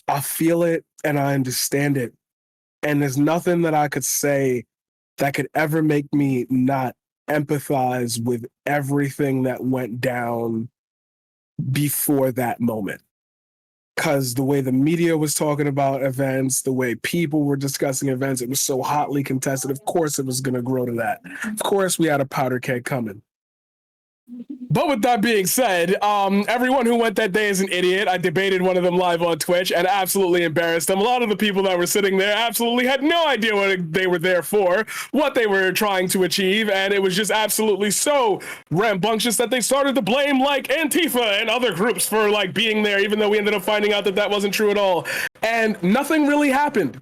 I feel it and I understand it. And there's nothing that I could say that could ever make me not empathize with everything that went down before that moment. Because the way the media was talking about events, the way people were discussing events, it was so hotly contested. Of course, it was going to grow to that. Of course, we had a powder keg coming. But with that being said, everyone who went that day is an idiot. I debated one of them live on Twitch and absolutely embarrassed them. A lot of the people that were sitting there absolutely had no idea what they were there for, what they were trying to achieve, and it was just absolutely so rambunctious that they started to blame like Antifa and other groups for like being there, even though we ended up finding out that that wasn't true at all. And nothing really happened.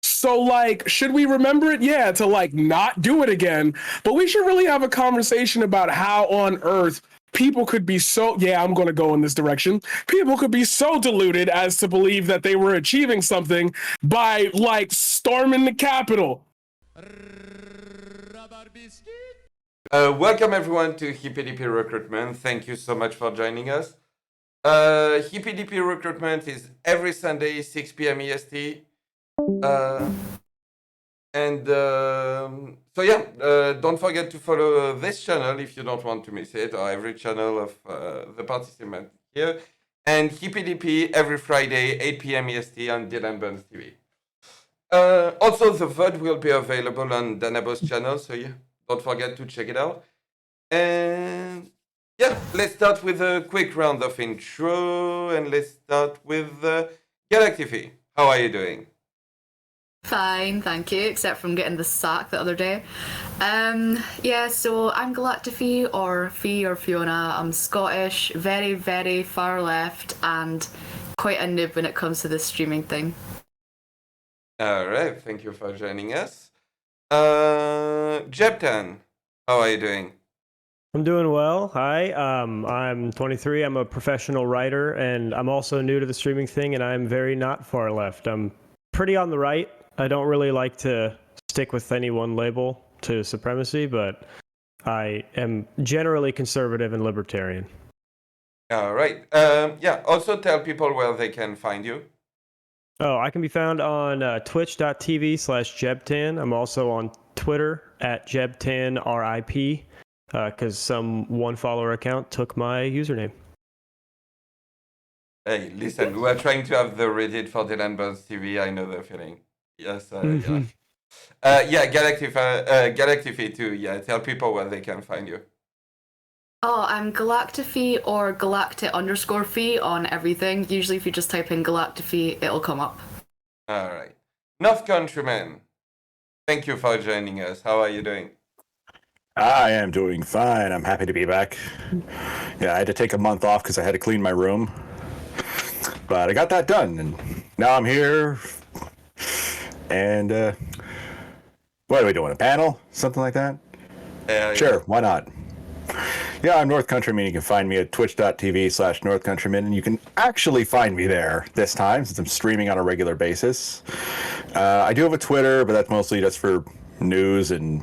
So, like, should we remember it? Yeah, to, like, not do it again. But we should really have a conversation about how on earth people could be so, yeah, I'm going to go in this direction. People could be so deluded as to believe that they were achieving something by, like, storming the Capitol. Welcome, everyone, to Hippy Dippy Recruitment. Thank you so much for joining us. Hippy Dippy Recruitment is every Sunday, 6 p.m. EST. So yeah, don't forget to follow this channel if you don't want to miss it, or every channel of the participant here, and Hippy Dippy every Friday 8 p.m. EST on DylanBurnsTV. Also, the VOD will be available on Danabo's channel, so yeah, don't forget to check it out. And yeah, let's start with a quick round of intro, and let's start with Galactify. How are you doing? Fine, thank you, except from getting the sack the other day. Yeah, so I'm Galactify, or Fee or Fiona. I'm Scottish, very, very far left, and quite a noob when it comes to this streaming thing. Alright, thank you for joining us. Jeptan, how are you doing? I'm doing well. Hi, I'm 23. I'm a professional writer, and I'm also new to the streaming thing, and I'm very not far left. I'm pretty on the right. I don't really like to stick with any one label to supremacy, but I am generally conservative and libertarian. All right. Yeah, also tell people where they can find you. Oh, I can be found on twitch.tv/Jebtan. I'm also on Twitter at JebtanRIP, because some one follower account took my username. Hey, listen, we are trying to have the Reddit for DylanBurnsTV. I know the feeling. Yes, yeah. Yeah, Galactify too. Yeah, tell people where they can find you. Oh, I'm Galactify or Galactic_Fee on everything. Usually if you just type in Galactify, it'll come up. All right. North Countryman, thank you for joining us. How are you doing? I am doing fine. I'm happy to be back. Yeah, I had to take a month off because I had to clean my room. But I got that done, and now I'm here. And what are we doing? A panel? Something like that? Sure, why not? Yeah, I'm North Countryman. You can find me at twitch.tv/North Countryman, and you can actually find me there this time since I'm streaming on a regular basis. I do have a Twitter, but that's mostly just for news and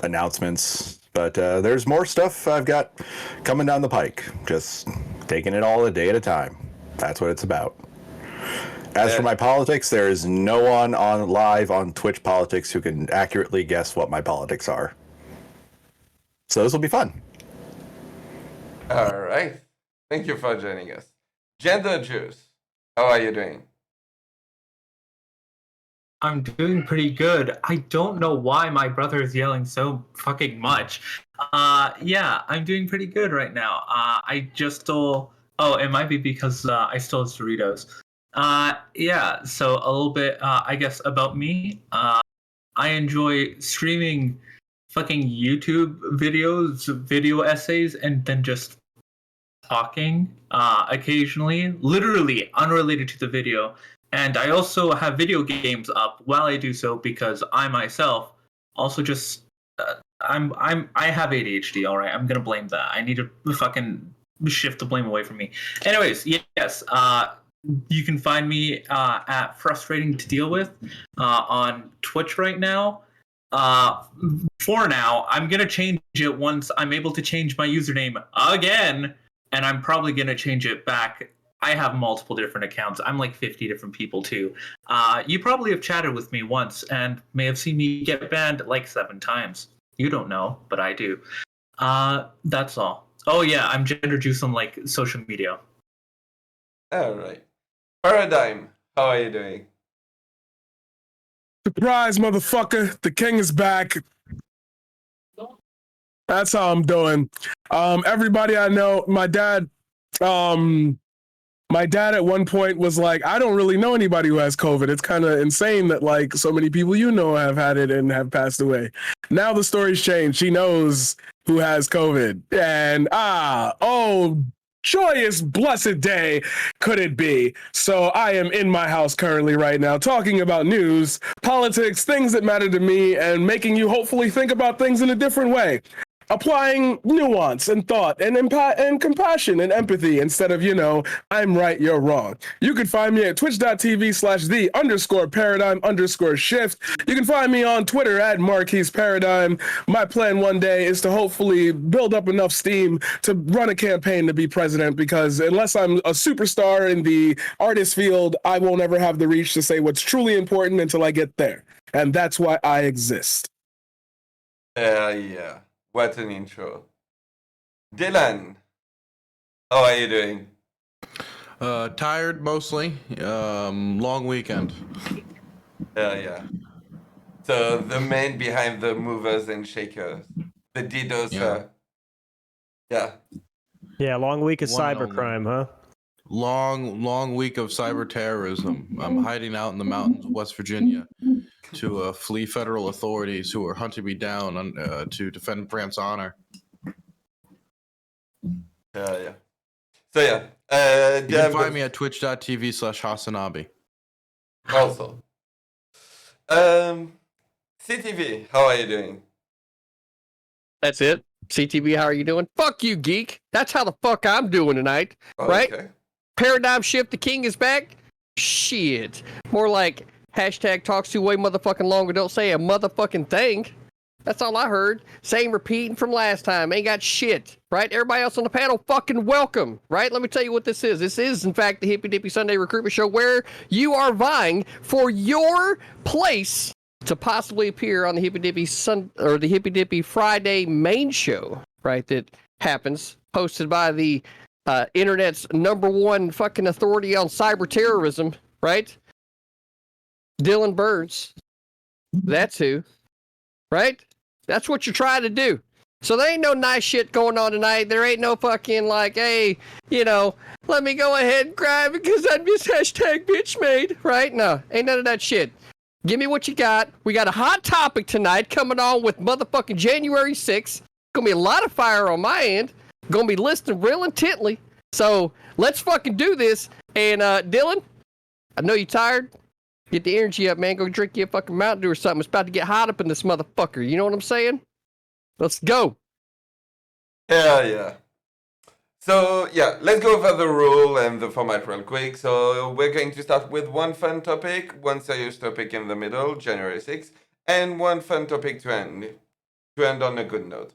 announcements. But there's more stuff I've got coming down the pike. Just taking it all a day at a time. That's what it's about. As for my politics, there is no one on live on Twitch Politics who can accurately guess what my politics are. So this will be fun. All right. Thank you for joining us. Gender Juice, how are you doing? I'm doing pretty good. I don't know why my brother is yelling so fucking much. Yeah, I'm doing pretty good right now. I just stole... Oh, it might be because I stole his Doritos. Yeah, so a little bit, I guess, about me. I enjoy streaming fucking YouTube videos, video essays, and then just talking occasionally, literally unrelated to the video. And I also have video games up while I do so because I myself also just I have ADHD. All right, I'm gonna blame that. I need to fucking shift the blame away from me. Anyways, yes. You can find me at Frustrating to Deal With on Twitch right now. For now, I'm going to change it once I'm able to change my username again, and I'm probably going to change it back I have multiple different accounts. I'm like 50 different people too. You probably have chatted with me once and may have seen me get banned like 7 times. You don't know, but I do. That's all. Oh yeah, I'm gender juice on like social media. All right. Paradigm, how are you doing? Surprise, motherfucker! The king is back. That's how I'm doing. Everybody I know, my dad at one point was like, I don't really know anybody who has COVID. It's kind of insane that like so many people you know have had it and have passed away. Now the story's changed. She knows who has COVID. And oh, joyous, blessed day could it be. So I am in my house currently right now talking about news, politics, things that matter to me, and making you hopefully think about things in a different way. Applying nuance and thought and and compassion and empathy instead of, I'm right, you're wrong. You can find me at twitch.tv/the_paradigm_shift. You can find me on Twitter at Marquise Paradigm. My plan one day is to hopefully build up enough steam to run a campaign to be president, because unless I'm a superstar in the artist field, I won't ever have the reach to say what's truly important until I get there. And that's why I exist. Yeah. What an intro. Dylan, how are you doing? Tired mostly. Long weekend. Yeah. So the man behind the movers and shakers, the DDoS. Yeah. Yeah, long week of One and cybercrime, huh? Long week of cyber terrorism. I'm hiding out in the mountains of West Virginia to flee federal authorities who are hunting me down to defend France's honor. Yeah. So you can find me at twitch.tv/Hasanabi. Also. CTV, how are you doing? That's it. CTV, how are you doing? Fuck you, geek. That's how the fuck I'm doing tonight, right? Okay. Paradigm shift, the king is back? Shit. More like hashtag talks too way motherfucking longer, don't say a motherfucking thing. That's all I heard. Same repeating from last time. Ain't got shit, right? Everybody else on the panel, fucking welcome, right? Let me tell you what this is. This is, in fact, the Hippy Dippy Sunday Recruitment Show, where you are vying for your place to possibly appear on the Hippy Dippy the Hippy Dippy Friday main show, right? That happens, hosted by the internet's #1 fucking authority on cyber terrorism, right? Dylan Burns. That's who, right? That's what you're trying to do. So there ain't no nice shit going on tonight. There ain't no fucking like, hey, let me go ahead and cry because I'm just hashtag bitch made, right? No, ain't none of that shit. Give me what you got. We got a hot topic tonight coming on with motherfucking January 6th. Gonna be a lot of fire on my end. Gonna be listening real intently. So let's fucking do this. And Dylan, I know you're tired. Get the energy up, man. Go drink you a fucking Mountain Dew or something. It's about to get hot up in this motherfucker. You know what I'm saying? Let's go. Yeah. So, let's go over the rule and the format real quick. So, we're going to start with one fun topic, one serious topic in the middle, January 6th, and one fun topic to end on a good note.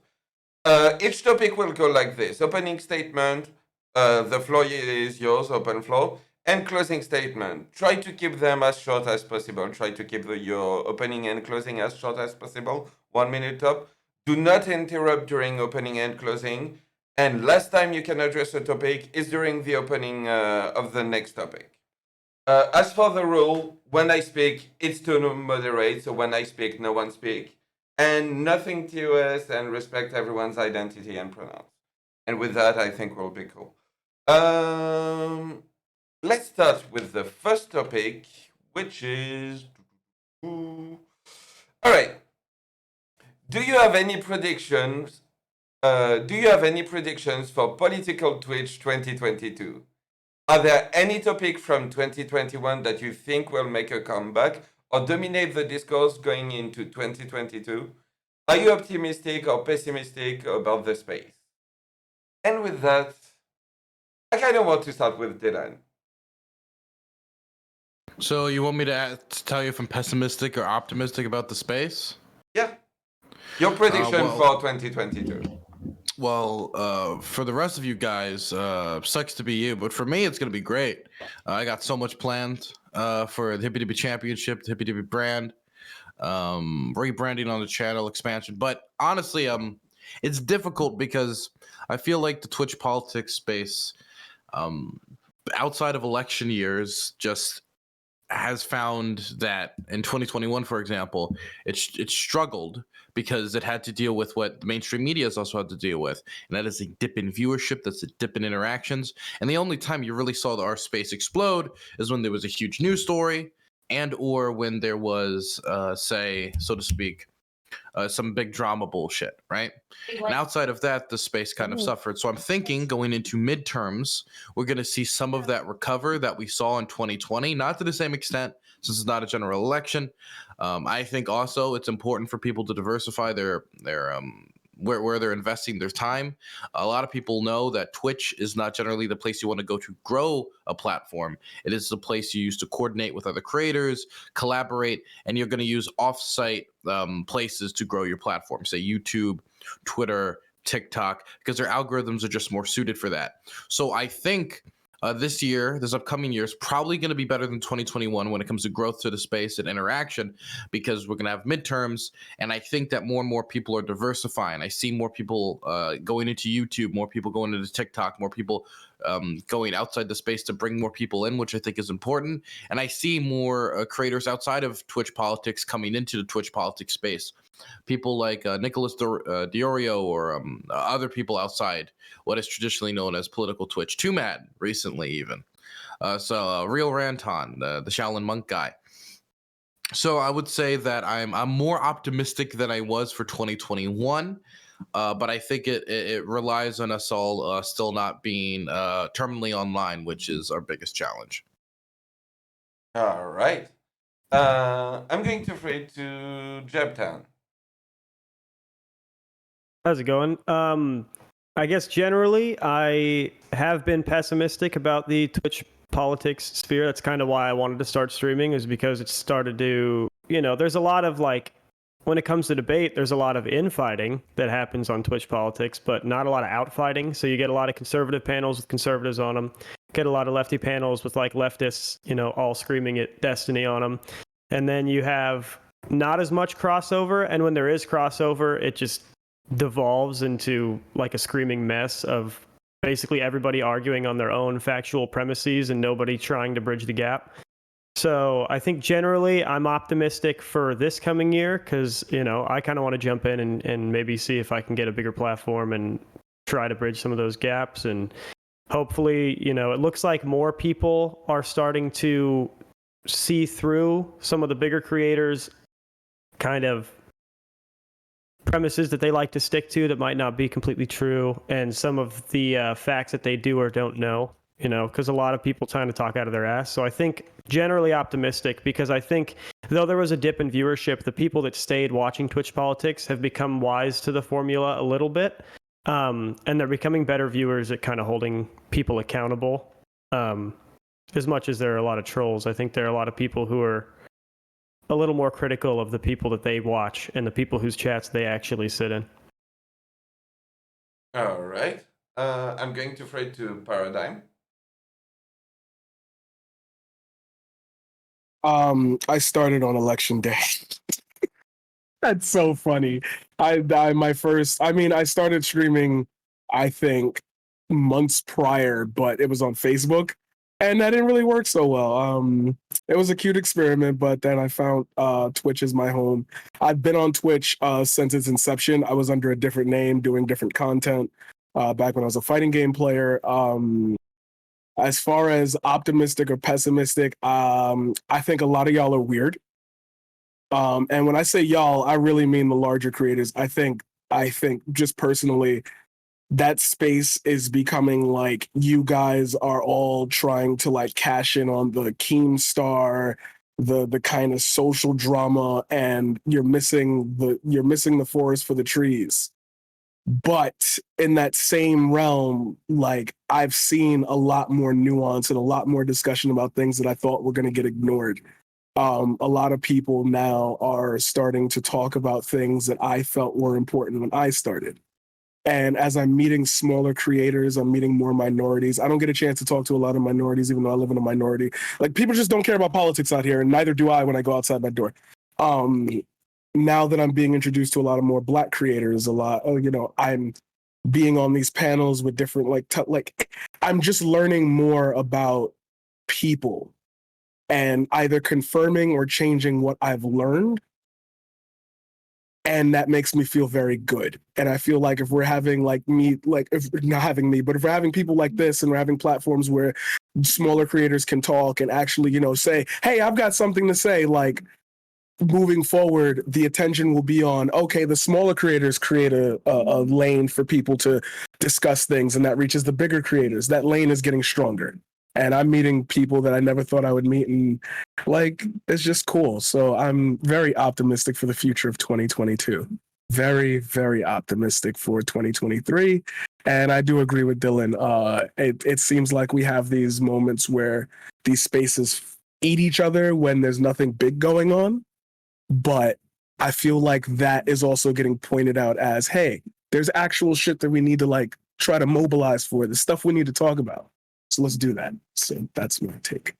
Each topic will go like this. Opening statement, the floor is yours, open floor, and closing statement. Try to keep them as short as possible. Try to keep your opening and closing as short as possible. 1 minute top. Do not interrupt during opening and closing. And last time you can address a topic is during the opening of the next topic. As for the rule, when I speak, it's to moderate. So when I speak, no one speak. And nothing TOS, and respect everyone's identity and pronouns. And with that, I think we'll be cool. Let's start with the first topic, which is... All right. Do you have any predictions for Political Twitch 2022? Are there any topics from 2021 that you think will make a comeback or dominate the discourse going into 2022? Are you optimistic or pessimistic about the space? And with that, I kind of want to start with Dylan. So you want me to tell you if I'm pessimistic or optimistic about the space? Yeah. Your prediction for 2022. Well, for the rest of you guys, sucks to be you, but for me, it's gonna be great. I got so much planned for the Hippy Dippy Championship, the Hippy Dippy brand, rebranding on the channel, expansion. But honestly, it's difficult because I feel like the Twitch politics space, outside of election years, just has found that in 2021, for example, it struggled because it had to deal with what the mainstream media has also had to deal with, and that is a dip in viewership, that's a dip in interactions. And the only time you really saw our space explode is when there was a huge news story, and or when there was, say, so to speak, some big drama bullshit, right? And outside of that, the space kind of suffered. So I'm thinking going into midterms, we're going to see some of that recover that we saw in 2020, not to the same extent since it's not a general election. I think also it's important for people to diversify their where they're investing their time. A lot of people know that Twitch is not generally the place you want to go to grow a platform. It is the place you use to coordinate with other creators, collaborate, and you're going to use off-site places to grow your platform, say YouTube, Twitter, TikTok, because their algorithms are just more suited for that. So I think this upcoming year is probably going to be better than 2021 when it comes to growth to the space and interaction, because we're going to have midterms. And I think that more and more people are diversifying. I see more people going into YouTube, more people going into TikTok, more people going outside the space to bring more people in, which I think is important. And I see more creators outside of Twitch politics coming into the Twitch politics space. People like Nicholas Diorio or other people outside what is traditionally known as political Twitch. Too Mad recently even. Real Ranton, the Shaolin Monk guy. So I would say that I'm more optimistic than I was for 2021. But I think it relies on us all still not being terminally online, which is our biggest challenge. All right. I'm going to throw it to Jebtown. How's it going? I guess generally I have been pessimistic about the Twitch politics sphere. That's kind of why I wanted to start streaming, is because it started to, there's a lot of when it comes to debate, there's a lot of infighting that happens on Twitch politics, but not a lot of outfighting. So you get a lot of conservative panels with conservatives on them, get a lot of lefty panels with leftists, all screaming at Destiny on them. And then you have not as much crossover. And when there is crossover, it just devolves into a screaming mess of basically everybody arguing on their own factual premises and nobody trying to bridge the gap. So I think generally I'm optimistic for this coming year because, I kind of want to jump in and maybe see if I can get a bigger platform and try to bridge some of those gaps. And hopefully, it looks like more people are starting to see through some of the bigger creators' kind of premises that they like to stick to that might not be completely true, and some of the facts that they do or don't know, because a lot of people trying to talk out of their ass. So I think generally optimistic, because I think though there was a dip in viewership, the people that stayed watching Twitch politics have become wise to the formula a little bit, and they're becoming better viewers at kind of holding people accountable. As much as there are a lot of trolls, I think there are a lot of people who are a little more critical of the people that they watch and the people whose chats they actually sit in. All right. I'm going to throw it to Paradigm. I started on election day. That's so funny. I started streaming, I think, months prior, but it was on Facebook, and that didn't really work so well. It was a cute experiment, but then I found Twitch as my home. I've been on Twitch since its inception. I was under a different name, doing different content back when I was a fighting game player. As far as optimistic or pessimistic, I think a lot of y'all are weird. And when I say y'all, I really mean the larger creators. I think just personally, that space is becoming like you guys are all trying to cash in on the Keemstar, the kind of social drama, and you're missing the forest for the trees. But in that same realm, I've seen a lot more nuance and a lot more discussion about things that I thought were going to get ignored. A lot of people now are starting to talk about things that I felt were important when I started. And as I'm meeting smaller creators, I'm meeting more minorities. I don't get a chance to talk to a lot of minorities, even though I live in a minority. Like, people just don't care about politics out here, and neither do I when I go outside my door. Now that I'm being introduced to a lot of more Black creators, I'm being on these panels with different, I'm just learning more about people and either confirming or changing what I've learned. And that makes me feel very good. And I feel like if we're having if not having me, but if we're having people like this and we're having platforms where smaller creators can talk and actually, say, hey, I've got something to say, like, moving forward, the attention will be on, okay, the smaller creators create a lane for people to discuss things, and that reaches the bigger creators. That lane is getting stronger. And I'm meeting people that I never thought I would meet, and it's just cool. So I'm very optimistic for the future of 2022. Very, very optimistic for 2023. And I do agree with Dylan. It seems like we have these moments where these spaces eat each other when there's nothing big going on. But I feel like that is also getting pointed out as, hey, there's actual shit that we need to try to mobilize for, the stuff we need to talk about. So let's do that. So that's my take.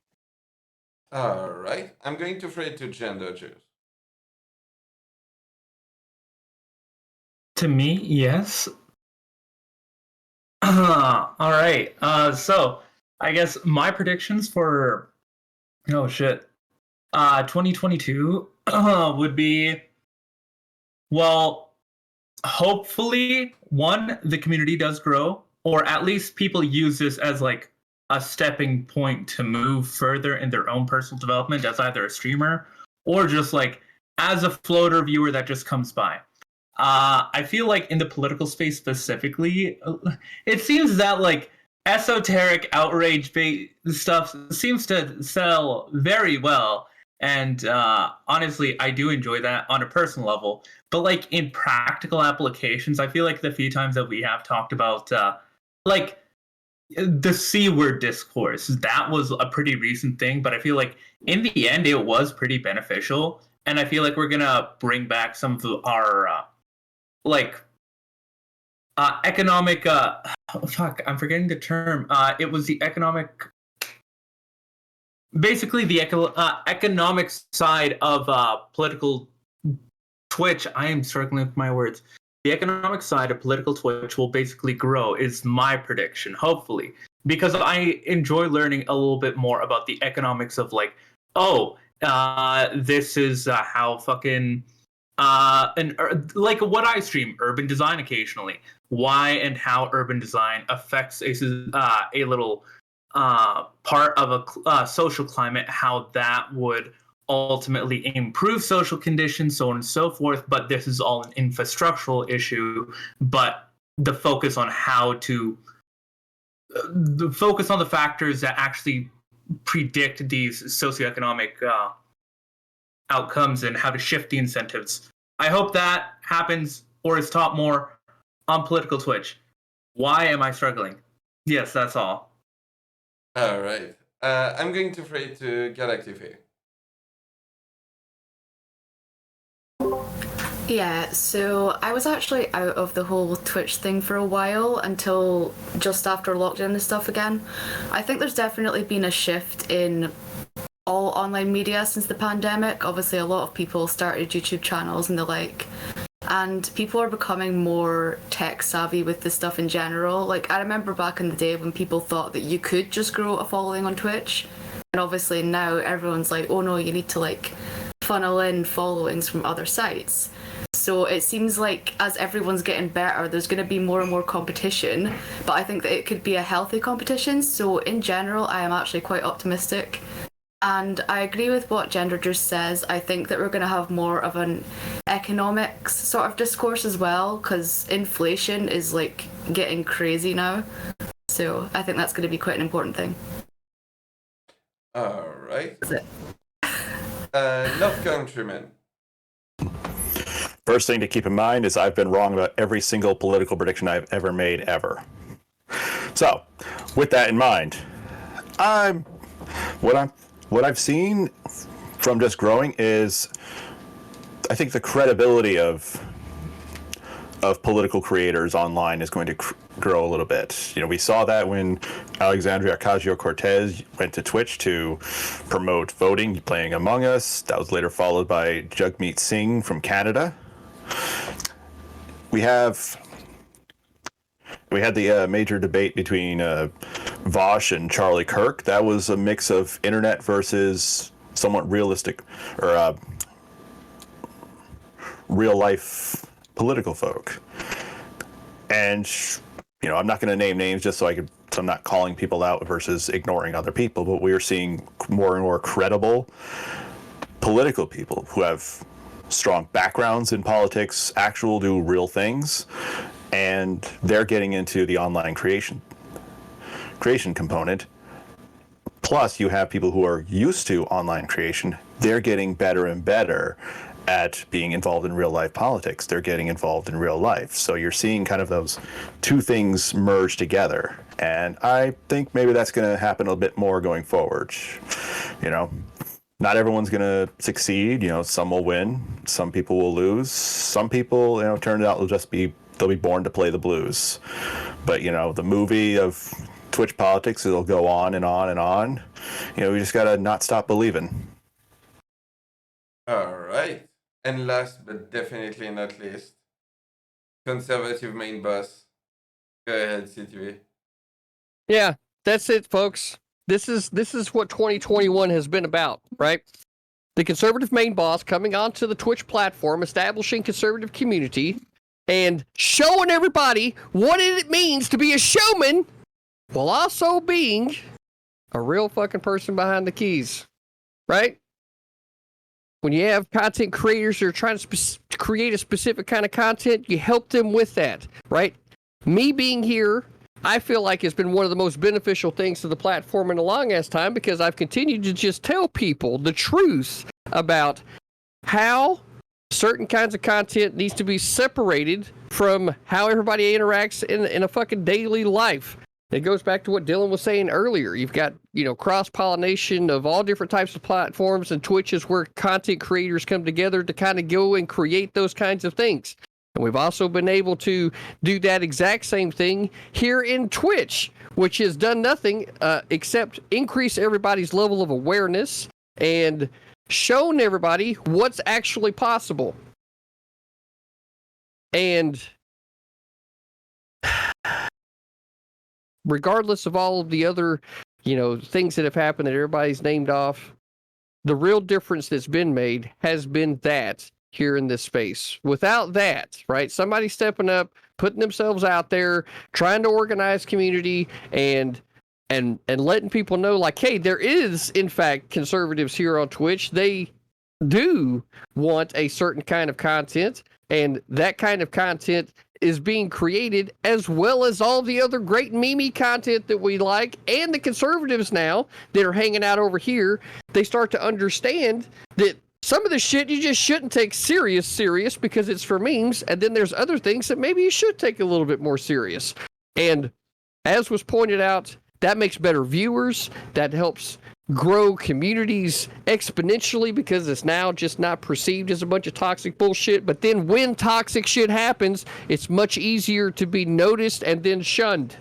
All right. I'm going to throw it to gender juice. To me, yes. All right. So I guess my predictions for 2022 would be, well, hopefully, one, the community does grow, or at least people use this as a stepping point to move further in their own personal development as either a streamer or just as a floater viewer that just comes by. I feel like in the political space specifically, it seems that esoteric outrage-based stuff seems to sell very well. And honestly, I do enjoy that on a personal level. But in practical applications, I feel like the few times that we have talked about the C word discourse, that was a pretty recent thing, but I feel like in the end it was pretty beneficial, and I feel like we're gonna bring back some of our economic I'm forgetting the term. It was the economic, basically the economic side of political Twitch. I am struggling with my words. The economic side of political Twitch will basically grow, is my prediction, hopefully. Because I enjoy learning a little bit more about the economics of this is how fucking what I stream, urban design occasionally. Why and how urban design affects a little part of a social climate, how that would ultimately improve social conditions, so on and so forth. But this is all an infrastructural issue. But the focus on the factors that actually predict these socioeconomic outcomes and how to shift the incentives. I hope that happens or is taught more on political Twitch. Why am I struggling? Yes, that's all. All right. I'm going to throw it to Galactic. Yeah, so I was actually out of the whole Twitch thing for a while until just after lockdown and stuff again. I think there's definitely been a shift in all online media since the pandemic. Obviously, a lot of people started YouTube channels and the like, and people are becoming more tech savvy with this stuff in general. I remember back in the day when people thought that you could just grow a following on Twitch, and obviously now everyone's like, oh no, you need to funnel in followings from other sites. So it seems like as everyone's getting better, there's going to be more and more competition, but I think that it could be a healthy competition. So in general, I am actually quite optimistic. And I agree with what Gender just says. I think that we're going to have more of an economics sort of discourse as well, because inflation is getting crazy now. So I think that's going to be quite an important thing. All right. That's it. Love Countryman. First thing to keep in mind is I've been wrong about every single political prediction I've ever made ever. So, with that in mind, what I've seen from just growing is, I think the credibility of of political creators online is going to grow a little bit. You know, we saw that when Alexandria Ocasio-Cortez went to Twitch to promote voting, playing Among Us. That was later followed by Jagmeet Singh from Canada. We had the major debate between Vosh and Charlie Kirk. That was a mix of internet versus somewhat realistic or real life political folk. And, you know, I'm not going to name names just so I'm not calling people out versus ignoring other people, but we are seeing more and more credible political people who have strong backgrounds in politics, do real things, and they're getting into the online creation component. Plus, you have people who are used to online creation. They're getting better and better at being involved in real life politics. They're getting involved in real life. So you're seeing kind of those two things merge together. And I think maybe that's going to happen a bit more going forward. You know, not everyone's going to succeed. You know, some will win, some people will lose. Some people, you know, turns out they'll be born to play the blues. But, you know, the movie of Twitch politics, it'll go on and on and on. You know, we just got to not stop believing. All right. And last but definitely not least, conservative main boss. Go ahead, CTV. Yeah, that's it, folks. This is what 2021 has been about, right? The conservative main boss coming onto the Twitch platform, establishing conservative community, and showing everybody what it means to be a showman while also being a real fucking person behind the keys, right? When you have content creators that are trying to create a specific kind of content, you help them with that, right? Me being here, I feel like it's been one of the most beneficial things to the platform in a long ass time, because I've continued to just tell people the truth about how certain kinds of content needs to be separated from how everybody interacts in a fucking daily life. It goes back to what Dylan was saying earlier. You've got, you know, cross-pollination of all different types of platforms, and Twitch is where content creators come together to kind of go and create those kinds of things. And we've also been able to do that exact same thing here in Twitch, which has done nothing except increase everybody's level of awareness and shown everybody what's actually possible. And regardless of all of the other, you know, things that have happened that everybody's named off, the real difference that's been made has been that here in this space. Without that, right, somebody stepping up, putting themselves out there, trying to organize community and letting people know, like, hey, there is, in fact, conservatives here on Twitch. They do want a certain kind of content, and that kind of content is being created, as well as all the other great meme content that we like. And the conservatives now that are hanging out over here, they start to understand that some of the shit you just shouldn't take serious because it's for memes. And then there's other things that maybe you should take a little bit more serious. And as was pointed out, that makes better viewers. That helps grow communities exponentially, because it's now just not perceived as a bunch of toxic bullshit. But then when toxic shit happens, it's much easier to be noticed and then shunned.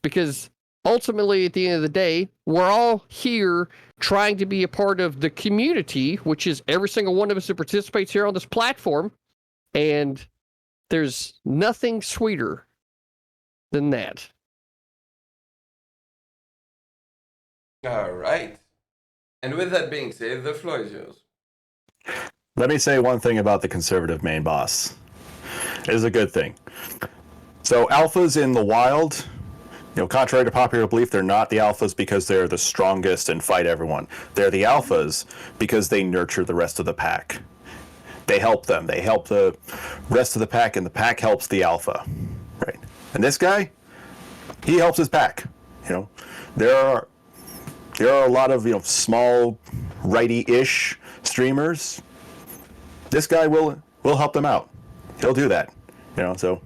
Because ultimately, at the end of the day, we're all here trying to be a part of the community, which is every single one of us that participates here on this platform. And there's nothing sweeter than that. All right. And with that being said, the floor is yours. Let me say one thing about the conservative main boss. It is a good thing. So alphas in the wild, you know, contrary to popular belief, they're not the alphas because they're the strongest and fight everyone. They're the alphas because they nurture the rest of the pack. They help them. They help the rest of the pack, and the pack helps the alpha. Right. And this guy, he helps his pack. You know, there are a lot of, you know, small righty-ish streamers. This guy will help them out. He'll do that. You know, so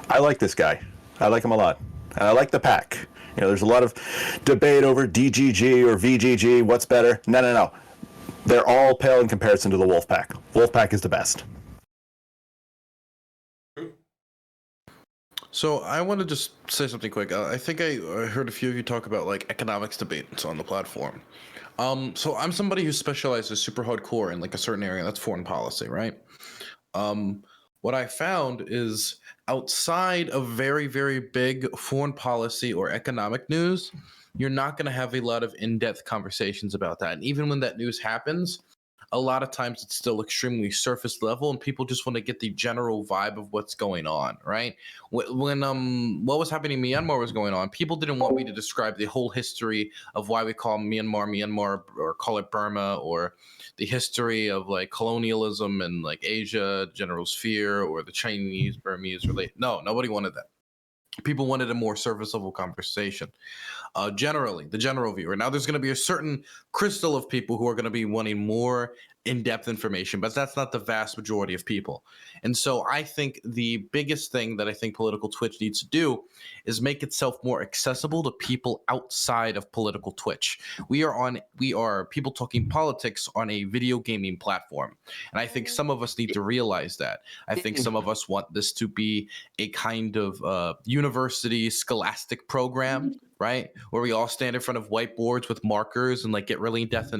I like this guy. I like him a lot. And I like the pack. You know, there's a lot of debate over DGG or VGG, what's better. No. They're all pale in comparison to the Wolfpack. Wolfpack is the best. So I want to just say something quick. I think I heard a few of you talk about like economics debates on the platform. So I'm somebody who specializes super hardcore in like a certain area. That's foreign policy, right? What I found is outside of very, very big foreign policy or economic news, you're not going to have a lot of in-depth conversations about that. And even when that news happens, a lot of times it's still extremely surface level, and people just want to get the general vibe of what's going on, right? When what was happening in Myanmar was going on, people didn't want me to describe the whole history of why we call Myanmar, or call it Burma, or the history of like colonialism and like Asia, general sphere, or the Chinese, Burmese relate. No, nobody wanted that. People wanted a more surface level conversation. Generally, the general viewer. Now, there's going to be a certain crystal of people who are going to be wanting more in-depth information, but that's not the vast majority of people. And so I think the biggest thing that I think political Twitch needs to do is make itself more accessible to people outside of political Twitch. We are people talking politics on a video gaming platform. And I think some of us need to realize that. I think some of us want this to be a kind of university scholastic program, right? Where we all stand in front of whiteboards with markers and like get really in depth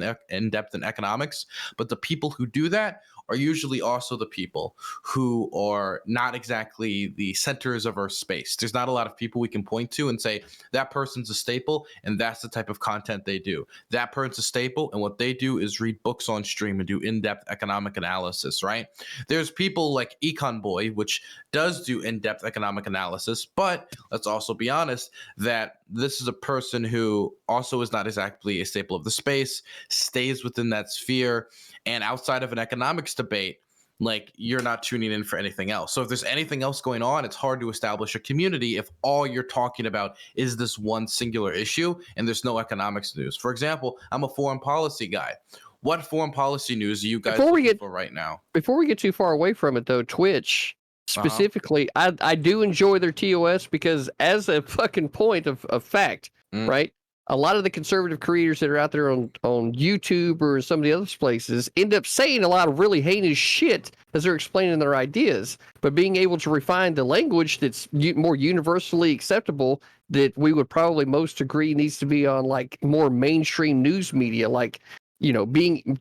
in economics. But the people who do that are usually also the people who are not exactly the centers of our space. There's not a lot of people we can point to and say, that person's a staple, and that's the type of content they do. That person's a staple, and what they do is read books on stream and do in-depth economic analysis, right? There's people like Econ Boy, which does do in-depth economic analysis, but let's also be honest that this is a person who also is not exactly a staple of the space, stays within that sphere, and outside of an economics debate, like, you're not tuning in for anything else. So if there's anything else going on, it's hard to establish a community if all you're talking about is this one singular issue and there's no economics news. For example, I'm a foreign policy guy. What foreign policy news are you guys looking for right now? Before we get too far away from it, though, Twitch specifically, I do enjoy their TOS because, as a fucking point of fact, right? A lot of the conservative creators that are out there on YouTube or some of the other places end up saying a lot of really heinous shit as they're explaining their ideas. But being able to refine the language that's more universally acceptable, that we would probably most agree needs to be on like more mainstream news media, like, you know, being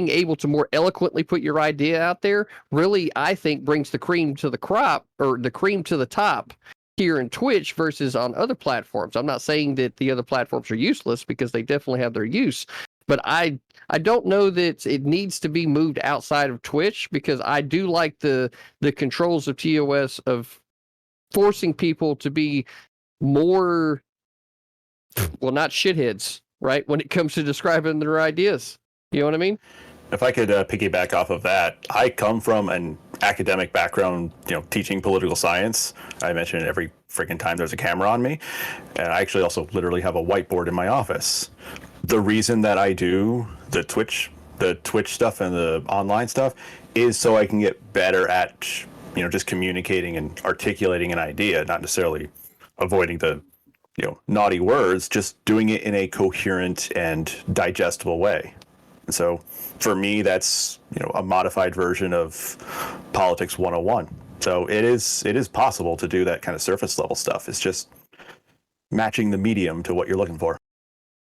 able to more eloquently put your idea out there, really, I think, brings the cream to the crop, or the cream to the top here in Twitch versus on other platforms. I'm not saying that the other platforms are useless, because they definitely have their use, but I don't know that it needs to be moved outside of Twitch, because I do like the controls of TOS of forcing people to be more, well, not shitheads, right, when it comes to describing their ideas. You know what I mean? If I could piggyback off of that, I come from an academic background, teaching political science. I mention it every freaking time there's a camera on me. And I actually also literally have a whiteboard in my office. The reason that I do the Twitch stuff and the online stuff is so I can get better at, just communicating and articulating an idea, not necessarily avoiding the, naughty words, just doing it in a coherent and digestible way. And so for me, that's, a modified version of Politics 101. So it is possible to do that kind of surface level stuff. It's just matching the medium to what you're looking for.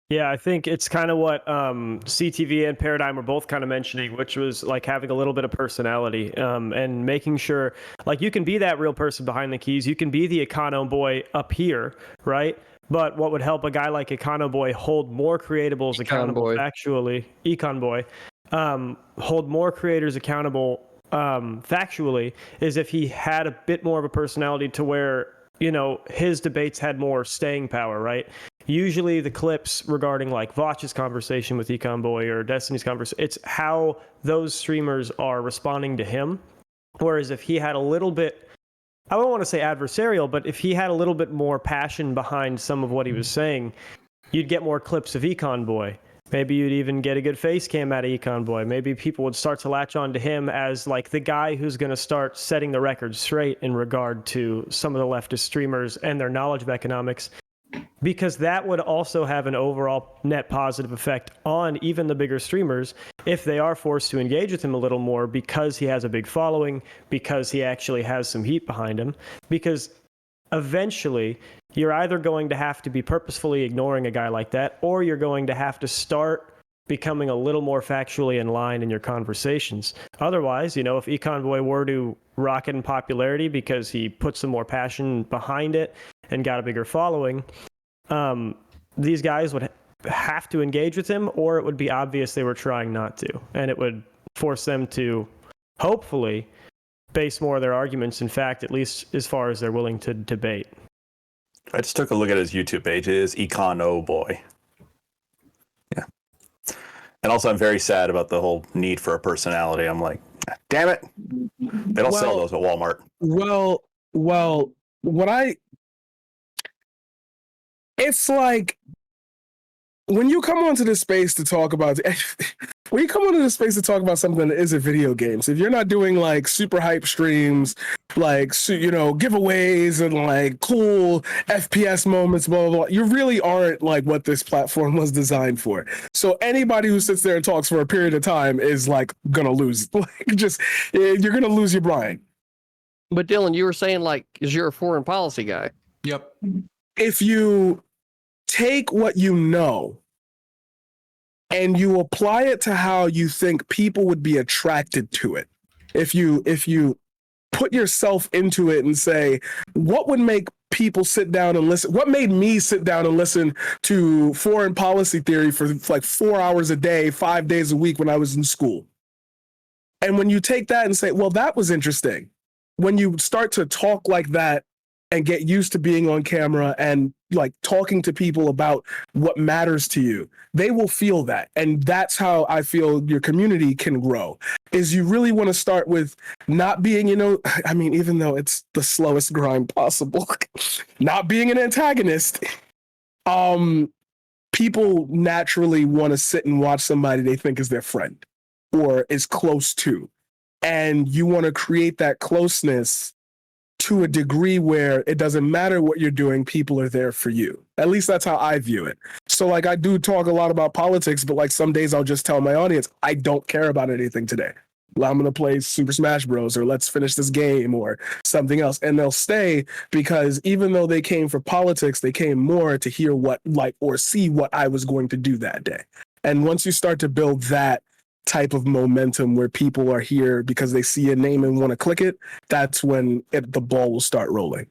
Yeah, I think it's kind of what CTV and Paradigm were both kind of mentioning, which was like having a little bit of personality, and making sure, like, you can be that real person behind the keys. You can be the Econo Boy up here, right? But what would help a guy like Econo Boy hold more creatables accountable factually, Econ Boy, hold more creators accountable factually, is if he had a bit more of a personality to where, his debates had more staying power, right? Usually the clips regarding like Votch's conversation with Econ Boy or Destiny's conversation, it's how those streamers are responding to him. Whereas if he had a little bit, I don't want to say adversarial, but if he had a little bit more passion behind some of what he was saying, you'd get more clips of Econ Boy. Maybe you'd even get a good face cam out of Econ Boy. Maybe people would start to latch on to him as like the guy who's going to start setting the record straight in regard to some of the leftist streamers and their knowledge of economics, because that would also have an overall net positive effect on even the bigger streamers if they are forced to engage with him a little more, because he has a big following, because he actually has some heat behind him. Because eventually you're either going to have to be purposefully ignoring a guy like that, or you're going to have to start becoming a little more factually in line in your conversations. Otherwise, if Econ Boy were to rocket in popularity because he put some more passion behind it and got a bigger following, these guys would have to engage with him, or it would be obvious they were trying not to. And it would force them to, hopefully, base more of their arguments in fact, at least as far as they're willing to debate. I just took a look at his YouTube page. It is Econ Boy. Yeah. And also, I'm very sad about the whole need for a personality. I'm like, damn it. They don't sell those at Walmart. Well, it's like, when you come onto this space to talk about something that isn't video games, if you're not doing like super hype streams, like, giveaways and like cool FPS moments, blah, blah, blah, you really aren't like what this platform was designed for. So anybody who sits there and talks for a period of time is like gonna lose. You're gonna lose your blind. But Dylan, you were saying like, is you're a foreign policy guy? Yep. If you take what you know and you apply it to how you think people would be attracted to it, if you put yourself into it and say, what would make people sit down and listen? What made me sit down and listen to foreign policy theory for like 4 hours a day, 5 days a week when I was in school? And when you take that and say, well, that was interesting. When you start to talk like that and get used to being on camera and like talking to people about what matters to you, they will feel that. And that's how I feel your community can grow, is you really want to start with not being, even though it's the slowest grind possible, not being an antagonist. People naturally want to sit and watch somebody they think is their friend or is close to. And you want to create that closeness to a degree where it doesn't matter what you're doing, people are there for you. At least that's how I view it. So like, I do talk a lot about politics, but like some days I'll just tell my audience, I don't care about anything today. I'm going to play Super Smash Bros. Or let's finish this game or something else. And they'll stay because even though they came for politics, they came more to hear or see what I was going to do that day. And once you start to build that type of momentum where people are here because they see a name and want to click it, that's when the ball will start rolling.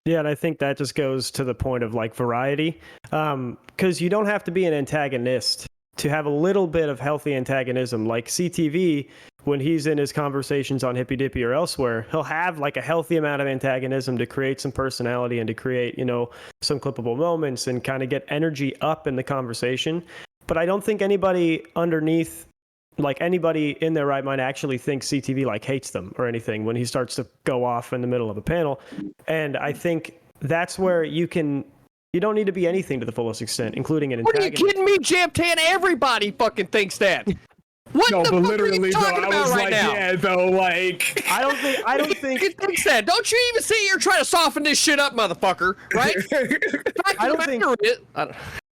Yeah, and I think that just goes to the point of like variety, because you don't have to be an antagonist to have a little bit of healthy antagonism. Like CTV, when he's in his conversations on Hippy Dippy or elsewhere, he'll have like a healthy amount of antagonism to create some personality and to create, some clippable moments and kind of get energy up in the conversation. But I don't think anybody anybody in their right mind actually thinks CTV like hates them or anything when he starts to go off in the middle of a panel. And I think that's where you don't need to be anything to the fullest extent, including an antagonist. Are you kidding me, Jam-Tan? Everybody fucking thinks that. What the fuck are you talking about right now? Yeah, though, like I don't think he thinks that. Don't you even see you're trying to soften this shit up, motherfucker? Right?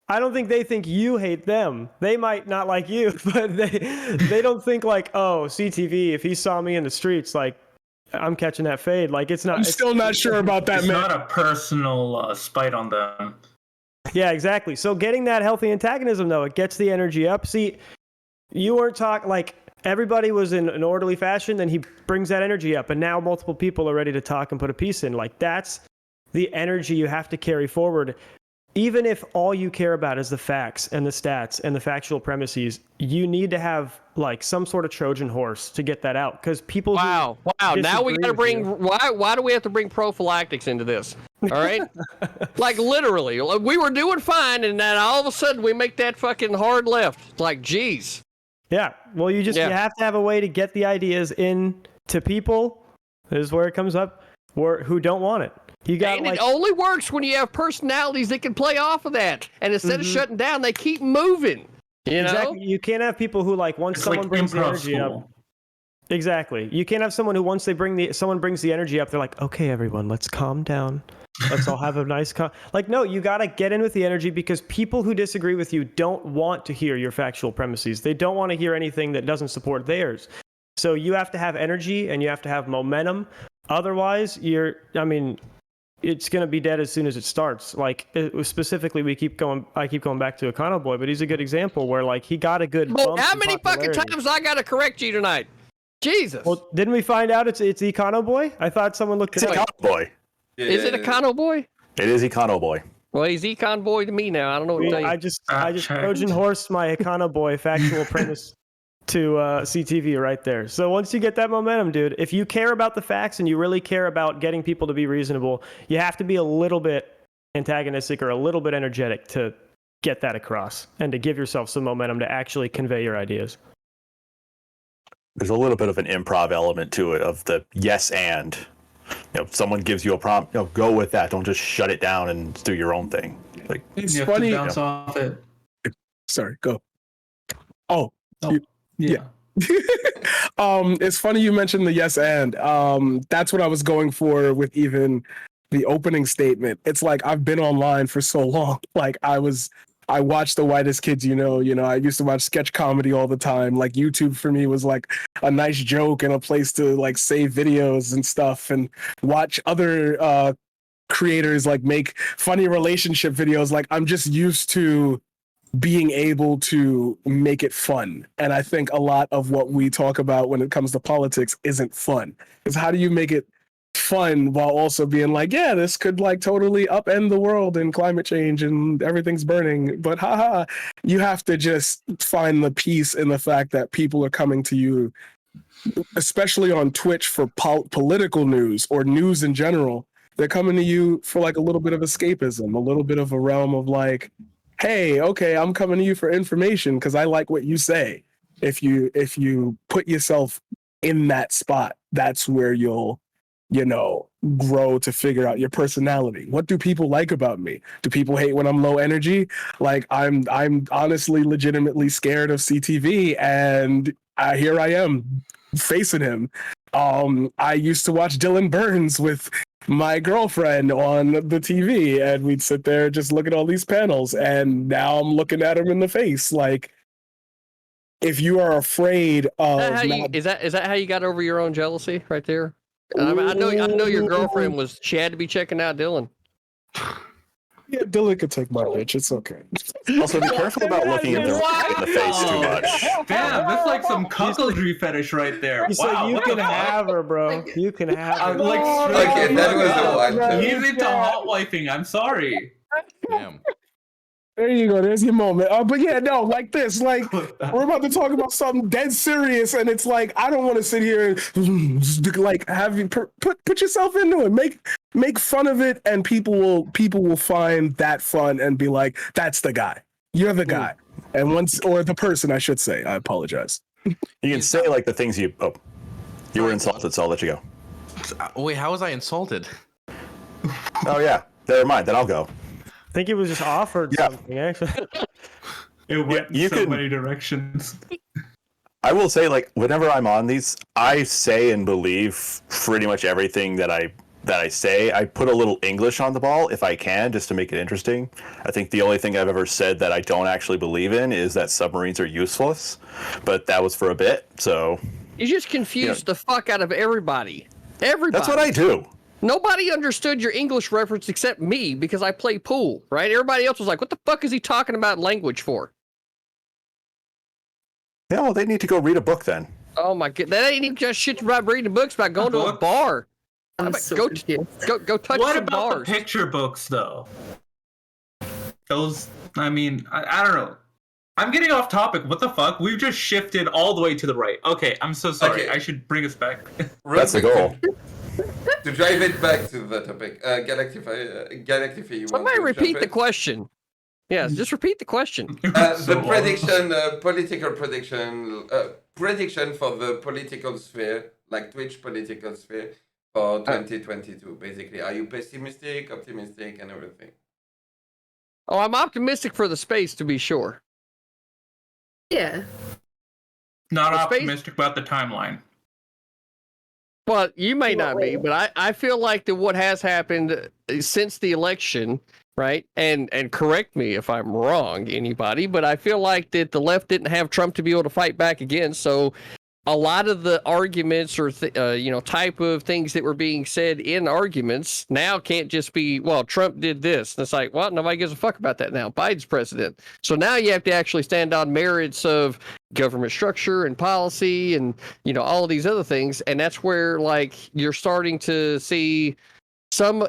I don't think they think you hate them. They might not like you, but they don't think like, oh, CTV, if he saw me in the streets, like, I'm catching that fade. Like, it's not. I'm still not sure about that, it's man. It's not a personal spite on them. Yeah, exactly. So getting that healthy antagonism, though, it gets the energy up. See, you weren't talking like everybody was in an orderly fashion, then he brings that energy up, and now multiple people are ready to talk and put a piece in. Like, that's the energy you have to carry forward. Even if all you care about is the facts and the stats and the factual premises, you need to have like some sort of Trojan horse to get that out. Because people. Wow. Now we got to bring. Why do we have to bring prophylactics into this? All right. Like literally, we were doing fine, and then all of a sudden we make that fucking hard left. Like, geez. Yeah. Well, you have to have a way to get the ideas in to people. This is where it comes up. Who don't want it. It only works when you have personalities that can play off of that. And instead of shutting down, they keep moving. Exactly. You can't have people who once someone brings the energy up. Exactly. You can't have someone who once someone brings the energy up, they're like, okay, everyone, let's calm down. Let's all have a nice no, you got to get in with the energy, because people who disagree with you don't want to hear your factual premises. They don't want to hear anything that doesn't support theirs. So you have to have energy and you have to have momentum, Otherwise, it's going to be dead as soon as it starts. Like specifically, I keep going back to Econo Boy, but he's a good example where like he got a good bump How in many fucking popularity. times I gotta correct you tonight? Jesus. Well, didn't we find out it's Econo Boy? I thought someone looked It's it up. Econo Boy. Is it Econo Boy? It is Econo Boy. Well, he's Econ Boy to me now. I don't know what to tell you. I just Trojan horse my Econo Boy factual premise to CTV right there. So once you get that momentum, dude, if you care about the facts and you really care about getting people to be reasonable, you have to be a little bit antagonistic or a little bit energetic to get that across and to give yourself some momentum to actually convey your ideas. There's a little bit of an improv element to it of the yes and. If someone gives you a prompt, go with that. Don't just shut it down and do your own thing. Like It's You have funny. to bounce off it. Sorry, go. Oh, Yeah. it's funny you mentioned the yes and. That's what I was going for with even the opening statement. It's like I've been online for so long. Like I watched the whitest kids, I used to watch sketch comedy all the time. Like YouTube for me was like a nice joke and a place to like save videos and stuff and watch other creators like make funny relationship videos. Like I'm just used to being able to make it fun. And I think a lot of what we talk about when it comes to politics isn't fun. Is how do you make it fun while also being like, yeah, this could like totally upend the world and climate change and everything's burning. But haha, you have to just find the peace in the fact that people are coming to you, especially on Twitch for political news or news in general. They're coming to you for like a little bit of escapism, a little bit of a realm of like, hey, okay, I'm coming to you for information because I like what you say. If you put yourself in that spot, that's where you'll grow to figure out your personality. What do people like about me? Do people hate when I'm low energy? Like I'm honestly legitimately scared of CTV, and here I am facing him. I used to watch Dylan Burns with my girlfriend on the TV, and we'd sit there just look at all these panels, and now I'm looking at him in the face. Like, if you are afraid of Is that how you got over your own jealousy right there? I know your girlfriend she had to be checking out Dylan. Yeah, Dylan could take my bitch. It's okay. Also, be careful about looking in the face too much. Damn, that's like some cuckoldry fetish right there. He's Wow, like, you what can the fuck? have her, bro. You can have her. Like, Okay, that was the one. He's into hot wifing. I'm sorry. Damn. There you go. There's your moment. But yeah, no, like this. Like, we're about to talk about something dead serious, and it's like I don't want to sit here and like have you put yourself into it. Make fun of it, and people will find that fun and be like, "That's the guy. You're the guy." And or the person, I should say. I apologize. You can say like the things you were insulted, so I'll let you go. Wait, how was I insulted? Oh yeah, never mind. Then I'll go. I think it was just offered something, actually. It went you so can- many directions. I will say, like, whenever I'm on these, I say and believe pretty much everything that I say. I put a little English on the ball if I can, just to make it interesting. I think the only thing I've ever said that I don't actually believe in is that submarines are useless, but that was for a bit, so... You just confused the fuck out of everybody. Everybody. That's what I do. Nobody understood your English reference except me because I play pool, right? Everybody else was like, what the fuck is he talking about language for? Yeah, well, they need to go read a book then. Oh my god, that ain't even just shit about reading books, about going to a bar. I'm About- so go confused. touch What some about bars. the picture books, though? Those, I mean, I don't know. I'm getting off topic. What the fuck? We've just shifted all the way to the right. Okay, I'm so sorry. Okay. I should bring us back. That's the goal. To drive it back to the topic, Galactify, you want Somebody to repeat jump the in? question. Yes, just repeat the question. So The prediction, political prediction, prediction for the political sphere, like Twitch political sphere for 2022. Basically, are you pessimistic, optimistic, and everything? Oh, I'm optimistic for the space, to be sure. Yeah. Not The space- optimistic about the timeline. Well, you may not be, but I feel like that what has happened since the election, right? And correct me if I'm wrong, anybody, but I feel like that the left didn't have Trump to be able to fight back against, so a lot of the arguments or type of things that were being said in arguments now can't just be, well, Trump did this. And it's like, well, nobody gives a fuck about that now. Biden's president. So now you have to actually stand on merits of government structure and policy and, all of these other things. And that's where, like, you're starting to see some,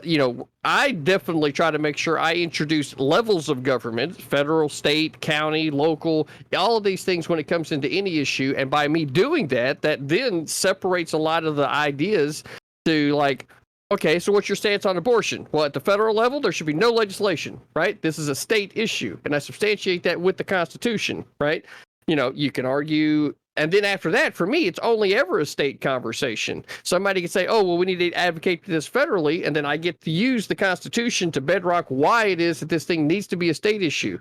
I definitely try to make sure I introduce levels of government, federal, state, county, local, all of these things when it comes into any issue. And by me doing that, that then separates a lot of the ideas to, like, okay, so what's your stance on abortion? Well, at the federal level, there should be no legislation, right? This is a state issue. And I substantiate that with the Constitution, right? You can argue. And then after that, for me, it's only ever a state conversation. Somebody can say, oh, well, we need to advocate this federally. And then I get to use the Constitution to bedrock why it is that this thing needs to be a state issue.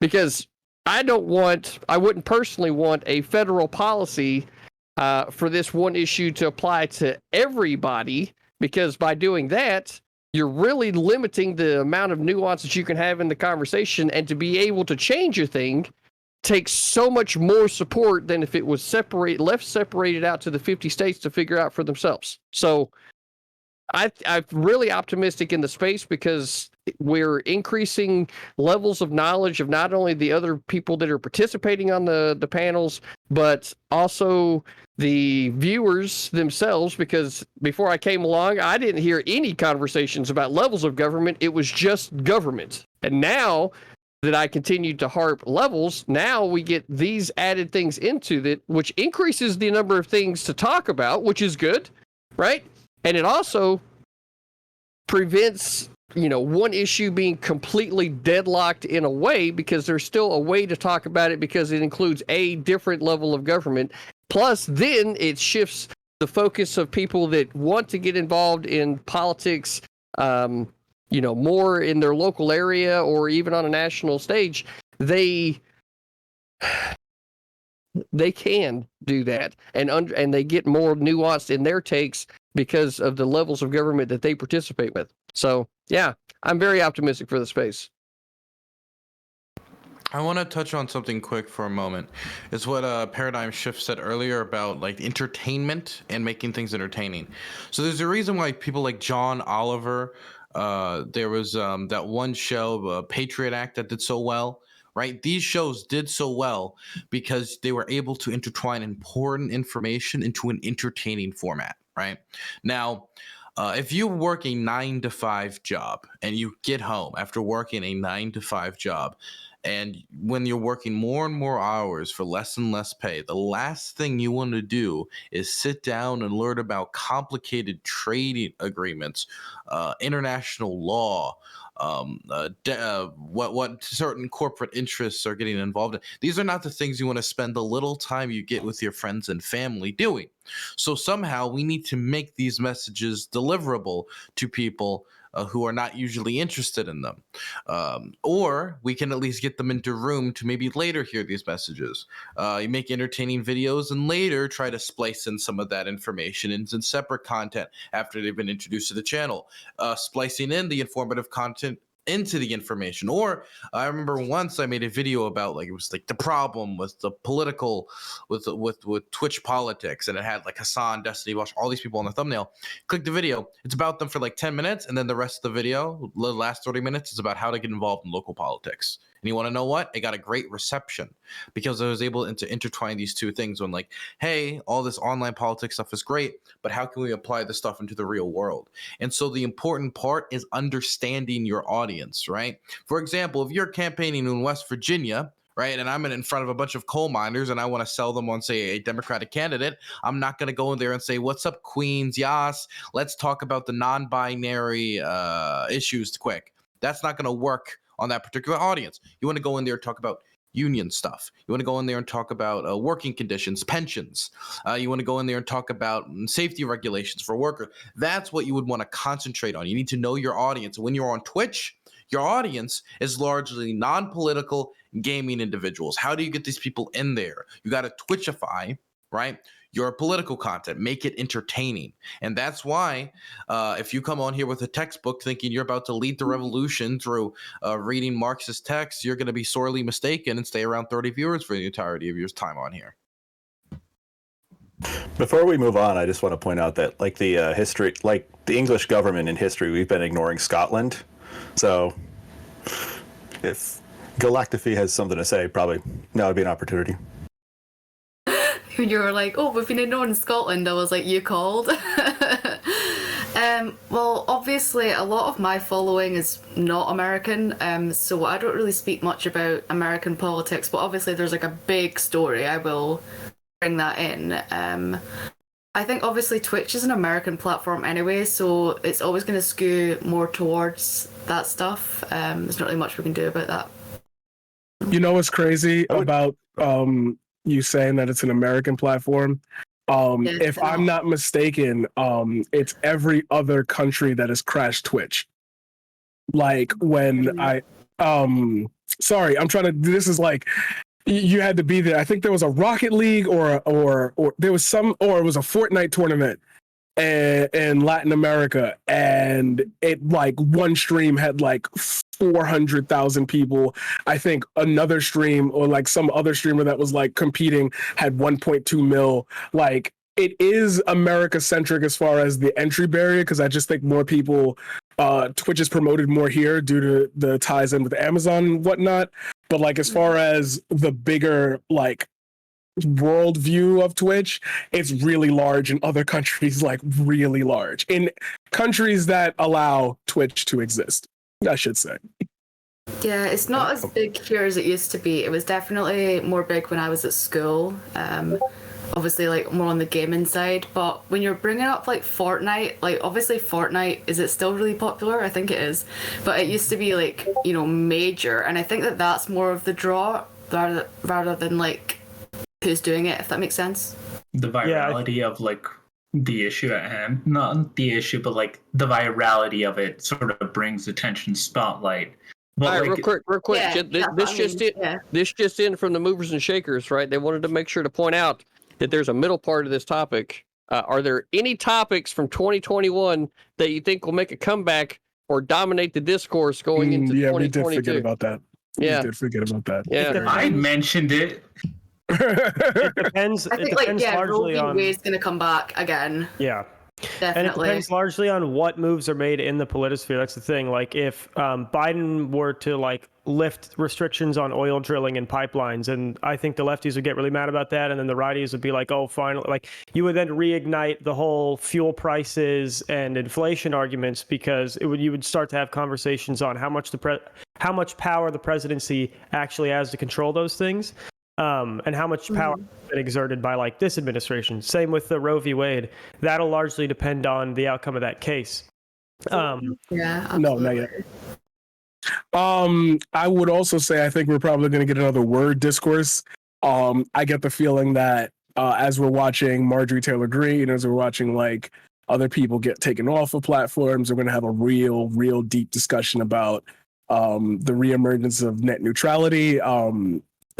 Because I wouldn't personally want a federal policy for this one issue to apply to everybody. Because by doing that, you're really limiting the amount of nuance that you can have in the conversation. And to be able to change a thing takes so much more support than if it was separated out to the 50 states to figure out for themselves. So I'm really optimistic in the space because we're increasing levels of knowledge of not only the other people that are participating on the panels, but also the viewers themselves, because before I came along, I didn't hear any conversations about levels of government. It was just government. And now that I continue to harp levels, now we get these added things into that, which increases the number of things to talk about, which is good, right? And it also prevents, one issue being completely deadlocked in a way, because there's still a way to talk about it because it includes a different level of government. Plus, then it shifts the focus of people that want to get involved in politics, more in their local area or even on a national stage. They can do that, and they get more nuanced in their takes because of the levels of government that they participate with. So, yeah, I'm very optimistic for the space. I want to touch on something quick for a moment. It's what ParadigmShift said earlier about like entertainment and making things entertaining. So there's a reason why people like John Oliver, there was that one show, Patriot Act, that did so well, right? These shows did so well because they were able to intertwine important information into an entertaining format, right? Now, if you work a 9-to-5 job and you get home after working a 9-to-5 job, and when you're working more and more hours for less and less pay, the last thing you want to do is sit down and learn about complicated trading agreements, international law, what certain corporate interests are getting involved in. These are not the things you want to spend the little time you get with your friends and family doing. So somehow we need to make these messages deliverable to people who are not usually interested in them. Or we can at least get them into room to maybe later hear these messages. You make entertaining videos and later try to splice in some of that information into separate content after they've been introduced to the channel. Splicing in the informative content into the information. Or I remember once I made a video about like, it was like the problem with the political, with Twitch politics, and it had like Hassan, Destiny, Watch, all these people on the thumbnail. Click the video. It's about them for like 10 minutes, and then the rest of the video, the last 30 minutes, is about how to get involved in local politics. And you want to know what? It got a great reception because I was able to intertwine these two things when like, hey, all this online politics stuff is great, but how can we apply this stuff into the real world? And so the important part is understanding your audience, right? For example, if you're campaigning in West Virginia, right, and I'm in front of a bunch of coal miners and I want to sell them on, say, a Democratic candidate, I'm not going to go in there and say, what's up, Queens? Yas, let's talk about the non-binary issues quick. That's not going to work on that particular audience. You want to go in there and talk about union stuff. You want to go in there and talk about working conditions, pensions. You want to go in there and talk about safety regulations for workers. That's what you would want to concentrate on. You need to know your audience. When you're on Twitch, your audience is largely non-political gaming individuals. How do you get these people in there? You got to Twitchify, right, your political content, make it entertaining. And that's why if you come on here with a textbook thinking you're about to lead the revolution through reading Marxist texts, you're going to be sorely mistaken and stay around 30 viewers for the entirety of your time on here. Before we move on, I just want to point out that, like, the history, like the English government in history, we've been ignoring Scotland. So, if Galactify has something to say, probably now would be an opportunity. When you were like, oh, we've been ignoring Scotland, I was like, you called? Well, obviously, a lot of my following is not American, so I don't really speak much about American politics, but obviously there's like a big story. I will bring that in. I think obviously Twitch is an American platform anyway, so it's always going to skew more towards that stuff. There's not really much we can do about that. You know what's crazy about you saying that it's an American platform? If I'm not mistaken, it's every other country that has crashed Twitch. Like when sorry, I'm trying to. This is like you had to be there. I think there was a Rocket League or there was or it was a Fortnite tournament in Latin America, and it like one stream had like 400,000 people. I think another stream or like some other streamer that was like competing had 1.2 mil. Like it is America centric as far as the entry barrier, because I just think more people Twitch is promoted more here due to the ties in with Amazon and whatnot. But like as far as the bigger like world view of Twitch, it's really large in other countries, like really large in countries that allow Twitch to exist, I should say. Yeah, it's not as big here as it used to be. It was definitely more big when I was at school. Obviously, like more on the gaming side. But when you're bringing up like Fortnite, like obviously Fortnite, is it still really popular? I think it is. But it used to be like, you know, major. And I think that that's more of the draw rather than like who's doing it, if that makes sense. The virality of like the issue at hand, not the issue, but like the virality of it sort of brings attention spotlight. But all right, like, real quick. Yeah, This just in from the movers and shakers, right? They wanted to make sure to point out that there's a middle part of this topic. Are there any topics from 2021 that you think will make a comeback or dominate the discourse going into 2022? We did forget about that. Yeah. We did forget about that. Yeah. I mentioned it. It depends. I think it depends largely Roe v. on. Wade's going to come back again. Yeah. Definitely. And it depends largely on what moves are made in the politisphere. That's the thing. Like if Biden were to like lift restrictions on oil drilling and pipelines, and I think the lefties would get really mad about that, and then the righties would be like, "Oh, finally!" Like you would then reignite the whole fuel prices and inflation arguments, because you would start to have conversations on how much power the presidency actually has to control those things. And how much power has been exerted by like this administration. Same with the Roe v. Wade. That'll largely depend on the outcome of that case. Yeah, absolutely. No, not yet. I would also say I think we're probably going to get another word discourse. I get the feeling that as we're watching Marjorie Taylor Greene, as we're watching like other people get taken off of platforms, we're going to have a real deep discussion about the reemergence of net neutrality.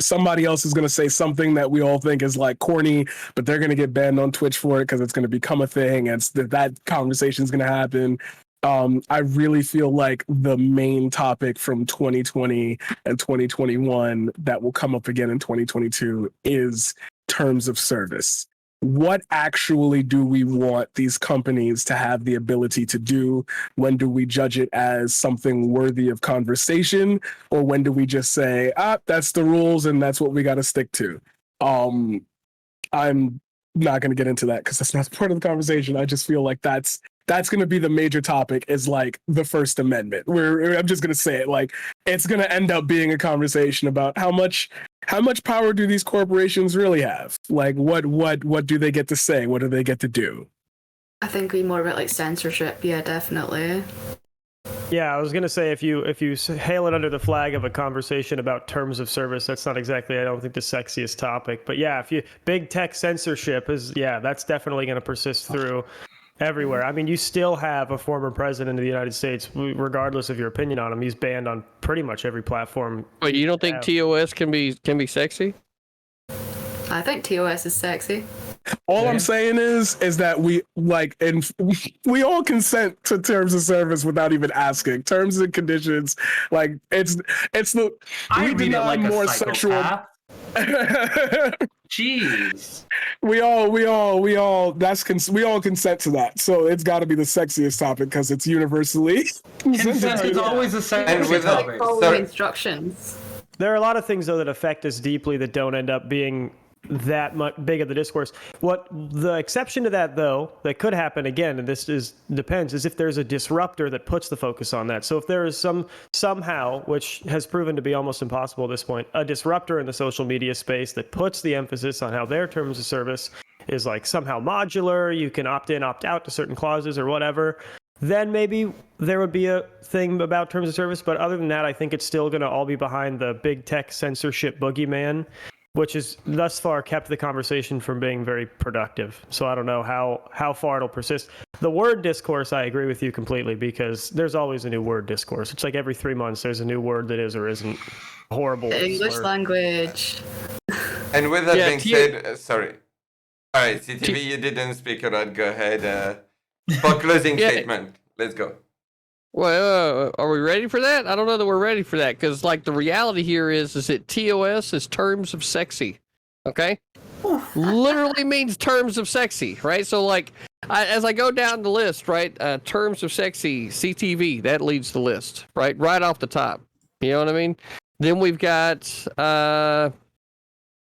Somebody else is going to say something that we all think is like corny, but they're going to get banned on Twitch for it because it's going to become a thing, and that conversation is going to happen. I really feel like the main topic from 2020 and 2021 that will come up again in 2022 is terms of service. What actually do we want these companies to have the ability to do? When do we judge it as something worthy of conversation? Or when do we just say, that's the rules and that's what we got to stick to? I'm not going to get into that because that's not part of the conversation. I just feel like that's going to be the major topic, is like the First Amendment. I'm just going to say it, like it's going to end up being a conversation about how much power do these corporations really have? Like what do they get to say? What do they get to do? I think we more about like censorship. Yeah, definitely. Yeah, I was gonna say if you hail it under the flag of a conversation about terms of service, that's not exactly, I don't think, the sexiest topic. But yeah, big tech censorship that's definitely going to persist through everywhere. I mean, you still have a former president of the United States, regardless of your opinion on him, he's banned on pretty much every platform. Wait, you don't think TOS can be sexy? I think TOS is sexy. All I'm saying is that we like, and we all consent to terms of service without even asking. Terms and conditions, like it's the I we read it deny like more a sexual. psychopath. Jeez. we all consent to that. So it's got to be the sexiest topic because it's universally Consent is always a And sexy with that- topic. Following Sorry. instructions. There are a lot of things though that affect us deeply that don't end up being that much big of the discourse. What the exception to that though, that could happen again, and this depends, is if there's a disruptor that puts the focus on that. So if there is somehow, which has proven to be almost impossible at this point, a disruptor in the social media space that puts the emphasis on how their terms of service is like somehow modular, you can opt in, opt out to certain clauses or whatever, then maybe there would be a thing about terms of service. But other than that, I think it's still going to all be behind the big tech censorship boogeyman, which has thus far kept the conversation from being very productive. So I don't know how far it'll persist. The word discourse, I agree with you completely, because there's always a new word discourse. It's like every 3 months there's a new word that is or isn't horrible. The English slur. language. And with that Yeah, being said, sorry. All right, CTV, you didn't speak a lot. Go ahead. For closing Yeah. statement, let's go. Well, are we ready for that? I don't know that we're ready for that, because like the reality here is that TOS is terms of sexy. Okay, literally means terms of sexy, right? So like, as I go down the list, right, terms of sexy, CTV, that leads the list, right off the top. You know what I mean? Then we've got,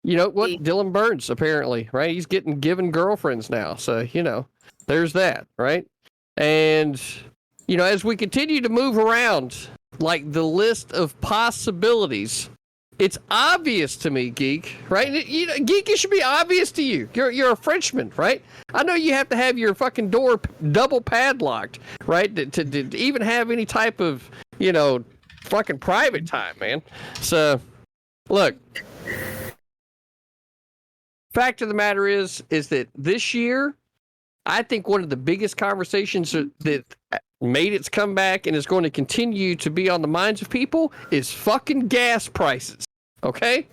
you know what, Dylan Burns apparently, right? He's given girlfriends now, so you know, there's that, right? And you know, as we continue to move around, like the list of possibilities, it's obvious to me, Geek, right? You know, Geek, it should be obvious to you. You're a Frenchman, right? I know you have to have your fucking door double padlocked, right? To even have any type of, you know, fucking private time, man. So, look, fact of the matter is that this year, I think one of the biggest conversations that made its comeback and is going to continue to be on the minds of people is fucking gas prices. Okay?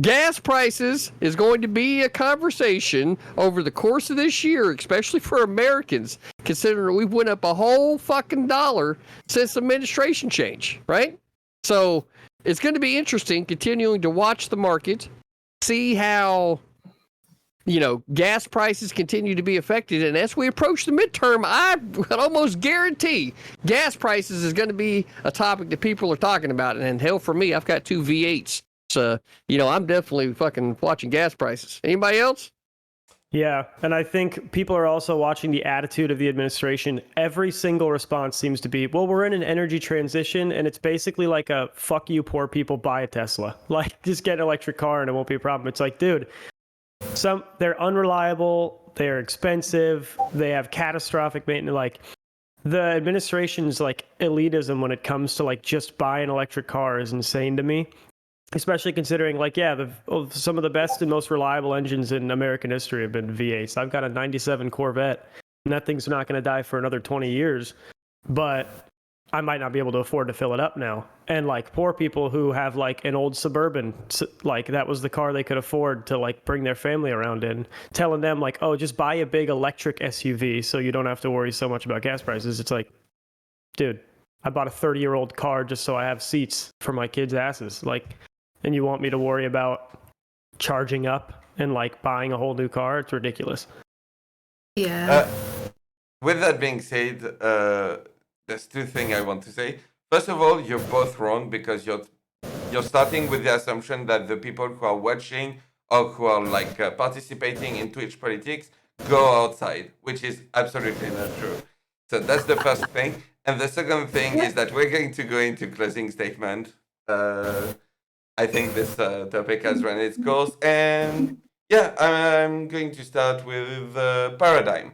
Gas prices is going to be a conversation over the course of this year, especially for Americans, considering we went up a whole fucking dollar since the administration change, right? So it's going to be interesting continuing to watch the market, see how, you know, gas prices continue to be affected. And as we approach the midterm, I would almost guarantee gas prices is going to be a topic that people are talking about. And hell, for me, I've got 2 V8s. So, you know, I'm definitely fucking watching gas prices. Anybody else? Yeah, and I think people are also watching the attitude of the administration. Every single response seems to be, well, we're in an energy transition, and it's basically like a fuck you, poor people, buy a Tesla. Like, just get an electric car and it won't be a problem. It's like, dude, they're unreliable, they're expensive, they have catastrophic maintenance. Like, the administration's like elitism when it comes to like just buy an electric car is insane to me. Especially considering, like, yeah, some of the best and most reliable engines in American history have been V8s. I've got a 97 Corvette, and that thing's not going to die for another 20 years. But I might not be able to afford to fill it up now. And, like, poor people who have, like, an old Suburban, like, that was the car they could afford to, like, bring their family around in, telling them, like, oh, just buy a big electric SUV so you don't have to worry so much about gas prices. It's like, dude, I bought a 30-year-old car just so I have seats for my kids' asses. Like, and you want me to worry about charging up and like buying a whole new car? It's ridiculous. Yeah. With that being said, there's 2 things I want to say. First of all, you're both wrong because you're starting with the assumption that the people who are watching or who are like participating in Twitch politics go outside, which is absolutely not true. So that's the first thing. And the second thing is that we're going to go into closing statement. I think this topic has run its course, and yeah, I'm going to start with Paradigm.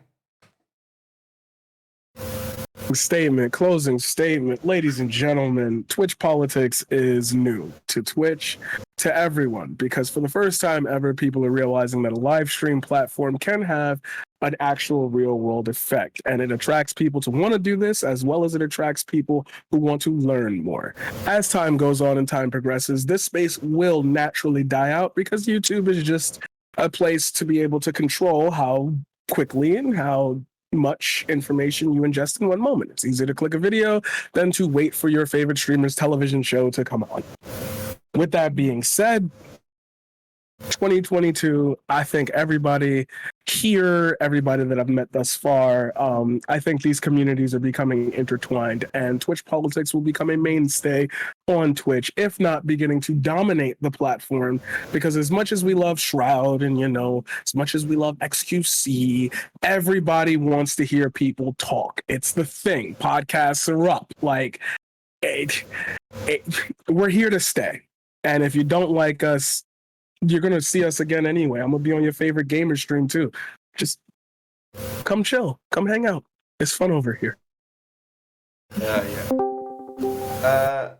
Closing statement. Ladies and gentlemen, Twitch politics is new to Twitch, to everyone, because for the first time ever, people are realizing that a live stream platform can have an actual real world effect, and it attracts people to want to do this as well as it attracts people who want to learn more. As time goes on and time progresses, this space will naturally die out because YouTube is just a place to be able to control how quickly and how much information you ingest in one moment. It's easier to click a video than to wait for your favorite streamer's television show to come on. With that being said, 2022, I think everybody here, everybody that I've met thus far, I think these communities are becoming intertwined, and Twitch politics will become a mainstay on Twitch, if not beginning to dominate the platform. Because as much as we love Shroud and, as much as we love XQC, everybody wants to hear people talk. It's the thing. Podcasts are up. Like, we're here to stay. And if you don't like us, you're going to see us again anyway. I'm going to be on your favorite gamer stream too. Just come chill. Come hang out. It's fun over here. Yeah.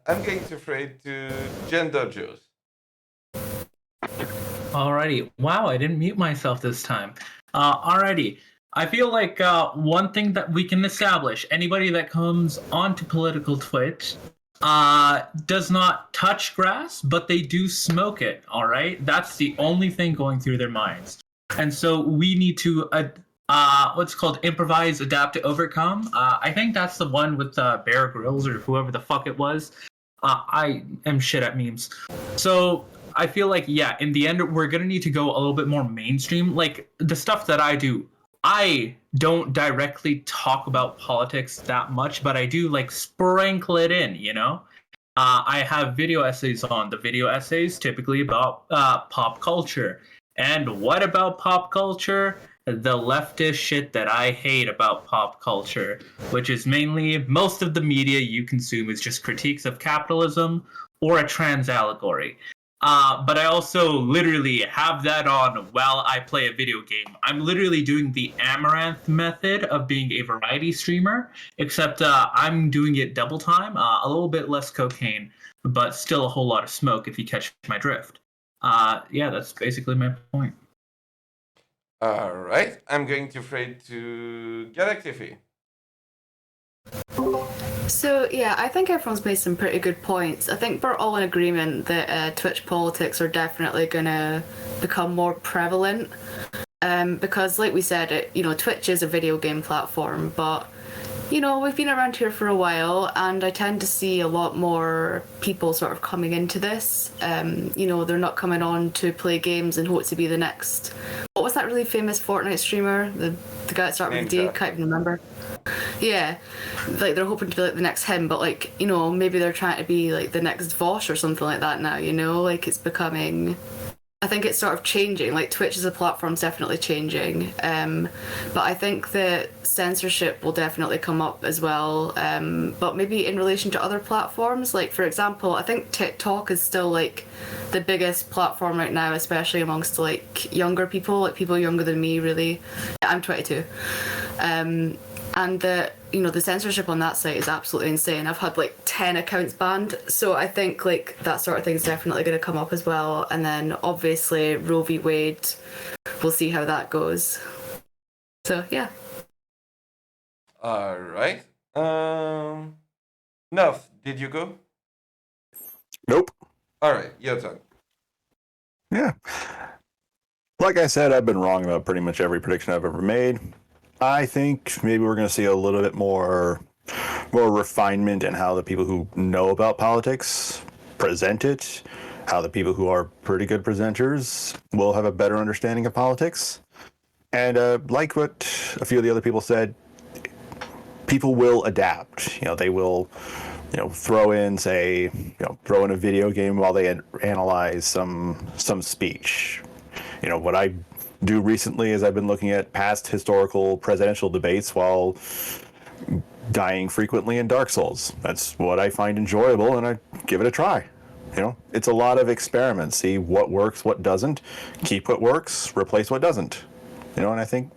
I'm going to trade to Gender Juice. Alrighty. Wow, I didn't mute myself this time. Alrighty. I feel like one thing that we can establish, anybody that comes onto political Twitch does not touch grass, but they do smoke it, all right? That's the only thing going through their minds. And so we need to, what's called improvise, adapt to overcome. I think that's the one with Bear Grylls or whoever the fuck it was. I am shit at memes. So I feel like, yeah, in the end, we're going to need to go a little bit more mainstream. Like the stuff that I do, I don't directly talk about politics that much, but I do like sprinkle it in, I have video essays on. The video essays typically about pop culture. And what about pop culture? The leftist shit that I hate about pop culture, which is mainly most of the media you consume is just critiques of capitalism or a trans allegory. But I also literally have that on while I play a video game. I'm literally doing the Amaranth method of being a variety streamer, except I'm doing it double time, a little bit less cocaine, but still a whole lot of smoke if you catch my drift. Yeah, that's basically my point. All right. I'm going to trade to Galactify. So yeah, I think everyone's made some pretty good points. I think we're all in agreement that Twitch politics are definitely going to become more prevalent, because like we said, Twitch is a video game platform, but we've been around here for a while, and I tend to see a lot more people sort of coming into this. They're not coming on to play games and hope to be the next. What was that really famous Fortnite streamer? The guy that started with a D, can't even remember. Yeah, like they're hoping to be like the next him, but like maybe they're trying to be like the next Vosh or something like that now. Like it's becoming. I think it's sort of changing. Like Twitch as a platform is definitely changing, but I think that censorship will definitely come up as well. But maybe in relation to other platforms, like for example, I think TikTok is still like the biggest platform right now, especially amongst like younger people, like people younger than me. Really, I'm 22. And the censorship on that site is absolutely insane. I've had like 10 accounts banned, so I think like that sort of thing is definitely going to come up as well. And then obviously Roe v. Wade, we'll see how that goes. So yeah. All right. Nuff, did you go? Nope. All right, your turn. Yeah. Like I said, I've been wrong about pretty much every prediction I've ever made. I think maybe we're going to see a little bit more refinement in how the people who know about politics present it, how the people who are pretty good presenters will have a better understanding of politics. And like what a few of the other people said, people will adapt. They will, throw in a video game while they analyze some speech. What I do recently is I've been looking at past historical presidential debates while dying frequently in Dark Souls. That's what I find enjoyable, and I give it a try. It's a lot of experiments. See what works, what doesn't. Keep what works, replace what doesn't. And I think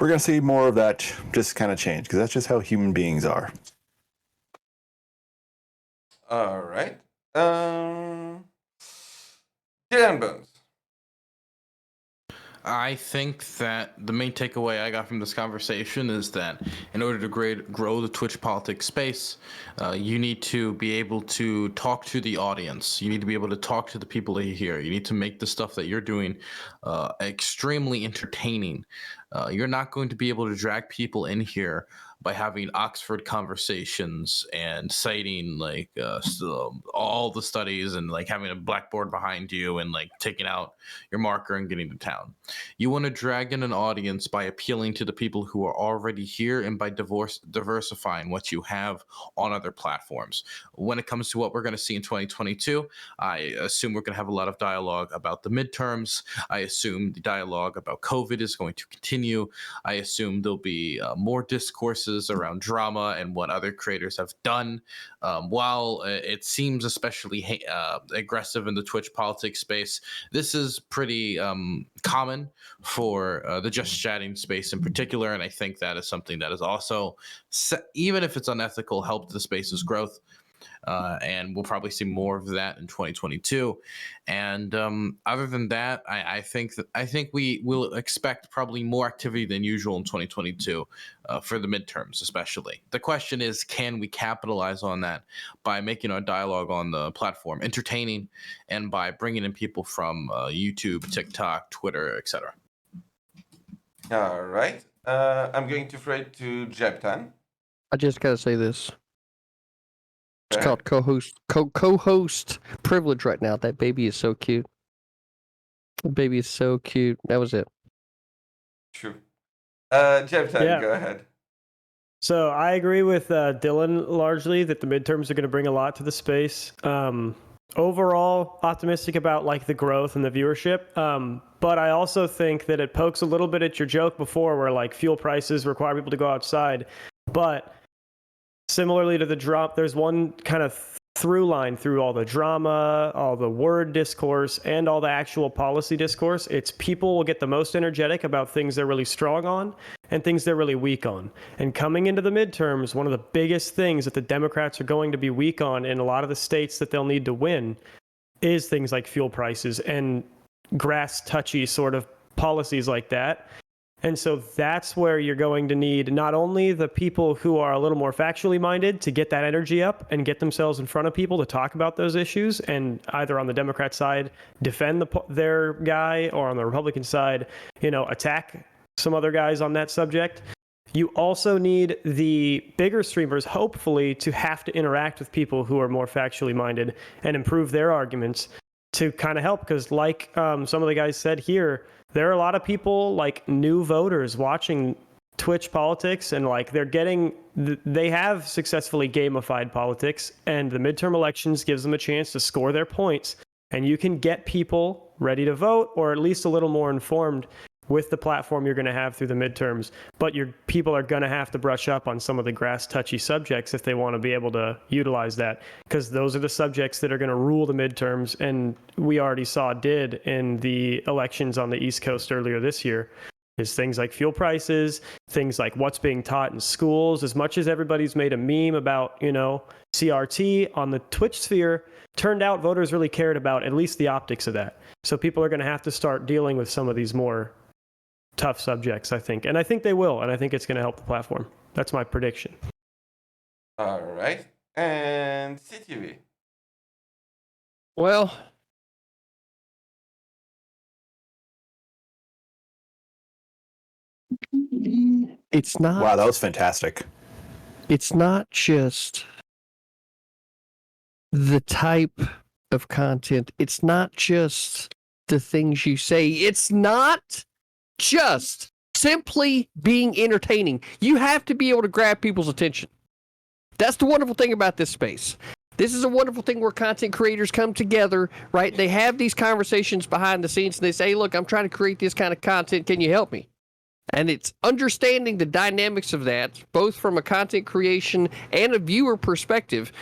we're going to see more of that just kind of change, because that's just how human beings are. All right. Dylan Burns. I think that the main takeaway I got from this conversation is that in order to grow the Twitch politics space, you need to be able to talk to the audience. You need to be able to talk to the people that you hear. You need to make the stuff that you're doing extremely entertaining. You're not going to be able to drag people in here by having Oxford conversations and citing like all the studies and like having a blackboard behind you and like taking out your marker and getting to town. You want to drag in an audience by appealing to the people who are already here and by diversifying what you have on other platforms. When it comes to what we're going to see in 2022, I assume we're going to have a lot of dialogue about the midterms. I assume the dialogue about COVID is going to continue. I assume there'll be more discourses around drama and what other creators have done. While it seems especially aggressive in the Twitch politics space, this is pretty common for the Just Chatting space in particular, and I think that is something that is also, even if it's unethical, helped the space's growth. And we'll probably see more of that in 2022. And other than that, I think we will expect probably more activity than usual in 2022 for the midterms, especially. The question is, can we capitalize on that by making our dialogue on the platform entertaining and by bringing in people from YouTube, TikTok, Twitter, etc. All right. I'm going to throw it to Jeptan. I just gotta say this. It's Go ahead. called co-host privilege right now. That baby is so cute. The baby is so cute. That was it. True. Jeptan, Yeah. go ahead. So I agree with Dylan largely that the midterms are going to bring a lot to the space. Overall, optimistic about like the growth and the viewership. But I also think that it pokes a little bit at your joke before where like fuel prices require people to go outside. But similarly to the drop, there's one kind of through line through all the drama, all the word discourse, and all the actual policy discourse. It's people will get the most energetic about things they're really strong on and things they're really weak on. And coming into the midterms, one of the biggest things that the Democrats are going to be weak on in a lot of the states that they'll need to win is things like fuel prices and grass touchy sort of policies like that. And so that's where you're going to need not only the people who are a little more factually minded to get that energy up and get themselves in front of people to talk about those issues, and either on the Democrat side defend their guy, or on the Republican side, attack some other guys on that subject. You also need the bigger streamers, hopefully, to have to interact with people who are more factually minded and improve their arguments to kind of help. Because like some of the guys said here, there are a lot of people, like new voters, watching Twitch politics, and like they have successfully gamified politics, and the midterm elections gives them a chance to score their points, and you can get people ready to vote, or at least a little more informed with the platform you're going to have through the midterms. But your people are going to have to brush up on some of the grass touchy subjects if they want to be able to utilize that, because those are the subjects that are going to rule the midterms, and we already saw did in the elections on the East Coast earlier this year, is things like fuel prices, things like what's being taught in schools. As much as everybody's made a meme about, CRT on the Twitch sphere, turned out voters really cared about at least the optics of that. So people are going to have to start dealing with some of these more tough subjects, I think. And I think they will, and I think it's going to help the platform. That's my prediction. All right. And CTV. Well, it's not. Wow, that was fantastic. It's not just the type of content. It's not just the things you say. It's not just simply being entertaining. You have to be able to grab people's attention. That's the wonderful thing about this space. This is a wonderful thing where content creators come together, right? They have these conversations behind the scenes, and they say, look, I'm trying to create this kind of content. Can you help me? And it's understanding the dynamics of that, both from a content creation and a viewer perspective,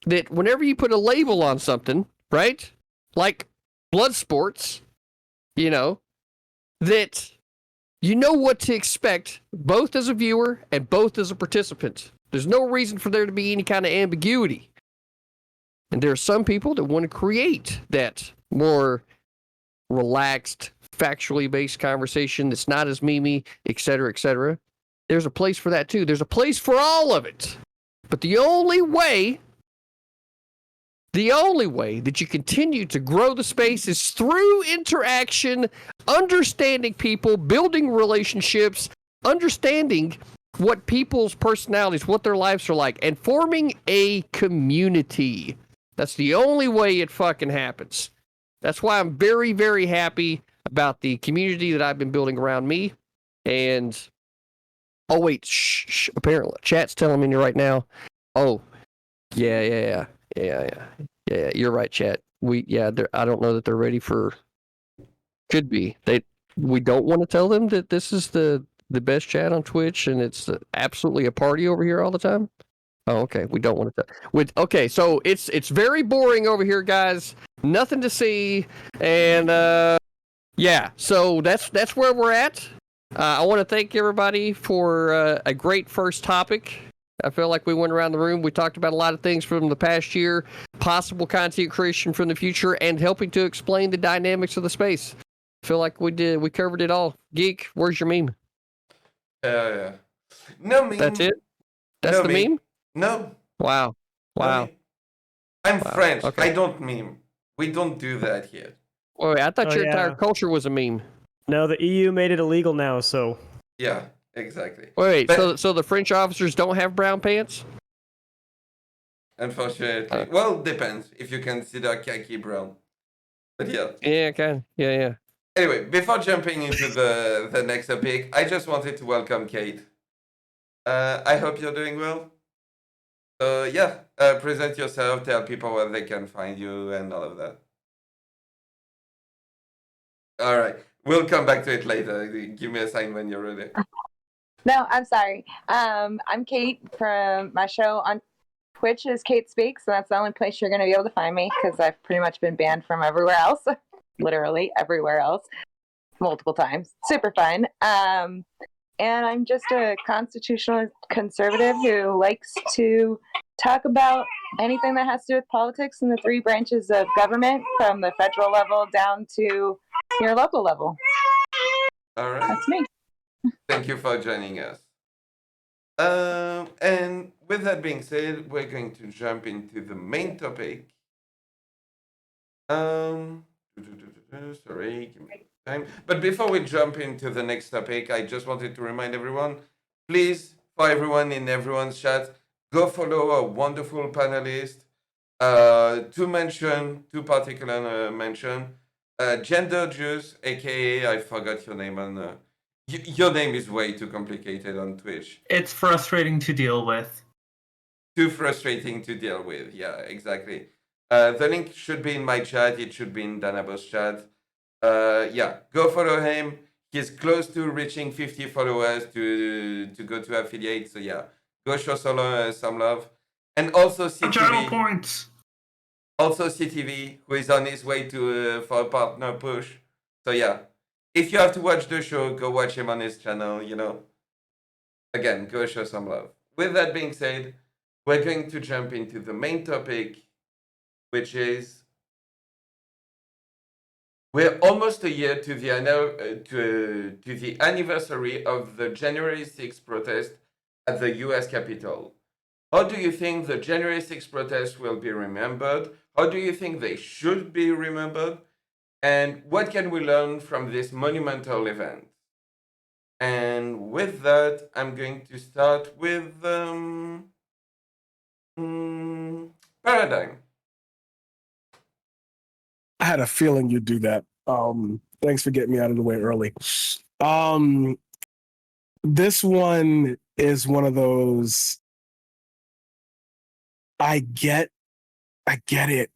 that whenever you put a label on something, right, like blood sports, that you know what to expect, both as a viewer and both as a participant. There's no reason for there to be any kind of ambiguity. And there are some people that want to create that more relaxed, factually based conversation that's not as memey, et cetera, et cetera. There's a place for that too. There's a place for all of it. But the only way that you continue to grow the space is through interaction, understanding people, building relationships, understanding what people's personalities, what their lives are like, and forming a community. That's the only way it fucking happens. That's why I'm very, very happy about the community that I've been building around me. And oh wait, shh, apparently chat's telling me right now. Oh, yeah. You're right, chat. I don't know that they're ready for. Could be we don't want to tell them that this is the best chat on Twitch and it's absolutely a party over here all the time. Oh, okay. We don't want to. Okay, so it's very boring over here, guys. Nothing to see, and yeah. So that's where we're at. I want to thank everybody for a great first topic. I feel like we went around the room. We talked about a lot of things from the past year, possible content creation from the future, and helping to explain the dynamics of the space. I feel like we covered it all. Geek, where's your meme? Yeah. No meme. That's it? That's no the meme? No. Wow. No meme. I'm French. Okay. I don't meme. We don't do that here. Wait, I thought your entire yeah. culture was a meme. No, the EU made it illegal now, so Yeah, exactly. Wait, But- so the French officers don't have brown pants? Unfortunately. Well, depends if you consider khaki brown. But yeah. Yeah, okay. Yeah. Anyway, before jumping into the next topic, I just wanted to welcome Kate. I hope you're doing well. So yeah, present yourself, tell people where they can find you and all of that. All right, we'll come back to it later. Give me a sign when you're ready. No, I'm sorry. I'm Kate from my show on Twitch is Kate Speaks, and that's the only place you're going to be able to find me because I've pretty much been banned from everywhere else, literally everywhere else, multiple times. Super fun. And I'm just a constitutional conservative who likes to talk about anything that has to do with politics in the three branches of government, from the federal level down to your local level. All right. That's me. Thank you for joining us. And with that being said, we're going to jump into the main topic. Sorry, give me time. But before we jump into the next topic, I just wanted to remind everyone, please, for everyone in everyone's chat, go follow a wonderful panelist. Two particular mention. Gender Juice, aka I forgot your name on. Your name is way too complicated on Twitch. It's frustrating to deal with. Too frustrating to deal with. Yeah, exactly. The link should be in my chat. It should be in Danabo's chat. Yeah, go follow him. He's close to reaching 50 followers to go to affiliate. So yeah, go show some love. And also Channel CTV. points. Also CTV, who is on his way to for a partner push. So yeah, if you have to watch the show, go watch him on his channel. You know. Again, go show some love. With that being said, we're going to jump into the main topic, which is we're almost a year to the anniversary of the January 6th protest at the U.S. Capitol. How do you think the January 6th protests will be remembered? How do you think they should be remembered? And what can we learn from this monumental event? And with that, I'm going to start with Paradigm. I had a feeling you'd do that. Thanks for getting me out of the way early. This one is one of those. I get it.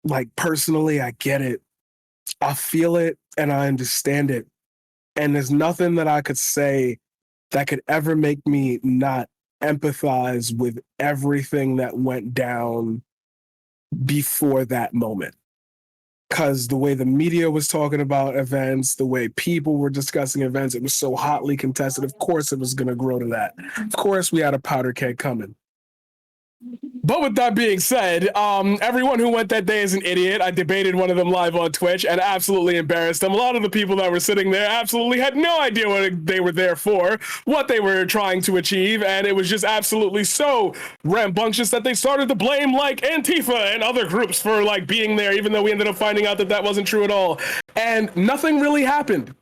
Like, personally, I get it. I feel it and I understand it. And there's nothing that I could say that could ever make me not empathize with everything that went down before that moment. Because the way the media was talking about events, the way people were discussing events, it was so hotly contested. Of course, it was going to grow to that. Of course, we had a powder keg coming. But with that being said, everyone who went that day is an idiot. I debated one of them live on Twitch and absolutely embarrassed them. A lot of the people that were sitting there absolutely had no idea what they were there for, what they were trying to achieve, and it was just absolutely so rambunctious that they started to blame like Antifa and other groups for like being there, even though we ended up finding out that that wasn't true at all. And nothing really happened.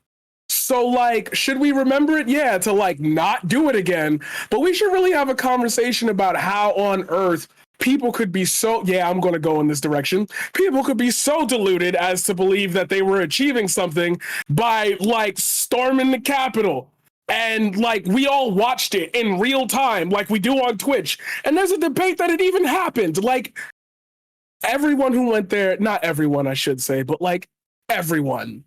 So, like, should we remember it? Yeah, to, like, not do it again. But we should really have a conversation about how on earth people could be so, yeah, I'm going to go in this direction. People could be so deluded as to believe that they were achieving something by, like, storming the Capitol. And, like, we all watched it in real time, like we do on Twitch. And there's a debate that it even happened. Like, everyone who went there, not everyone, I should say, but, like, everyone,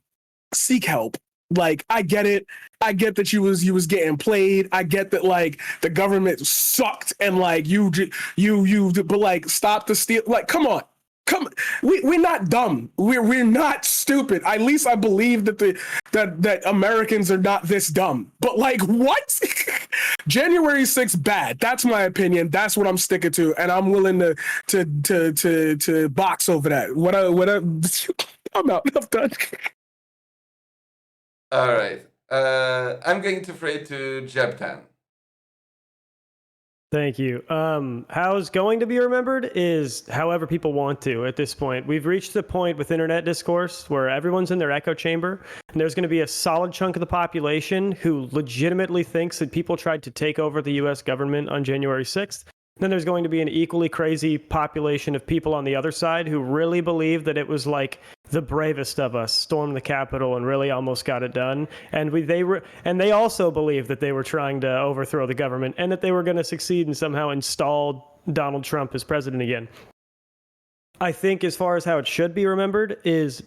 seek help. Like, I get it. I get that you was getting played. I get that, like, the government sucked and, like, but, like, stop the steal. Like, come on. We're not dumb. We're not stupid. At least I believe that Americans are not this dumb. But, like, what? January 6th, bad. That's my opinion. That's what I'm sticking to, and I'm willing to box over that. What I'm out. I'm done. All right. I'm going to pray to Jebtan. Thank you. How it's going to be remembered is however people want to at this point. We've reached the point with internet discourse where everyone's in their echo chamber, and there's going to be a solid chunk of the population who legitimately thinks that people tried to take over the U.S. government on January 6th. Then there's going to be an equally crazy population of people on the other side who really believe that it was like the bravest of us stormed the Capitol and really almost got it done. And they also believe that they were trying to overthrow the government and that they were going to succeed and somehow install Donald Trump as president again. I think as far as how it should be remembered is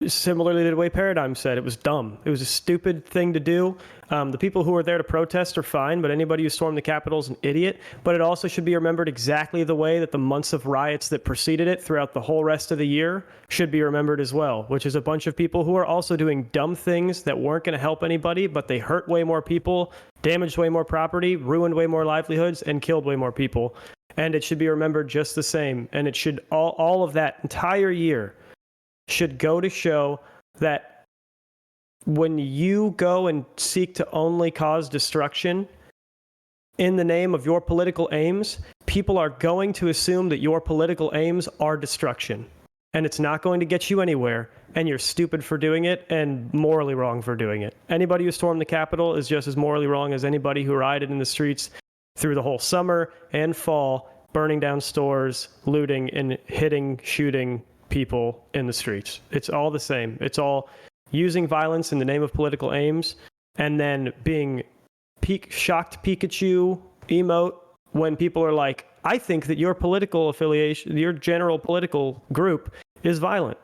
similarly to the way Paradigm said, it was dumb. It was a stupid thing to do. The people who were there to protest are fine, but anybody who stormed the Capitol is an idiot. But it also should be remembered exactly the way that the months of riots that preceded it throughout the whole rest of the year should be remembered as well, which is a bunch of people who are also doing dumb things that weren't going to help anybody, but they hurt way more people, damaged way more property, ruined way more livelihoods, and killed way more people. And it should be remembered just the same. And it should, all of that entire year should go to show that when you go and seek to only cause destruction in the name of your political aims, people are going to assume that your political aims are destruction. And it's not going to get you anywhere, and you're stupid for doing it and morally wrong for doing it. Anybody who stormed the Capitol is just as morally wrong as anybody who rioted in the streets through the whole summer and fall, burning down stores, looting, and shooting people in the streets. It's all the same. It's all using violence in the name of political aims and then being shocked Pikachu emote when people are like, I think that your political affiliation, your general political group is violent.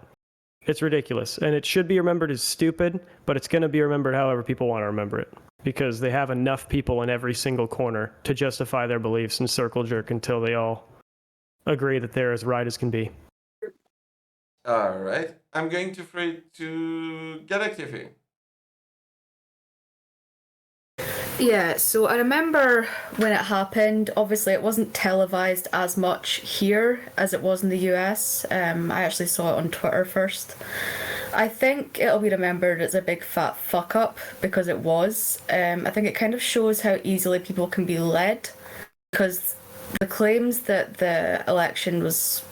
It's ridiculous. And it should be remembered as stupid, but it's going to be remembered however people want to remember it, because they have enough people in every single corner to justify their beliefs and circle jerk until they all agree that they're as right as can be. All right. I'm going to pray to Galactify. Yeah, so I remember when it happened, obviously it wasn't televised as much here as it was in the US. I actually saw it on Twitter first. I think it'll be remembered as a big fat fuck up, because it was. I think it kind of shows how easily people can be led, because the claims that the election was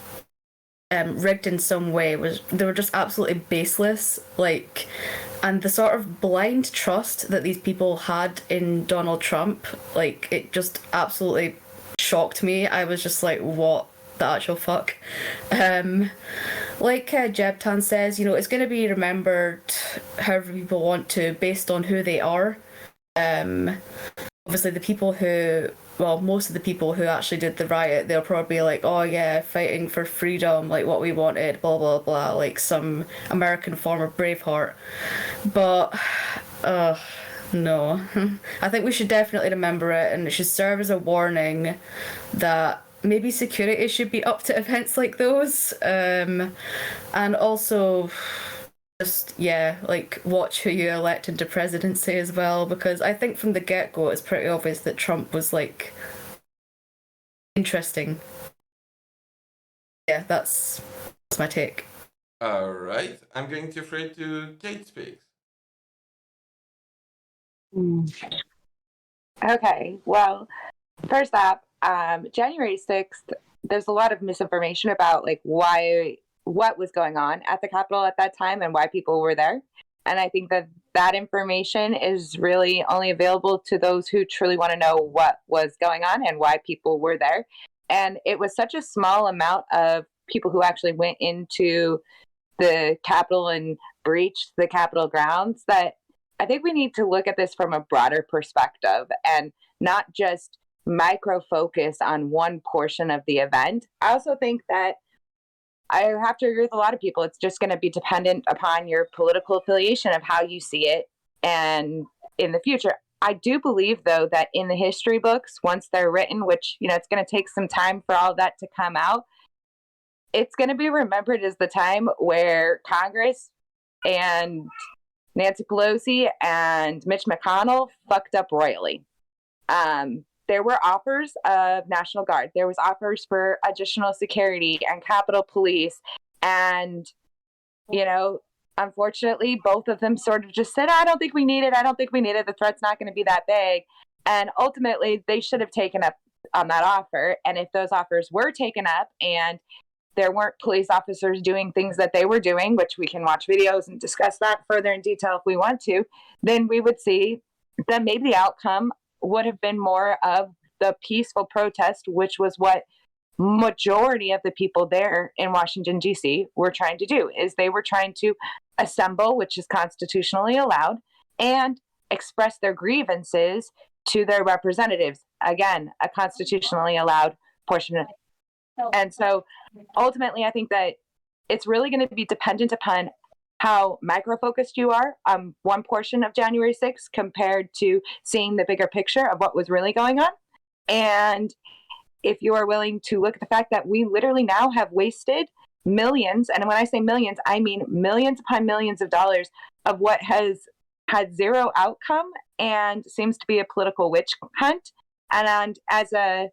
rigged in some way they were just absolutely baseless, like, and the sort of blind trust that these people had in Donald Trump, like, it just absolutely shocked me. I was just like, what the actual fuck? Like Jebtan says, you know, it's going to be remembered however people want to, based on who they are. Obviously the people who, well, most of the people who actually did the riot, they'll probably be like, oh yeah, fighting for freedom, like what we wanted, blah, blah, blah, like some American form of Braveheart. But, no. I think we should definitely remember it, and it should serve as a warning that maybe security should be up to events like those. And also, just, yeah, like, watch who you elect into presidency as well, because I think from the get-go it's pretty obvious that Trump was, like, interesting. Yeah, that's my take. All right. I'm going to pray to Kate Speaks. Okay, well, first off, January 6th, there's a lot of misinformation about, like, what was going on at the Capitol at that time and why people were there. And I think that that information is really only available to those who truly want to know what was going on and why people were there. And it was such a small amount of people who actually went into the Capitol and breached the Capitol grounds that I think we need to look at this from a broader perspective and not just micro focus on one portion of the event. I also think that I have to agree with a lot of people. It's just going to be dependent upon your political affiliation of how you see it and in the future. I do believe, though, that in the history books, once they're written, which, you know, it's going to take some time for all that to come out, it's going to be remembered as the time where Congress and Nancy Pelosi and Mitch McConnell fucked up royally. There were offers of National Guard. There was offers for additional security and Capitol Police. And, you know, unfortunately, both of them sort of just said, I don't think we need it. I don't think we need it. The threat's not going to be that big. And ultimately, they should have taken up on that offer. And if those offers were taken up and there weren't police officers doing things that they were doing, which we can watch videos and discuss that further in detail if we want to, then we would see that maybe the outcome would have been more of the peaceful protest, which was what majority of the people there in Washington, D.C. were trying to do, is they were trying to assemble, which is constitutionally allowed, and express their grievances to their representatives. Again, a constitutionally allowed portion of it. And so ultimately, I think that it's really going to be dependent upon how micro-focused you are on one portion of January 6th compared to seeing the bigger picture of what was really going on. And if you are willing to look at the fact that we literally now have wasted millions, and when I say millions, I mean millions upon millions of dollars of what has had zero outcome and seems to be a political witch hunt. And as a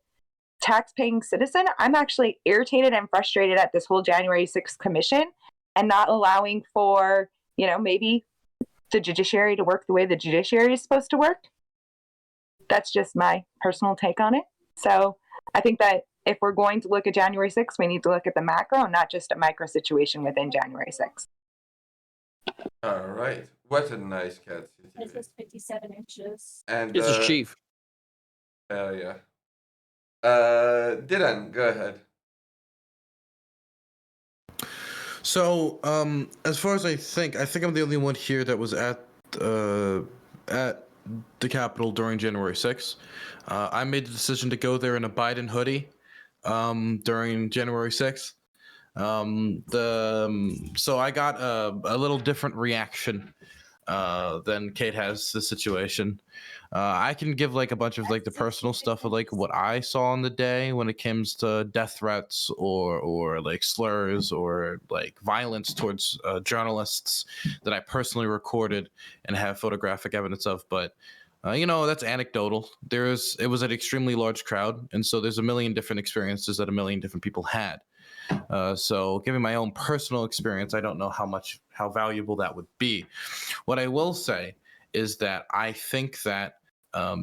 tax-paying citizen, I'm actually irritated and frustrated at this whole January 6th commission and not allowing for, you know, maybe the judiciary to work the way the judiciary is supposed to work. That's just my personal take on it. So I think that if we're going to look at January 6th, we need to look at the macro, not just a micro situation within January 6th. All right. What a nice cat. This is 57 inches. And This is Chief. yeah. Dylan, go ahead. So, as far as I think I'm the only one here that was at the Capitol during January 6th. I made the decision to go there in a Biden hoodie during January 6th. So I got a little different reaction than Kate has the situation. I can give like a bunch of like the personal stuff of like what I saw on the day when it comes to death threats or like slurs or like violence towards journalists that I personally recorded and have photographic evidence of. But you know, that's anecdotal. It was an extremely large crowd, and so there's a million different experiences that a million different people had. So giving my own personal experience, I don't know how valuable that would be. What I will say is that I think that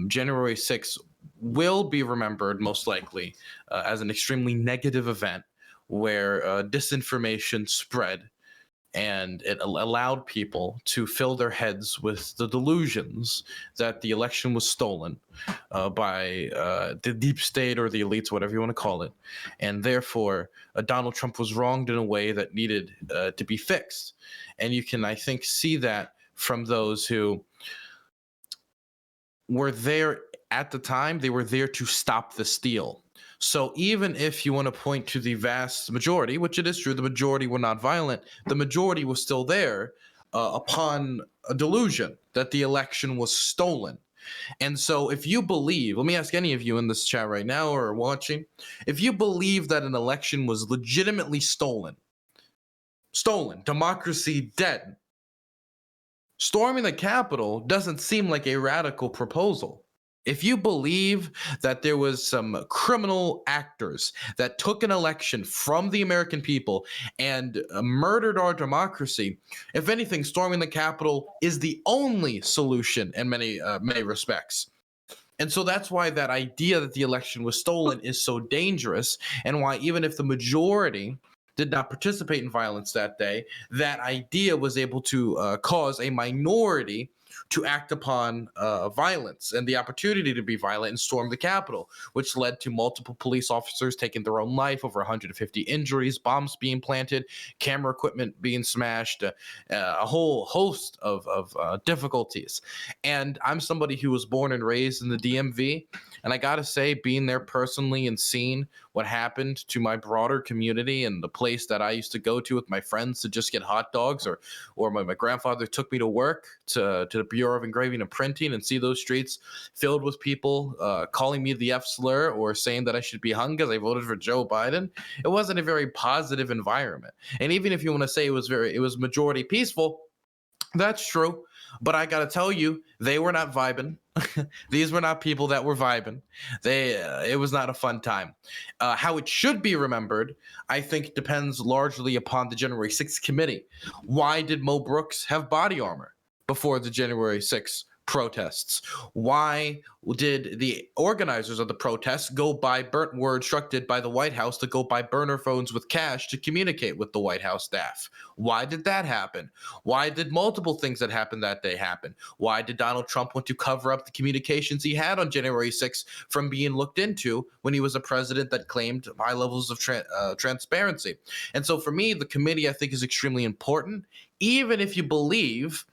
January 6th will be remembered most likely as an extremely negative event where disinformation spread and it allowed people to fill their heads with the delusions that the election was stolen by the deep state or the elites, whatever you want to call it. And therefore, Donald Trump was wronged in a way that needed to be fixed. And you can, I think, see that from those who were there at the time. They were there to stop the steal. So even if you want to point to the vast majority, which it is true, the majority were not violent, the majority was still there upon a delusion that the election was stolen. And so if you believe, let me ask any of you in this chat right now or watching, if you believe that an election was legitimately stolen, democracy dead, storming the Capitol doesn't seem like a radical proposal. If you believe that there was some criminal actors that took an election from the American people and murdered our democracy, if anything, storming the Capitol is the only solution in many respects. And so that's why that idea that the election was stolen is so dangerous, and why even if the majority did not participate in violence that day, that idea was able to cause a minority to act upon violence and the opportunity to be violent and storm the Capitol, which led to multiple police officers taking their own life, over 150 injuries, bombs being planted, camera equipment being smashed, a whole host of difficulties. And I'm somebody who was born and raised in the DMV, and I gotta say, being there personally and seeing what happened to my broader community and the place that I used to go to with my friends to just get hot dogs, or my grandfather took me to work to the Bureau of Engraving and Printing, and see those streets filled with people calling me the F slur or saying that I should be hung because I voted for Joe Biden. It wasn't a very positive environment. And even if you want to say it was majority peaceful, that's true. But I got to tell you, they were not vibing. These were not people that were vibing. It was not a fun time. How it should be remembered, I think, depends largely upon the January 6th committee. Why did Mo Brooks have body armor before the January 6th protests? Why did the organizers of the protests were instructed by the White House to go buy burner phones with cash to communicate with the White House staff? Why did that happen? Why did multiple things that happened that day happen? Why did Donald Trump want to cover up the communications he had on January 6th from being looked into when he was a president that claimed high levels of transparency? And so for me, the committee, I think, is extremely important, even if you believe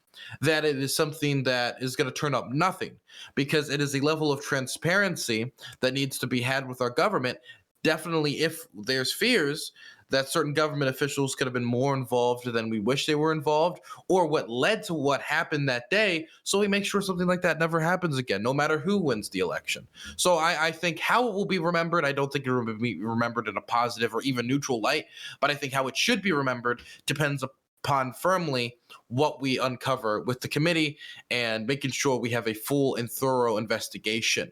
that it is something that is going to turn up nothing, because it is a level of transparency that needs to be had with our government. Definitely, if there's fears that certain government officials could have been more involved than we wish they were involved, or what led to what happened that day, so we make sure something like that never happens again, no matter who wins the election. So I think how it will be remembered, I don't think it will be remembered in a positive or even neutral light, but I think how it should be remembered depends upon firmly what we uncover with the committee and making sure we have a full and thorough investigation.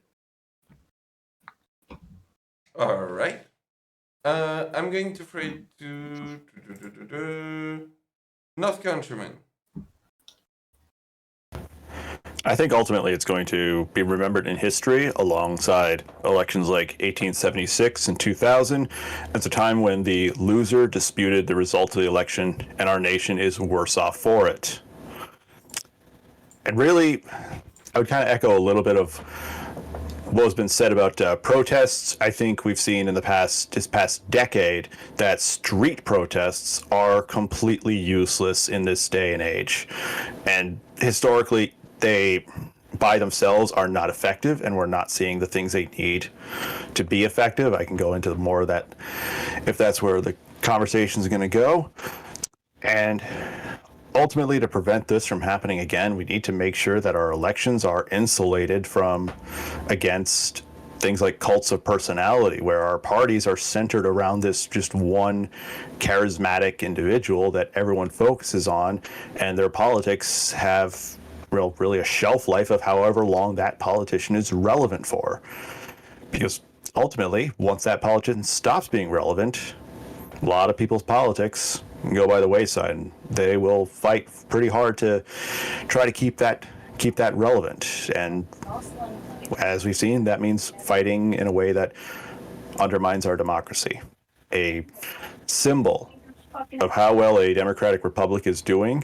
All right. I'm going to fade to North Countryman. I think ultimately it's going to be remembered in history alongside elections like 1876 and 2000 as a time when the loser disputed the result of the election and our nation is worse off for it. And really, I would kind of echo a little bit of what has been said about protests. I think we've seen in this past decade that street protests are completely useless in this day and age. And historically, they by themselves are not effective, and we're not seeing the things they need to be effective. I can go into more of that if that's where the conversation is going to go. And ultimately, to prevent this from happening again, we need to make sure that our elections are insulated against things like cults of personality, where our parties are centered around this just one charismatic individual that everyone focuses on, and their politics have really a shelf life of however long that politician is relevant for. Because ultimately, once that politician stops being relevant, a lot of people's politics go by the wayside, and they will fight pretty hard to try to keep that relevant. And as we've seen, that means fighting in a way that undermines our democracy. A symbol of how well a democratic republic is doing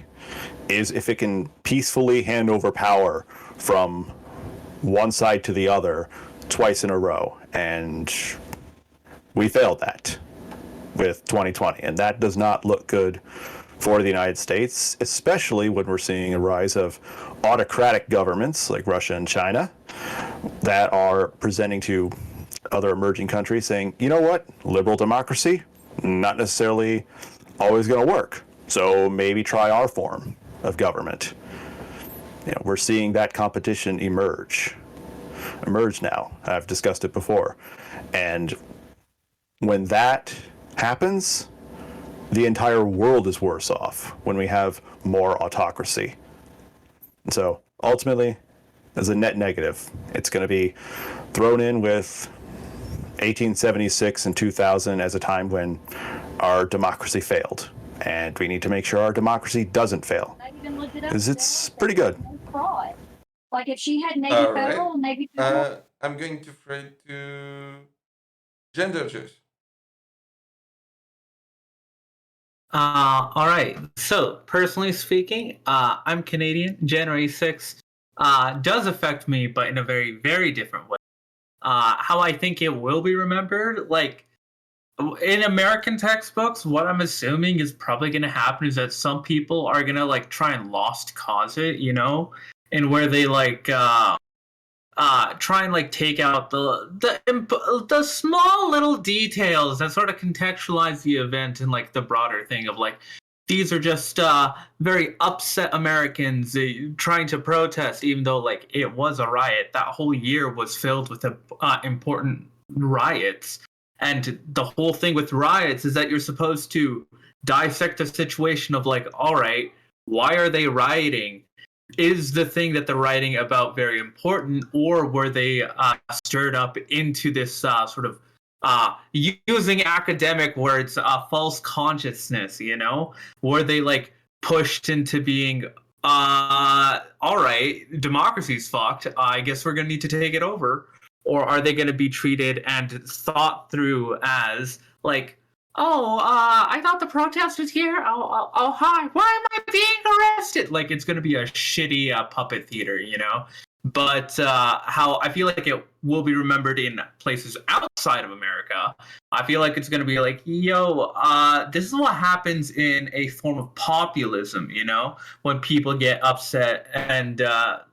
is if it can peacefully hand over power from one side to the other twice in a row. And we failed that with 2020, and that does not look good for the United States, especially when we're seeing a rise of autocratic governments like Russia and China that are presenting to other emerging countries saying, you know what, liberal democracy, not necessarily always going to work, so maybe try our form of government. We're seeing that competition emerge now. I've discussed it before. And when that happens, the entire world is worse off when we have more autocracy. And so ultimately, as a net negative, it's going to be thrown in with 1876 and 2000 as a time when our democracy failed. And we need to make sure our democracy doesn't fail, because it's pretty good. Like if she had Navy Federal and Navy Federal. I'm going to fade to Gender Juice. All right. So, personally speaking, I'm Canadian. January 6th does affect me, but in a very, very different way. How I think it will be remembered, like, in American textbooks, what I'm assuming is probably going to happen is that some people are going to, like, try and lost cause it, you know? And where they, like, try and, like, take out the small little details that sort of contextualize the event and, like, the broader thing of, like, these are just very upset Americans trying to protest, even though, like, it was a riot. That whole year was filled with important riots. And the whole thing with riots is that you're supposed to dissect the situation of, like, all right, why are they rioting? Is the thing that they're writing about very important, or were they stirred up into this sort of using academic words, false consciousness, you know? Were they, like, pushed into being, all right, democracy's fucked, I guess we're going to need to take it over? Or are they going to be treated and thought through as, like, oh, I thought the protest was here. Oh, hi. Why am I being arrested? Like, it's going to be a shitty puppet theater, you know? But how I feel like it will be remembered in places outside of America, I feel like it's going to be like, yo, this is what happens in a form of populism, you know? When people get upset and,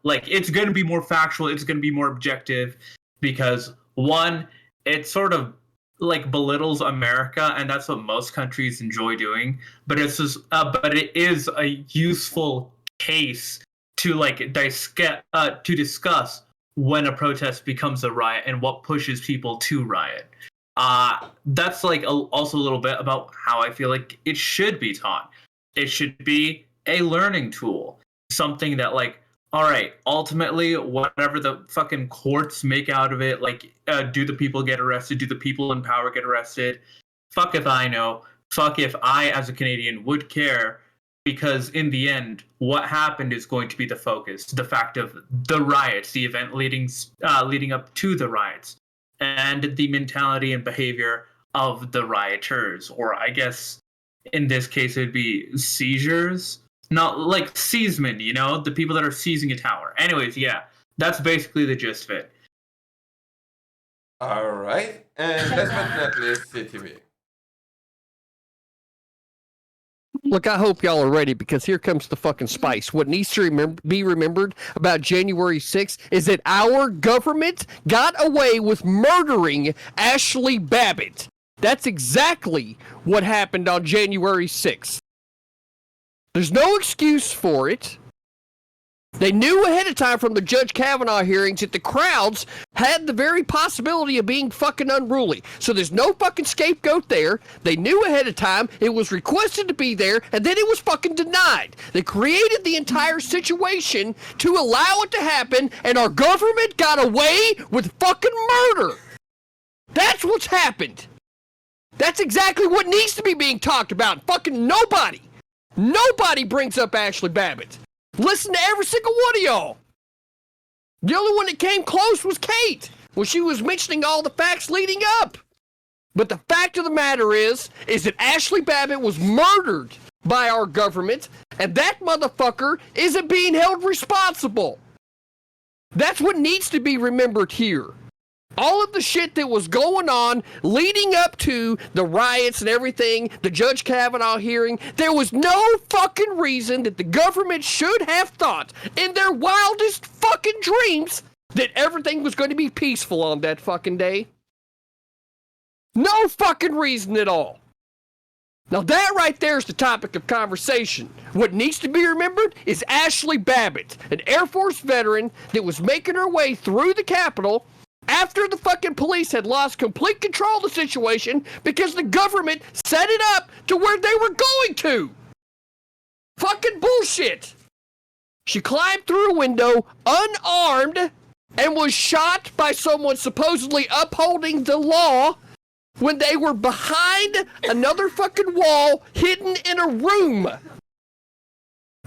like, it's going to be more factual. It's going to be more objective. Because one, it sort of, like, belittles America, and that's what most countries enjoy doing. But it's just, but it is a useful case to, like, discuss when a protest becomes a riot and what pushes people to riot. That's, like, also a little bit about how I feel like it should be taught. It should be a learning tool, something that, like, all right, ultimately, whatever the fucking courts make out of it, like, do the people get arrested? Do the people in power get arrested? Fuck if I know. Fuck if I, as a Canadian, would care, because in the end, what happened is going to be the focus. The fact of the riots, the event leading up to the riots, and the mentality and behavior of the rioters, or I guess in this case, it'd be seizures. Not like seizmen, you know, the people that are seizing a tower. Anyways, yeah, that's basically the gist of it. All right, and last but not least, CTV. Look, I hope y'all are ready, because here comes the fucking spice. What needs to be remembered about January 6th is that our government got away with murdering Ashley Babbitt. That's exactly what happened on January 6th. There's no excuse for it. They knew ahead of time from the Judge Kavanaugh hearings that the crowds had the very possibility of being fucking unruly. So there's no fucking scapegoat there. They knew ahead of time. It was requested to be there, and then it was fucking denied. They created the entire situation to allow it to happen, and our government got away with fucking murder. That's what's happened. That's exactly what needs to be being talked about. Fucking nobody. Nobody brings up Ashley Babbitt. Listen to every single one of y'all. The only one that came close was Kate, when she was mentioning all the facts leading up. But the fact of the matter is that Ashley Babbitt was murdered by our government, and that motherfucker isn't being held responsible. That's what needs to be remembered here. All of the shit that was going on leading up to the riots and everything, the Judge Kavanaugh hearing, there was no fucking reason that the government should have thought in their wildest fucking dreams that everything was going to be peaceful on that fucking day. No fucking reason at all. Now that right there is the topic of conversation. What needs to be remembered is Ashley Babbitt, an Air Force veteran that was making her way through the Capitol after the fucking police had lost complete control of the situation because the government set it up to where they were going to. Fucking bullshit. She climbed through a window unarmed and was shot by someone supposedly upholding the law when they were behind another fucking wall hidden in a room.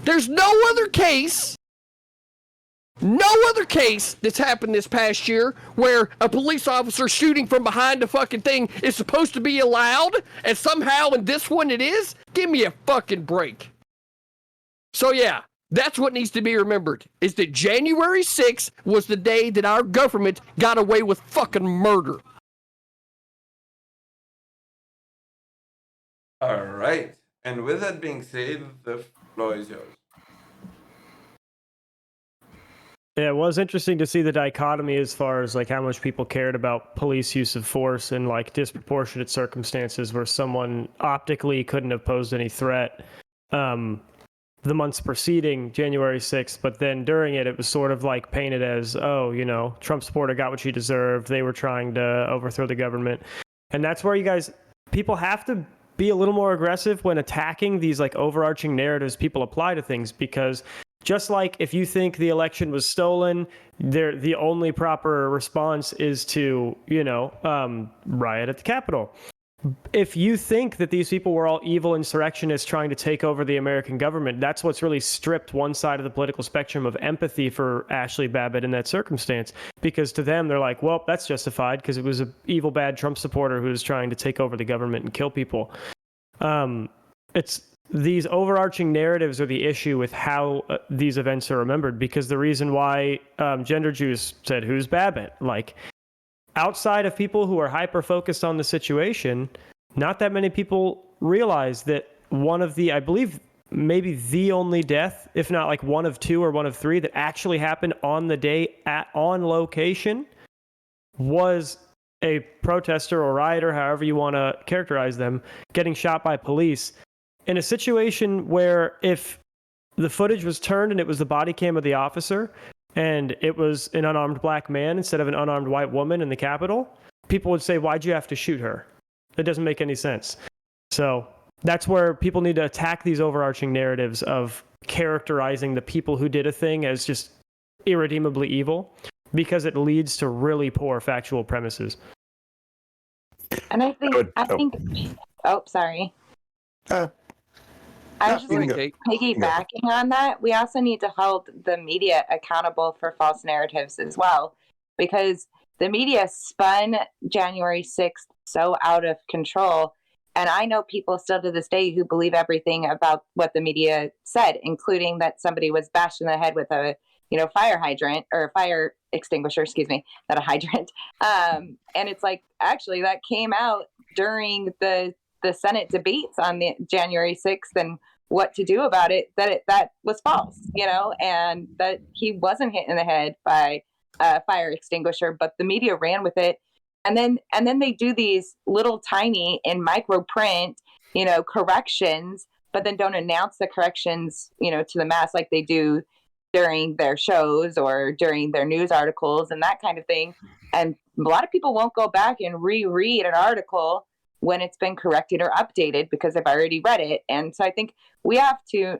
There's no other case No other case that's happened this past year where a police officer shooting from behind the fucking thing is supposed to be allowed, and somehow in this one it is? Give me a fucking break. So yeah, that's what needs to be remembered, is that January 6th was the day that our government got away with fucking murder. All right. And with that being said, the floor is yours. Yeah, it was interesting to see the dichotomy as far as like how much people cared about police use of force in like disproportionate circumstances where someone optically couldn't have posed any threat the months preceding January 6th, but then during it was sort of like painted as, oh, you know, Trump supporter got what she deserved. They were trying to overthrow the government. And that's where people have to be a little more aggressive when attacking these like overarching narratives people apply to things, because just like if you think the election was stolen, the only proper response is to, riot at the Capitol. If you think that these people were all evil insurrectionists trying to take over the American government, that's what's really stripped one side of the political spectrum of empathy for Ashley Babbitt in that circumstance. Because to them, they're like, well, that's justified because it was an evil, bad Trump supporter who was trying to take over the government and kill people. It's these overarching narratives are the issue with how these events are remembered, because the reason why Gender Juice said, who's Babbitt? Like, outside of people who are hyper-focused on the situation, not that many people realize that one of the, I believe, maybe the only death, if not like one of two or one of three, that actually happened on the day on location was a protester or rioter, however you want to characterize them, getting shot by police. In a situation where if the footage was turned and it was the body cam of the officer and it was an unarmed black man instead of an unarmed white woman in the Capitol, people would say, why'd you have to shoot her? It doesn't make any sense. So that's where people need to attack these overarching narratives of characterizing the people who did a thing as just irredeemably evil, because it leads to really poor factual premises. And I think, sorry. I was just piggybacking on that. We also need to hold the media accountable for false narratives as well, because the media spun January 6th so out of control. And I know people still to this day who believe everything about what the media said, including that somebody was bashed in the head with a, fire hydrant or fire extinguisher, not a hydrant. And it's like, actually, that came out during the Senate debates on the January 6th and what to do about it, that was false, and that he wasn't hit in the head by a fire extinguisher, but the media ran with it. And then they do these little tiny in micro print, corrections, but then don't announce the corrections, to the mass like they do during their shows or during their news articles and that kind of thing. And a lot of people won't go back and reread an article when it's been corrected or updated because they've already read it. And so I think we have to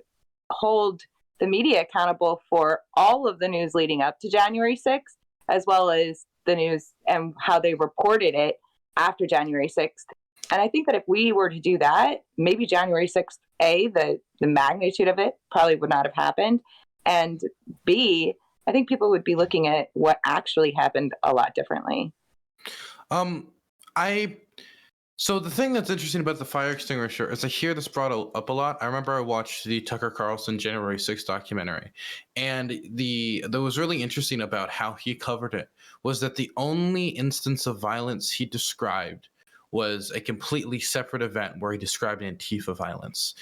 hold the media accountable for all of the news leading up to January 6th, as well as the news and how they reported it after January 6th. And I think that if we were to do that, maybe January 6th, A, the magnitude of it probably would not have happened. And B, I think people would be looking at what actually happened a lot differently. So the thing that's interesting about the fire extinguisher is I hear this brought up a lot. I remember I watched the Tucker Carlson January 6th documentary, and that was really interesting about how he covered it was that the only instance of violence he described was a completely separate event where he described Antifa violence,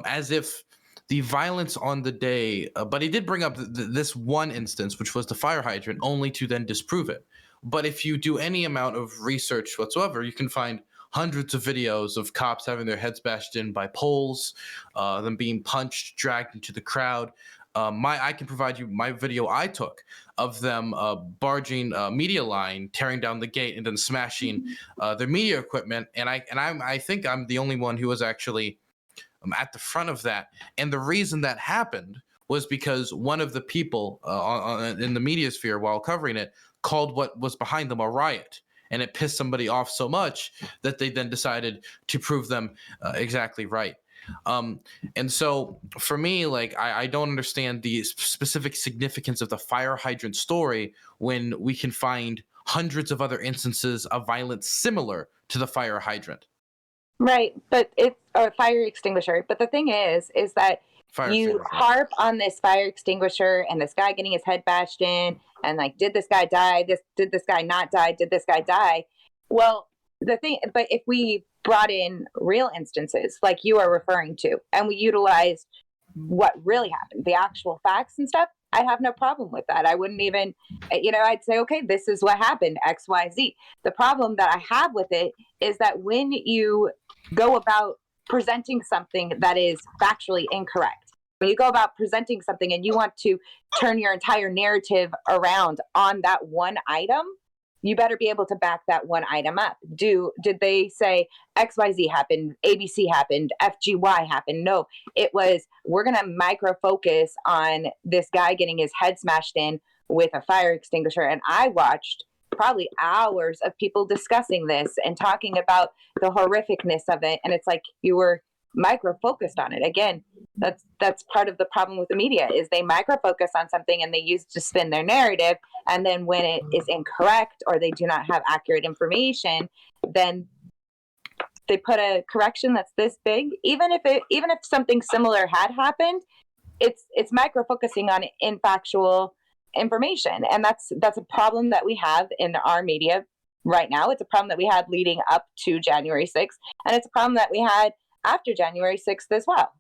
as if the violence on the day, but he did bring up this one instance, which was the fire hydrant, only to then disprove it. But if you do any amount of research whatsoever, you can find hundreds of videos of cops having their heads bashed in by poles, them being punched, dragged into the crowd. I can provide you my video I took of them barging media line, tearing down the gate, and then smashing their media equipment. And I think I'm the only one who was actually at the front of that. And the reason that happened was because one of the people in the media sphere while covering it called what was behind them a riot. And it pissed somebody off so much that they then decided to prove them exactly right. And so for me, like, I don't understand the specific significance of the fire hydrant story when we can find hundreds of other instances of violence similar to the fire hydrant. Right, but it's a fire extinguisher. But the thing is that you harp on this fire extinguisher and this guy getting his head bashed in, and like, did this guy die? Did this guy not die? Did this guy die? Well, but if we brought in real instances like you are referring to, and we utilized what really happened, the actual facts and stuff, I'd have no problem with that. I wouldn't even, I'd say, okay, this is what happened, X, Y, Z. The problem that I have with it is that when you go about presenting something that is factually incorrect, when you go about presenting something and you want to turn your entire narrative around on that one item, you better be able to back that one item up. Did they say XYZ happened, ABC happened, FGY happened? No, it was, we're going to micro focus on this guy getting his head smashed in with a fire extinguisher. And I watched probably hours of people discussing this and talking about the horrificness of it. And it's like, you were micro focused on it. Again, that's part of the problem with the media, is they micro focus on something and they use to spin their narrative, and then when it is incorrect or they do not have accurate information, then they put a correction that's this big. Even if something similar had happened, it's micro focusing on infactual information, and that's a problem that we have in our media right now. It's a problem that we had leading up to January 6th, and it's a problem that we had after January 6th as well.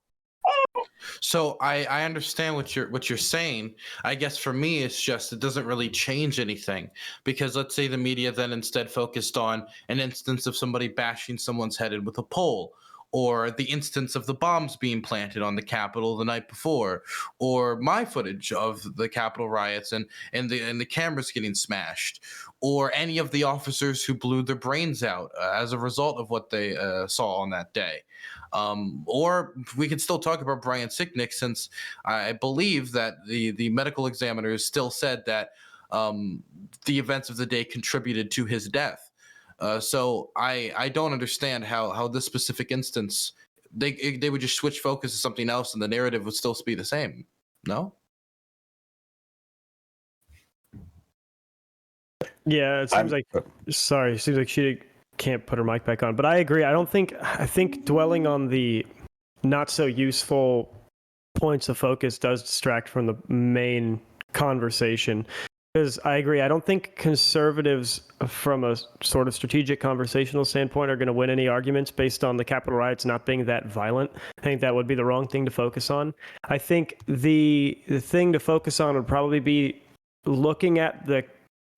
So I understand what you're saying. I guess for me, it's just, it doesn't really change anything, because let's say the media then instead focused on an instance of somebody bashing someone's head in with a pole, or the instance of the bombs being planted on the Capitol the night before, or my footage of the Capitol riots and the cameras getting smashed, or any of the officers who blew their brains out as a result of what they saw on that day. Or we could still talk about Brian Sicknick, since I believe that the medical examiners still said that the events of the day contributed to his death. So I don't understand how this specific instance, they would just switch focus to something else and the narrative would still be the same. No? Yeah, it seems it seems like she can't put her mic back on, but I agree. I think dwelling on the not so useful points of focus does distract from the main conversation. Because I agree, I don't think conservatives, from a sort of strategic conversational standpoint, are going to win any arguments based on the Capitol riots not being that violent. I think that would be the wrong thing to focus on. I think the thing to focus on would probably be looking at the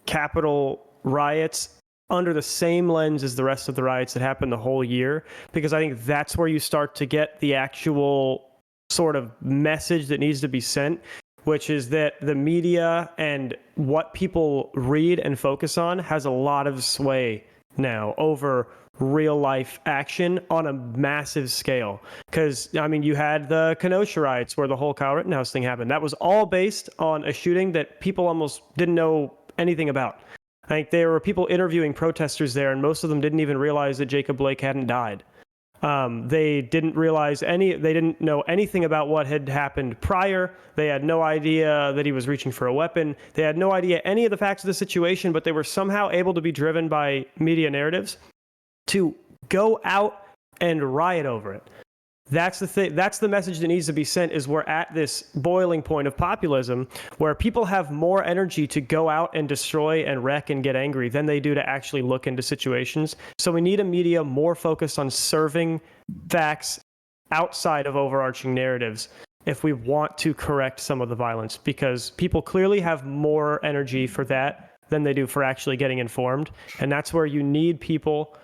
Capitol riots under the same lens as the rest of the riots that happened the whole year, because I think that's where you start to get the actual sort of message that needs to be sent, which is that the media and what people read and focus on has a lot of sway now over real life action on a massive scale. Because, I mean, you had the Kenosha riots where the whole Kyle Rittenhouse thing happened. That was all based on a shooting that people almost didn't know anything about. I think there were people interviewing protesters there, and most of them didn't even realize that Jacob Blake hadn't died. They didn't know anything about what had happened prior. They had no idea that he was reaching for a weapon. They had no idea any of the facts of the situation, but they were somehow able to be driven by media narratives to go out and riot over it. That's the thing. That's the message that needs to be sent, is we're at this boiling point of populism where people have more energy to go out and destroy and wreck and get angry than they do to actually look into situations. So we need a media more focused on serving facts outside of overarching narratives if we want to correct some of the violence, because people clearly have more energy for that than they do for actually getting informed. And that's where you need people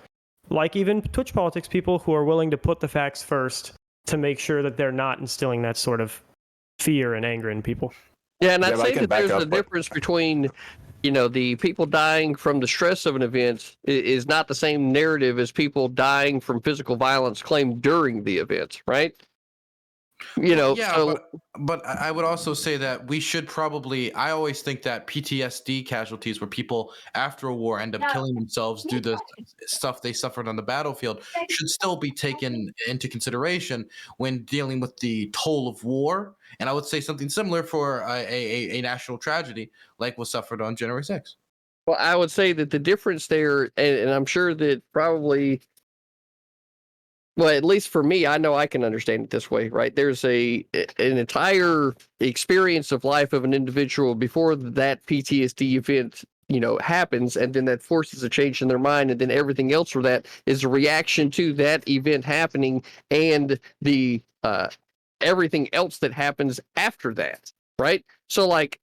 like even Twitch politics people who are willing to put the facts first to make sure that they're not instilling that sort of fear and anger in people. Yeah, and I'd say that there's a difference between, the people dying from the stress of an event is not the same narrative as people dying from physical violence claimed during the event, right? You know, Yeah, so but I would also say that we should probably. I always think that PTSD casualties, where people after a war end up killing themselves due to stuff they suffered on the battlefield, should still be taken into consideration when dealing with the toll of war. And I would say something similar for a national tragedy like was suffered on January 6th. well, I would say that the difference there, and I'm sure that probably, well, at least for me, I know I can understand it this way, right? There's an entire experience of life of an individual before that PTSD event, you know, happens, and then that forces a change in their mind, and then everything else for that is a reaction to that event happening and the everything else that happens after that, right? So, like,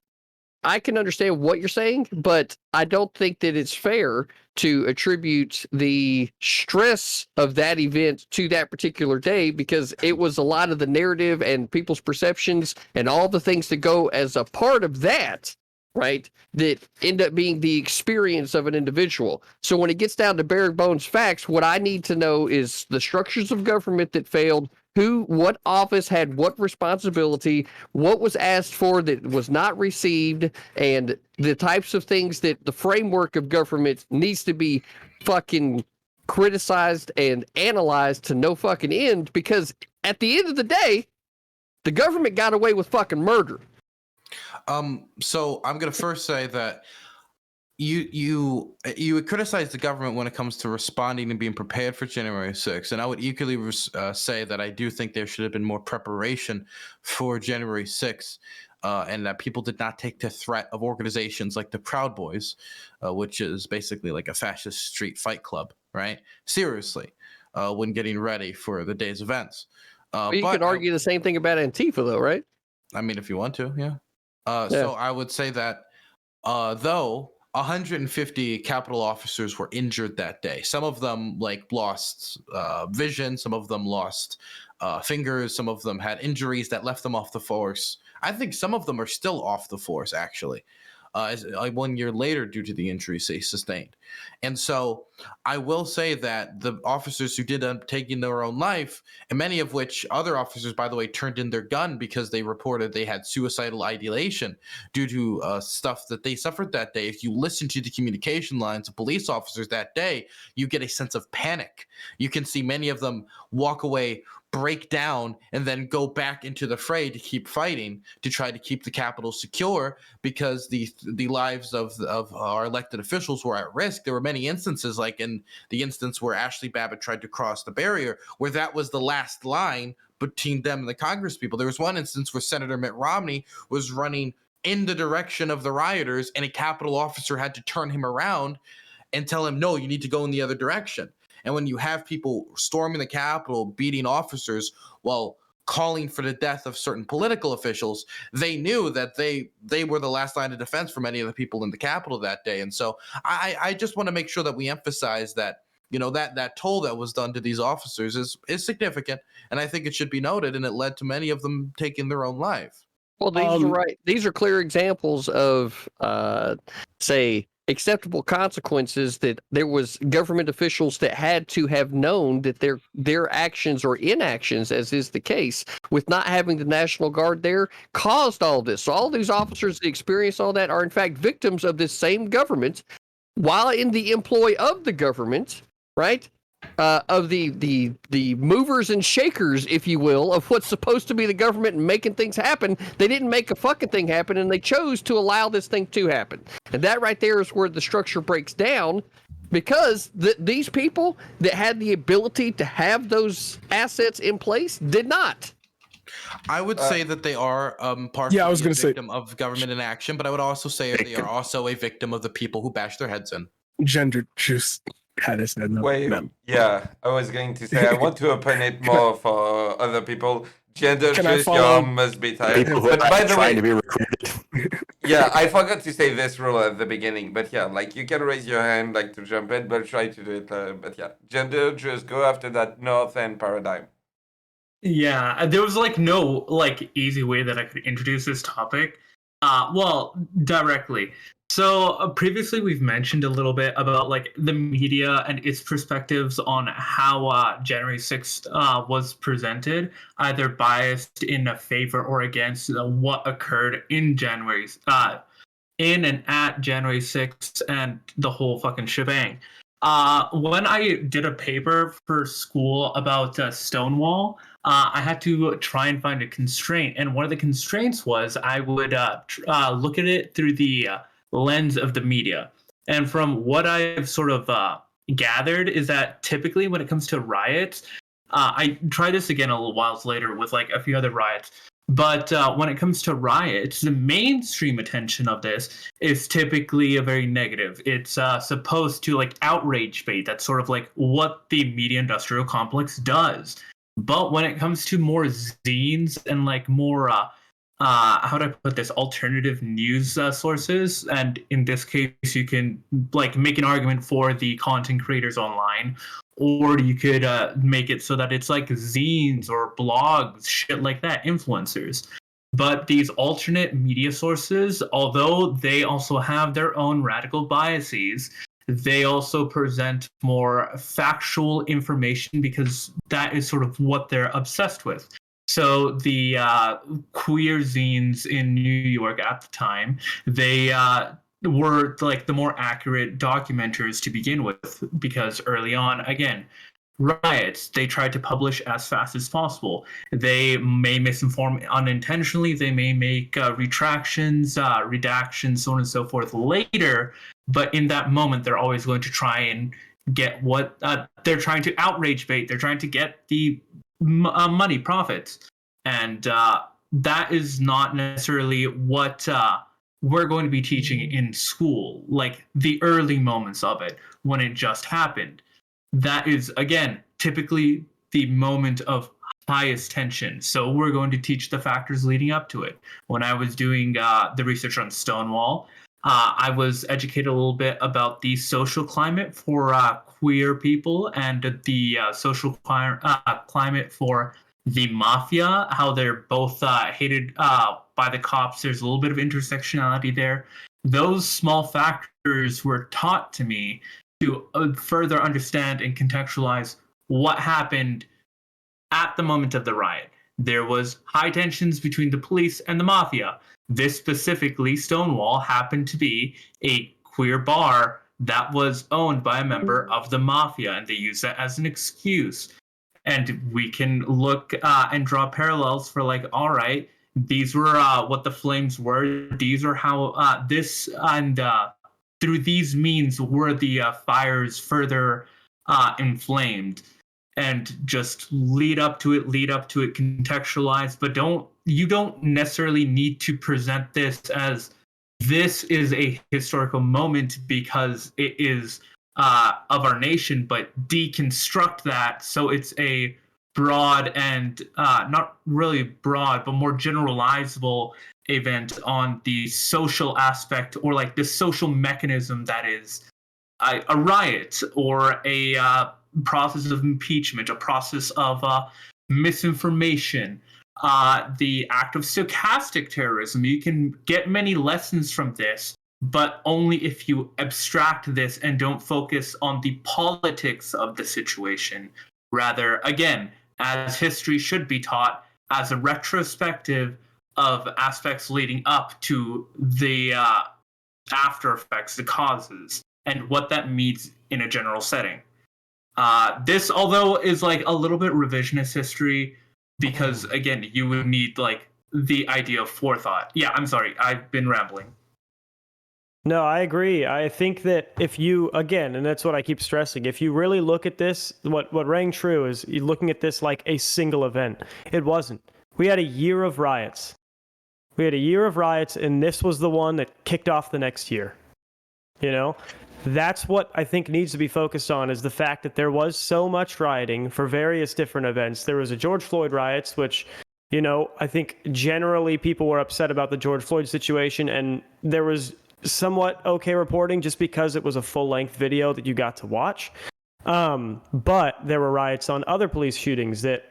I can understand what you're saying, but I don't think that it's fair to attribute the stress of that event to that particular day, because it was a lot of the narrative and people's perceptions and all the things that go as a part of that, right, that end up being the experience of an individual. So when it gets down to bare bones facts, what I need to know is the structures of government that failed, who, what office had what responsibility, what was asked for that was not received, and the types of things that the framework of government needs to be fucking criticized and analyzed to no fucking end, because at the end of the day, the government got away with fucking murder. So I'm gonna first say that you would criticize the government when it comes to responding and being prepared for January 6th, and I would equally say that I do think there should have been more preparation for January 6th, and that people did not take the threat of organizations like the Proud Boys, which is basically like a fascist street fight club, right? Seriously, when getting ready for the day's events. But you can argue the same thing about Antifa, though, right? I mean, if you want to, yeah. So I would say that though 150 Capitol officers were injured that day. Some of them like lost vision. Some of them lost fingers. Some of them had injuries that left them off the force. I think some of them are still off the force, actually, 1 year later due to the injuries they sustained. And so I will say that the officers who did end up taking their own life, and many of which other officers, by the way, turned in their gun because they reported they had suicidal ideation due to stuff that they suffered that day. If you listen to the communication lines of police officers that day, you get a sense of panic. You can see many of them walk away, break down, and then go back into the fray to keep fighting to try to keep the Capitol secure, because the lives of our elected officials were at risk. There were many instances, like in the instance where Ashley Babbitt tried to cross the barrier, where that was the last line between them and the Congress people. There was one instance where Senator Mitt Romney was running in the direction of the rioters, and a Capitol officer had to turn him around and tell him, no, you need to go in the other direction. And when you have people storming the Capitol, beating officers while calling for the death of certain political officials, they knew that they were the last line of defense for many of the people in the Capitol that day. And so I just want to make sure that we emphasize that, you know, that toll that was done to these officers is significant, and I think it should be noted, and it led to many of them taking their own life. Well, these are right. These are clear examples of, say, acceptable consequences that there was government officials that had to have known that their actions or inactions, as is the case with not having the National Guard there, caused all this. So all these officers that experienced all that are in fact victims of this same government while in the employ of the government, right? Of the movers and shakers, if you will, of what's supposed to be the government and making things happen. They didn't make a fucking thing happen, and they chose to allow this thing to happen. And that right there is where the structure breaks down, because these people that had the ability to have those assets in place did not. I would say that they are partially I was a gonna say- victim of government inaction, but I would also say they are also a victim of the people who bash their heads in. Gender just had his head. No, Wait, no. yeah, I was going to say I want to open it more for other people. Gender Can I just follow- must be tired. People who But are by the trying way, to be recruited. yeah, I forgot to say this rule at the beginning, but yeah, like you can raise your hand like to jump in, but try to do it. But yeah, gender, just go after that North and Paradigm. Yeah, there was like no like easy way that I could introduce this topic. Well, directly. So previously we've mentioned a little bit about like the media and its perspectives on how January 6th was presented, either biased in a favor or against what occurred in in and at January 6th and the whole fucking shebang. When I did a paper for school about Stonewall, I had to try and find a constraint, and one of the constraints was I would look at it through the lens of the media. And from what I've sort of gathered is that typically when it comes to riots, I tried this again a little while later with like a few other riots, but when it comes to riots, the mainstream attention of this is typically a very negative. It's supposed to like outrage bait. That's sort of like what the media industrial complex does. But when it comes to more zines and like more how do I put this, alternative news sources, and in this case you can like make an argument for the content creators online, or you could make it so that it's like zines or blogs, shit like that, influencers. But these alternate media sources, although they also have their own radical biases, they also present more factual information because that is sort of what they're obsessed with. So the queer zines in New York at the time, they were like the more accurate documenters to begin with, because early on, again, riots, they tried to publish as fast as possible. They may misinform unintentionally. They may make retractions, redactions, so on and so forth later. But in that moment, they're always going to try and get what they're trying to outrage bait. They're trying to get the money, profits. And that is not necessarily what we're going to be teaching in school, like the early moments of it when it just happened. That is, again, typically the moment of highest tension. So we're going to teach the factors leading up to it. When I was doing the research on Stonewall, I was educated a little bit about the social climate for queer people and the social climate for the mafia, how they're both hated by the cops. There's a little bit of intersectionality there. Those small factors were taught to me to further understand and contextualize what happened at the moment of the riot. There was high tensions between the police and the mafia. This specifically, Stonewall, happened to be a queer bar that was owned by a member of the mafia, and they used that as an excuse. And we can look and draw parallels for like, all right, these were what the flames were. These are how this and through these means were the fires further inflamed. And just lead up to it, contextualize, but you don't necessarily need to present this as this is a historical moment because it is of our nation, but deconstruct that so it's a broad and not really broad, but more generalizable event on the social aspect or like the social mechanism that is a riot or a process of impeachment, a process of misinformation, the act of stochastic terrorism. You can get many lessons from this, but only if you abstract this and don't focus on the politics of the situation. Rather, again, as history should be taught, as a retrospective of aspects leading up to the after effects, the causes, and what that means in a general setting. This, although, is like a little bit revisionist history, because again, you would need like the idea of forethought. Yeah, I'm sorry, I've been rambling. No, I agree. I think that if you, again, and that's what I keep stressing, if you really look at this, what rang true is you're looking at this like a single event. It wasn't. We had a year of riots. And this was the one that kicked off the next year. You know? That's what I think needs to be focused on, is the fact that there was so much rioting for various different events. There was a George Floyd riots, which, you know, I think generally people were upset about the George Floyd situation, and there was somewhat okay reporting just because it was a full-length video that you got to watch. But there were riots on other police shootings that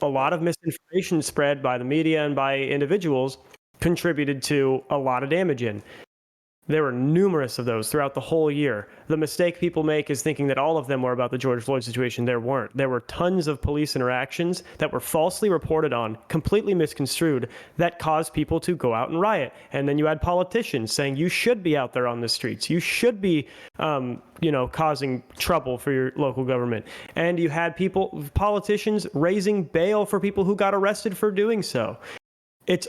a lot of misinformation spread by the media and by individuals contributed to a lot of damage in. There were numerous of those throughout the whole year. The mistake people make is thinking that all of them were about the George Floyd situation. There weren't. There were tons of police interactions that were falsely reported on, completely misconstrued, that caused people to go out and riot. And then you had politicians saying you should be out there on the streets. You should be, causing trouble for your local government. And you had politicians raising bail for people who got arrested for doing so. It's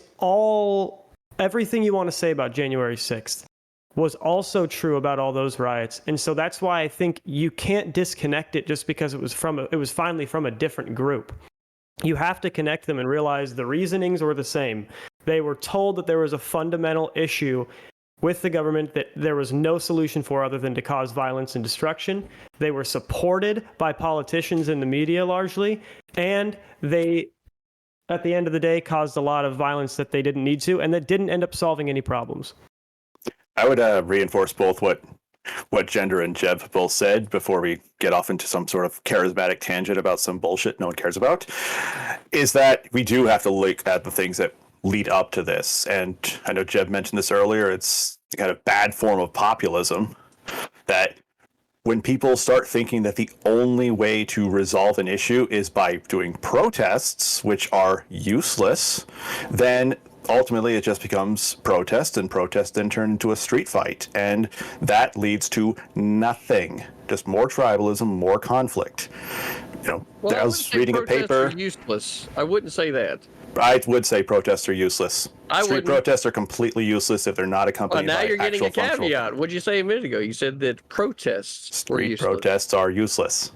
everything you want to say about January 6th. Was also true about all those riots. And so that's why I think you can't disconnect it just because it was finally from a different group. You have to connect them and realize the reasonings were the same. They were told that there was a fundamental issue with the government that there was no solution for other than to cause violence and destruction. They were supported by politicians and the media largely, and they, at the end of the day, caused a lot of violence that they didn't need to, and that didn't end up solving any problems. I would reinforce both what Gender and Jeb both said before we get off into some sort of charismatic tangent about some bullshit no one cares about, is that we do have to look at the things that lead up to this. And I know Jeb mentioned this earlier, it's a kind of bad form of populism that when people start thinking that the only way to resolve an issue is by doing protests, which are useless, then ultimately it just becomes protest, and protest then turn into a street fight. And that leads to nothing, just more tribalism, more conflict. I was reading a paper. Useless. I wouldn't say that. I would say protests are useless. Street protests are completely useless if they're not accompanied by actual functional. Now you're getting a caveat. What did you say a minute ago? You said that protests were useless. Street protests are useless.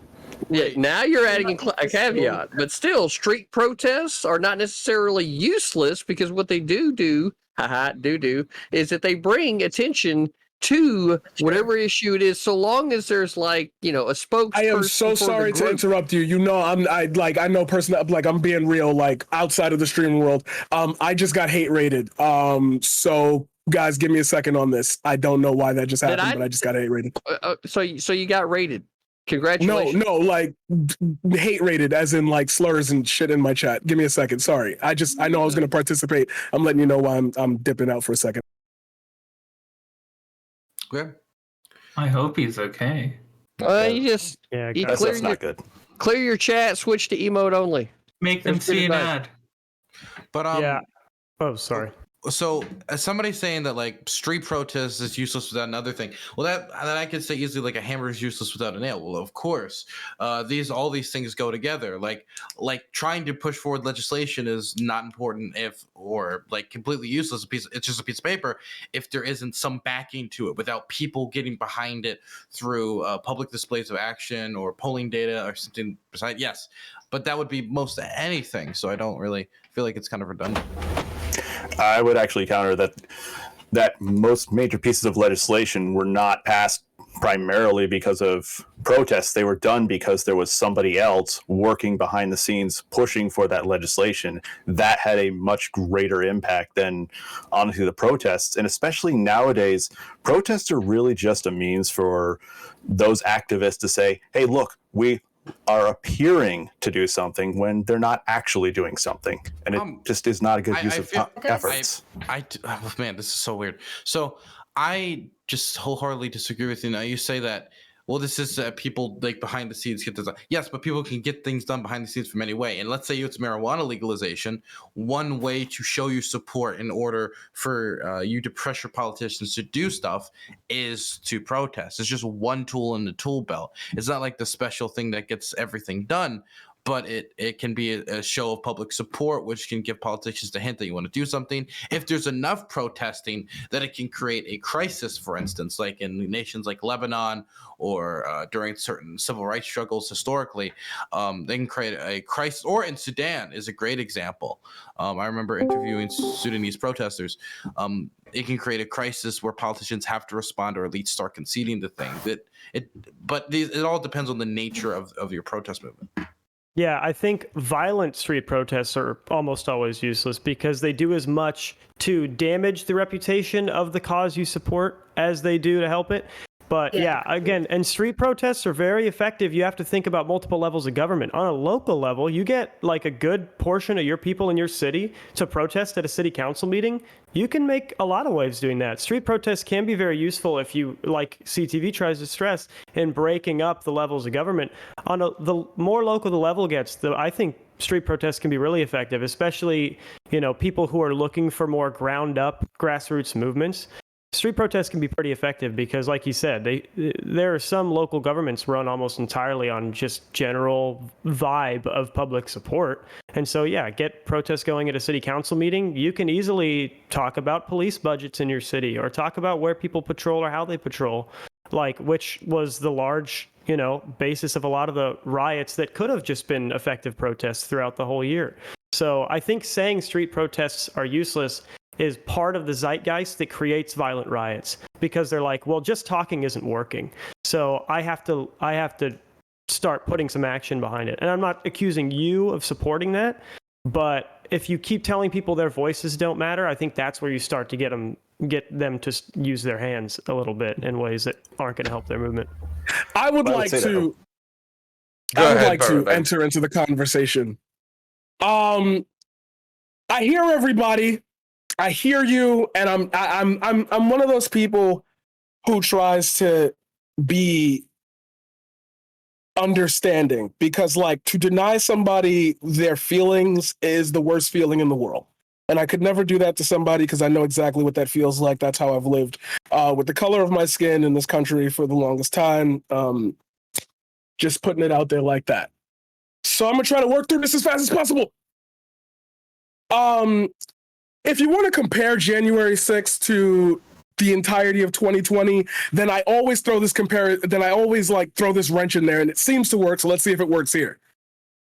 Yeah, now you're adding a caveat, but still, street protests are not necessarily useless because what they do is that they bring attention to whatever issue it is, so long as there's a spokesperson. I am so sorry to interrupt you. I know personally, I'm being real, outside of the streaming world. I just got hate rated. So guys, give me a second on this. I don't know why that just happened, but I just got hate rated. So you got rated. Congratulations. No, hate rated as in slurs and shit in my chat. Give me a second. Sorry. I know I was going to participate. I'm letting you know why I'm dipping out for a second. Okay. I hope he's okay. That's not good. Clear your chat, switch to emote only. Make them see an ad. But yeah. Oh, sorry. So as somebody saying that street protest is useless without another thing, well that I could say easily a hammer is useless without a nail. Well, of course, all these things go together. Like trying to push forward legislation is not important or completely useless. It's just a piece of paper if there isn't some backing to it, without people getting behind it through public displays of action or polling data or something beside. Yes, but that would be most anything. So I don't really feel like it's kind of redundant. I would actually counter that most major pieces of legislation were not passed primarily because of protests. They were done because there was somebody else working behind the scenes pushing for that legislation. That had a much greater impact than, honestly, the protests. And especially nowadays, protests are really just a means for those activists to say, hey, look, we are appearing to do something when they're not actually doing something, and it just is not a good use of efforts. Man, this is so weird. So I just wholeheartedly disagree with you. Now you say that, well, this is people behind the scenes get this done. Yes, but people can get things done behind the scenes from any way. And let's say it's marijuana legalization. One way to show your support in order for you to pressure politicians to do stuff is to protest. It's just one tool in the tool belt. It's not like the special thing that gets everything done, but it can be a show of public support, which can give politicians the hint that you want to do something. If there's enough protesting that it can create a crisis, for instance, like in nations like Lebanon or during certain civil rights struggles historically, they can create a crisis. Or in Sudan is a great example. I remember interviewing Sudanese protesters. It can create a crisis where politicians have to respond or at least start conceding the thing. But it all depends on the nature of your protest movement. Yeah, I think violent street protests are almost always useless because they do as much to damage the reputation of the cause you support as they do to help it. But yeah, again, and street protests are very effective. You have to think about multiple levels of government. On a local level, you get like a good portion of your people in your city to protest at a city council meeting. You can make a lot of waves doing that. Street protests can be very useful if you, like CTV tries to stress, in breaking up the levels of government. The more local the level gets, I think street protests can be really effective, especially, people who are looking for more ground up grassroots movements. Street protests can be pretty effective because, like you said, there are some local governments run almost entirely on just general vibe of public support. And so, yeah, get protests going at a city council meeting. You can easily talk about police budgets in your city or talk about where people patrol or how they patrol, which was the large, basis of a lot of the riots that could have just been effective protests throughout the whole year. So I think saying street protests are useless is part of the zeitgeist that creates violent riots, because they're like, well, just talking isn't working. So I have to start putting some action behind it. And I'm not accusing you of supporting that, but if you keep telling people their voices don't matter, I think that's where you start to get them to use their hands a little bit in ways that aren't going to help their movement. I would like to enter into the conversation. I hear everybody. I hear you, and I'm one of those people who tries to be understanding, because to deny somebody their feelings is the worst feeling in the world. And I could never do that to somebody because I know exactly what that feels like. That's how I've lived with the color of my skin in this country for the longest time. Just putting it out there like that. So I'm going to try to work through this as fast as possible. If you want to compare January 6th to the entirety of 2020, then I always throw this throw this wrench in there, and it seems to work. So let's see if it works here.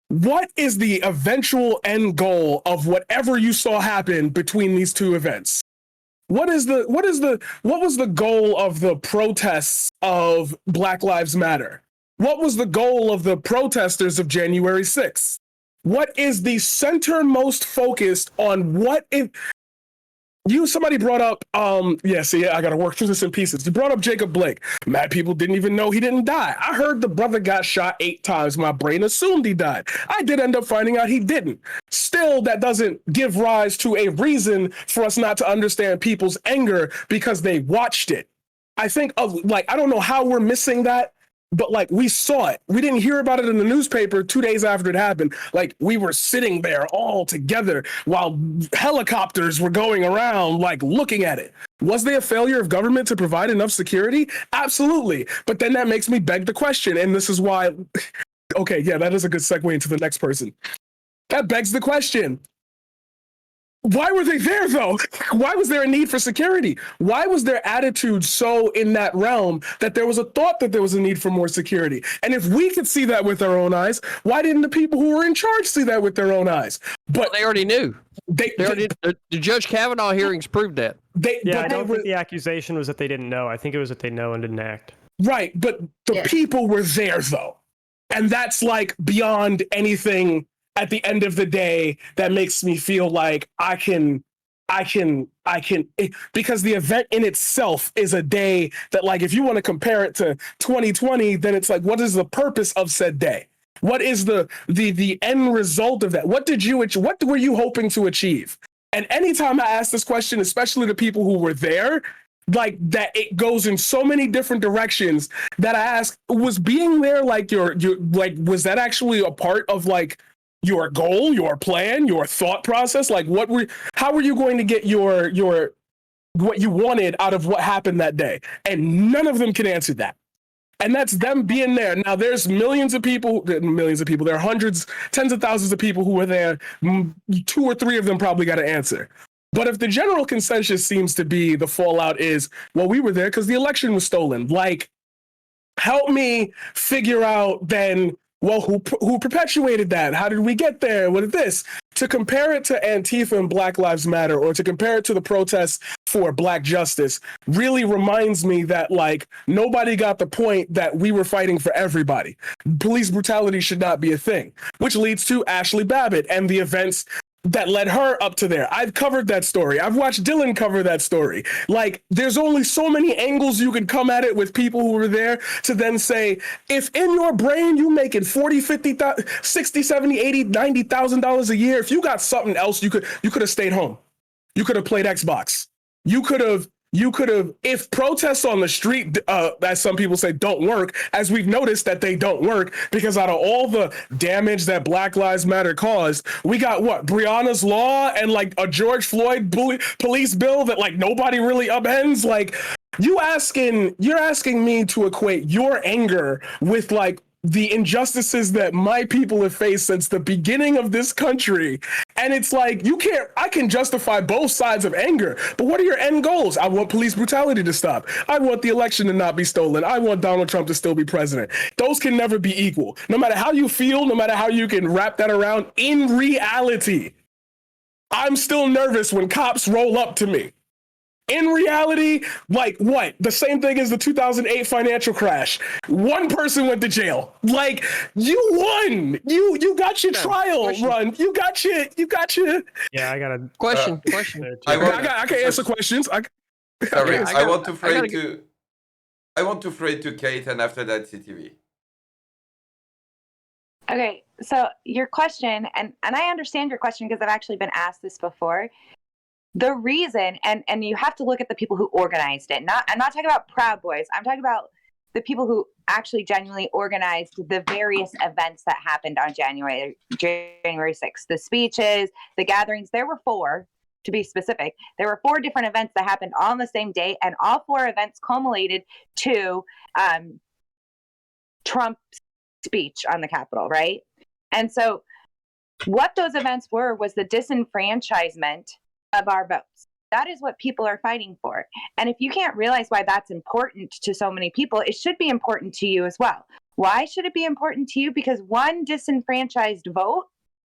What is the eventual end goal of whatever you saw happen between these two events? What was the goal of the protests of Black Lives Matter? What was the goal of the protesters of January 6th? What is the centermost focused on somebody brought up, I got to work through this in pieces. You brought up Jacob Blake. Mad people didn't even know he didn't die. I heard the brother got shot 8 times. My brain assumed he died. I did end up finding out he didn't. Still, that doesn't give rise to a reason for us not to understand people's anger because they watched it. I think I don't know how we're missing that, but we saw it. We didn't hear about it in the newspaper 2 days after it happened. We were sitting there all together while helicopters were going around, looking at it. Was there a failure of government to provide enough security? Absolutely. But then that makes me beg the question, and this is why, okay, yeah, that is a good segue into the next person. That begs the question. Why were they there, though? Why was there a need for security? Why was their attitude so in that realm that there was a thought that there was a need for more security? And if we could see that with our own eyes, why didn't the people who were in charge see that with their own eyes? But they already knew. The Judge Kavanaugh hearings proved that. I don't think the accusation was that they didn't know. I think it was that they know and didn't act. Right, but the people were there, though. And that's beyond anything. At the end of the day, that makes me feel like I can, because the event in itself is a day that, if you want to compare it to 2020, then it's what is the purpose of said day? What is the end result of that? What were you hoping to achieve? And anytime I ask this question, especially to people who were there, that it goes in so many different directions that I ask, was being there was that actually a part of your goal, your plan, your thought process? How were you going to get your what you wanted out of what happened that day? And none of them can answer that. And that's them being there. Now there's millions of people. There are hundreds, tens of thousands of people who were there. 2 or 3 of them probably got an answer. But if the general consensus seems to be the fallout is, well, we were there because the election was stolen. Help me figure out then, well, who perpetuated that? How did we get there? What is this? To compare it to Antifa and Black Lives Matter, or to compare it to the protests for Black justice, really reminds me that nobody got the point that we were fighting for everybody. Police brutality should not be a thing, which leads to Ashley Babbitt and the events that led her up to there. I've covered that story. I've watched Dylan cover that story. Like, there's only so many angles you can come at it with people who were there to then say, if in your brain you making 40, 50, 60, 70, 80, $90,000 a year, if you got something else, you could have stayed home. You could have played Xbox. You could have, if protests on the street, as some people say, don't work, as we've noticed that they don't work, because out of all the damage that Black Lives Matter caused, we got what? Breonna's Law and like a George Floyd police bill that like nobody really upends. Like, you're asking me to equate your anger with like the injustices that my people have faced since the beginning of this country. And it's like, I can justify both sides of anger, but what are your end goals? I want police brutality to stop. I want the election to not be stolen. I want Donald Trump to still be president. Those can never be equal. No matter how you feel, no matter how you can wrap that around, in reality, I'm still nervous when cops roll up to me. In reality, like what? The same thing as the 2008 financial crash. One person went to jail. Like, you won. You got your trial run. You got your. Yeah, I got a Question. I can answer questions. Sorry, I want to phrase to Kate, and after that, CTV. Okay, so your question, and I understand your question because I've actually been asked this before. The reason, and you have to look at the people who organized it. I'm not talking about Proud Boys. I'm talking about the people who actually genuinely organized the various events that happened on January 6th. The speeches, the gatherings. There were 4, to be specific. There were 4 different events that happened on the same day, and all 4 events culminated to Trump's speech on the Capitol, right? And so what those events were was the disenfranchisement of our votes. That is what people are fighting for. And if you can't realize why that's important to so many people, it should be important to you as well. Why should it be important to you? Because one disenfranchised vote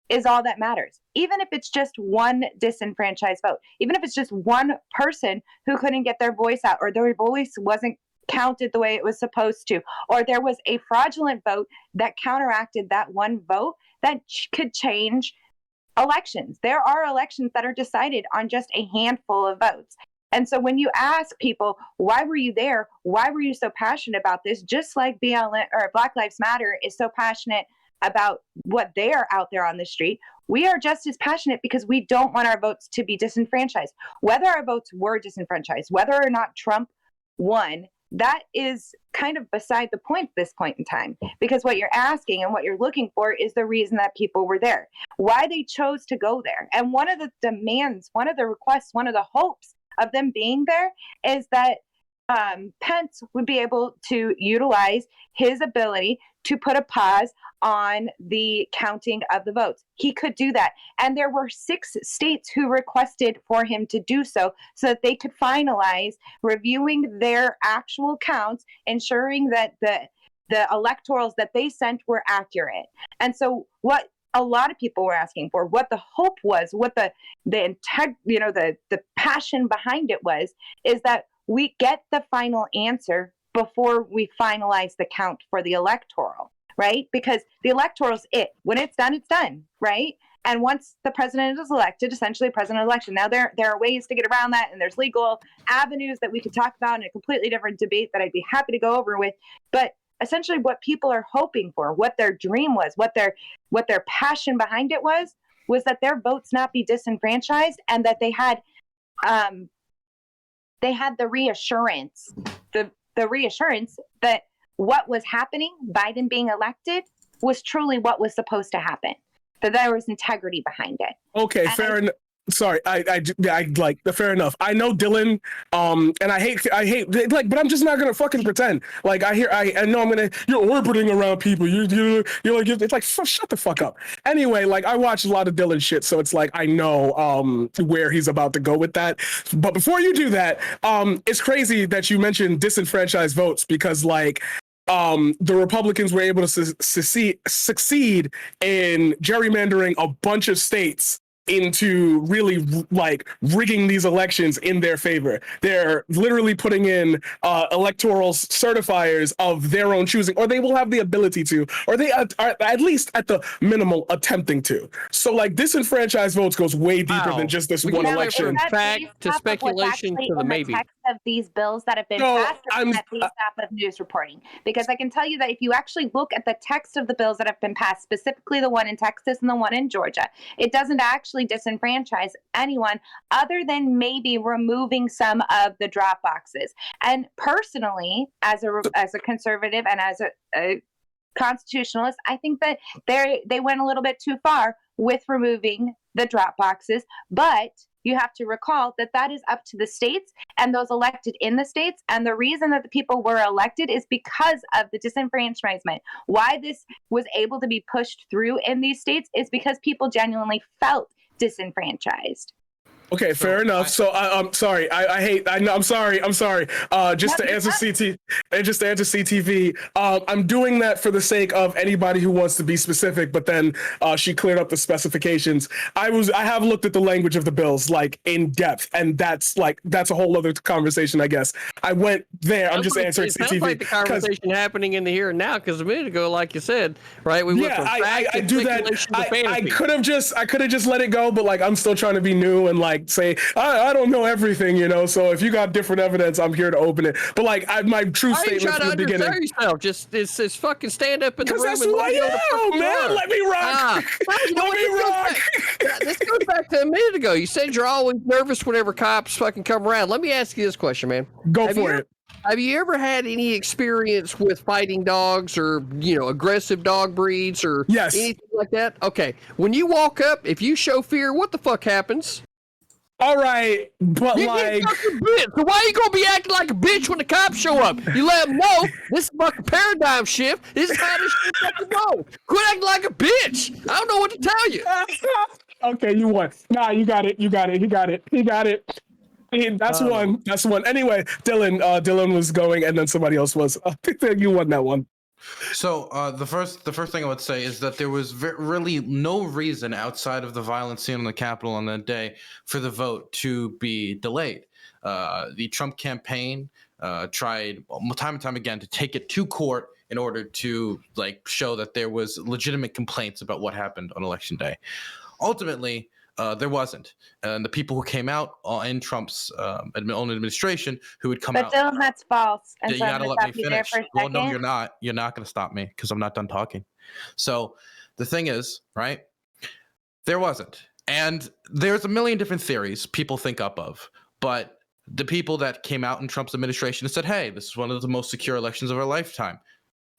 is all that matters. Even if it's just one disenfranchised vote, even if it's just one person who couldn't get their voice out, or their voice wasn't counted the way it was supposed to, or there was a fraudulent vote that counteracted that one vote, that could change elections. There are elections that are decided on just a handful of votes. And so when you ask people, why were you there? Why were you so passionate about this? Just like Black Lives Matter is so passionate about what they are out there on the street, we are just as passionate because we don't want our votes to be disenfranchised. Whether our votes were disenfranchised, whether or not Trump won, that is kind of beside the point at this point in time, because what you're asking and what you're looking for is the reason that people were there, why they chose to go there. And one of the demands, one of the requests, one of the hopes of them being there is that Pence would be able to utilize his ability to put a pause on the counting of the votes. He could do that. And there were 6 states who requested for him to do so that they could finalize reviewing their actual counts, ensuring that the electorals that they sent were accurate. And so what a lot of people were asking for, what the hope was, what the passion behind it was, is that we get the final answer before we finalize the count for the electoral, right? Because the electoral's it. When it's done, right? And once the president is elected, essentially president election. Now there are ways to get around that, and there's legal avenues that we could talk about in a completely different debate that I'd be happy to go over with. But essentially what people are hoping for, what their dream was, what their passion behind it was that their votes not be disenfranchised, and that they had the reassurance, the reassurance that what was happening, Biden being elected, was truly what was supposed to happen, that there was integrity behind it. Okay, fair enough. Sorry, I like the fair enough. I know Dylan, and I hate like, but I'm just not gonna fucking pretend. Like I know I'm gonna, you're orbiting around people. You're like, it's like, shut the fuck up. Anyway, like I watch a lot of Dylan shit, so it's like I know where he's about to go with that. But before you do that, it's crazy that you mentioned disenfranchised votes, because like the Republicans were able to succeed in gerrymandering a bunch of states into really like rigging these elections in their favor. They're literally putting in electoral certifiers of their own choosing, or they will have the ability to, or they are at least at the minimal attempting to. So like disenfranchised votes goes way deeper than just this one election. Fact to speculation to the maybe. Text of these bills that have been No, passed, or is that based off of news reporting? Because I can tell you that if you actually look at the text of the bills that have been passed, specifically the one in Texas and the one in Georgia, it doesn't actually disenfranchise anyone other than maybe removing some of the drop boxes. And personally, as a conservative and as a constitutionalist, I think that they went a little bit too far with removing the drop boxes, but you have to recall that that is up to the states and those elected in the states. And the reason that the people were elected is because of the disenfranchisement. Why this was able to be pushed through in these states is because people genuinely felt disenfranchised. Okay, fair enough. So I'm sorry. I'm sorry. Just to answer CTV, I'm doing that for the sake of anybody who wants to be specific. But then she cleared up the specifications. I have looked at the language of the bills like in depth, and that's a whole other conversation, I guess. I went there. I'm just answering CTV. It sounds like the conversation happening in the here and now, because a minute ago, like you said, right? We went from fact I do that. I could have just let it go, but like I'm still trying to be new and like say I don't know everything, you know. So if you got different evidence, I'm here to open it. But like my true statement from the beginning. Yourself? Just it's fucking stand up in the room. Because that's who I am, man. Let me rock. Let me rock. This goes back to a minute ago. You said you're always nervous whenever cops fucking come around. Let me ask you this question, man. Go for it. Have you ever had any experience with fighting dogs or, aggressive dog breeds or anything like that? Okay. When you walk up, if you show fear, what the fuck happens? All right, but you like, bitch. So why you gonna be acting like a bitch when the cops show up? You let them know this is fucking paradigm shift. This is how this shit fucking go. Quit acting like a bitch. I don't know what to tell you. Okay, you won. Nah, you got it. He got it. That's one. That's one. Anyway, Dylan was going, and then somebody else was. You won that one. So the first thing I would say is that there was really no reason outside of the violence seen on the Capitol on that day for the vote to be delayed. The Trump campaign tried time and time again to take it to court in order to show that there was legitimate complaints about what happened on Election Day. Ultimately, there wasn't. And the people who came out in Trump's own administration who would come out. But Dylan, that's false. And You so gotta let me finish. Well, no, you're not. You're not going to stop me because I'm not done talking. So the thing is, right, there wasn't. And there's a million different theories people think up of. But the people that came out in Trump's administration and said, hey, this is one of the most secure elections of our lifetime,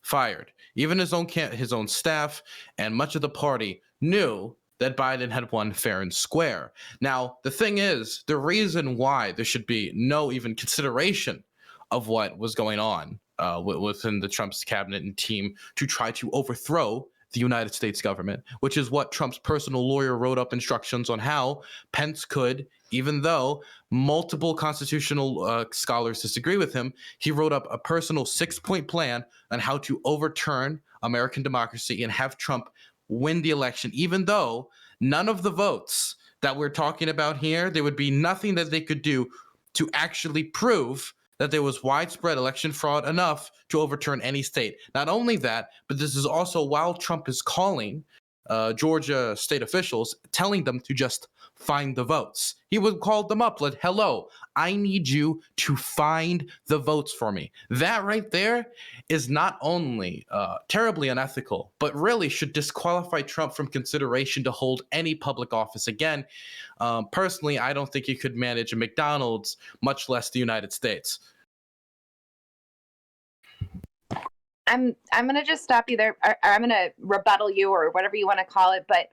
fired. Even his own staff and much of the party knew that Biden had won fair and square. Now, the thing is, the reason why there should be no even consideration of what was going on within the Trump's cabinet and team to try to overthrow the United States government, which is what Trump's personal lawyer wrote up instructions on how Pence could, even though multiple constitutional scholars disagree with him, he wrote up a personal 6-point plan on how to overturn American democracy and have Trump win the election, even though none of the votes that we're talking about here, there would be nothing that they could do to actually prove that there was widespread election fraud enough to overturn any state. Not only that, but this is also while Trump is calling Georgia state officials, telling them to just find the votes. He would call them up like, hello, I need you to find the votes for me. That right there is not only terribly unethical, but really should disqualify Trump from consideration to hold any public office again. Personally, I don't think he could manage a McDonald's, much less the United States. I'm gonna just stop you there, or I'm gonna rebuttal you, or whatever you want to call it. But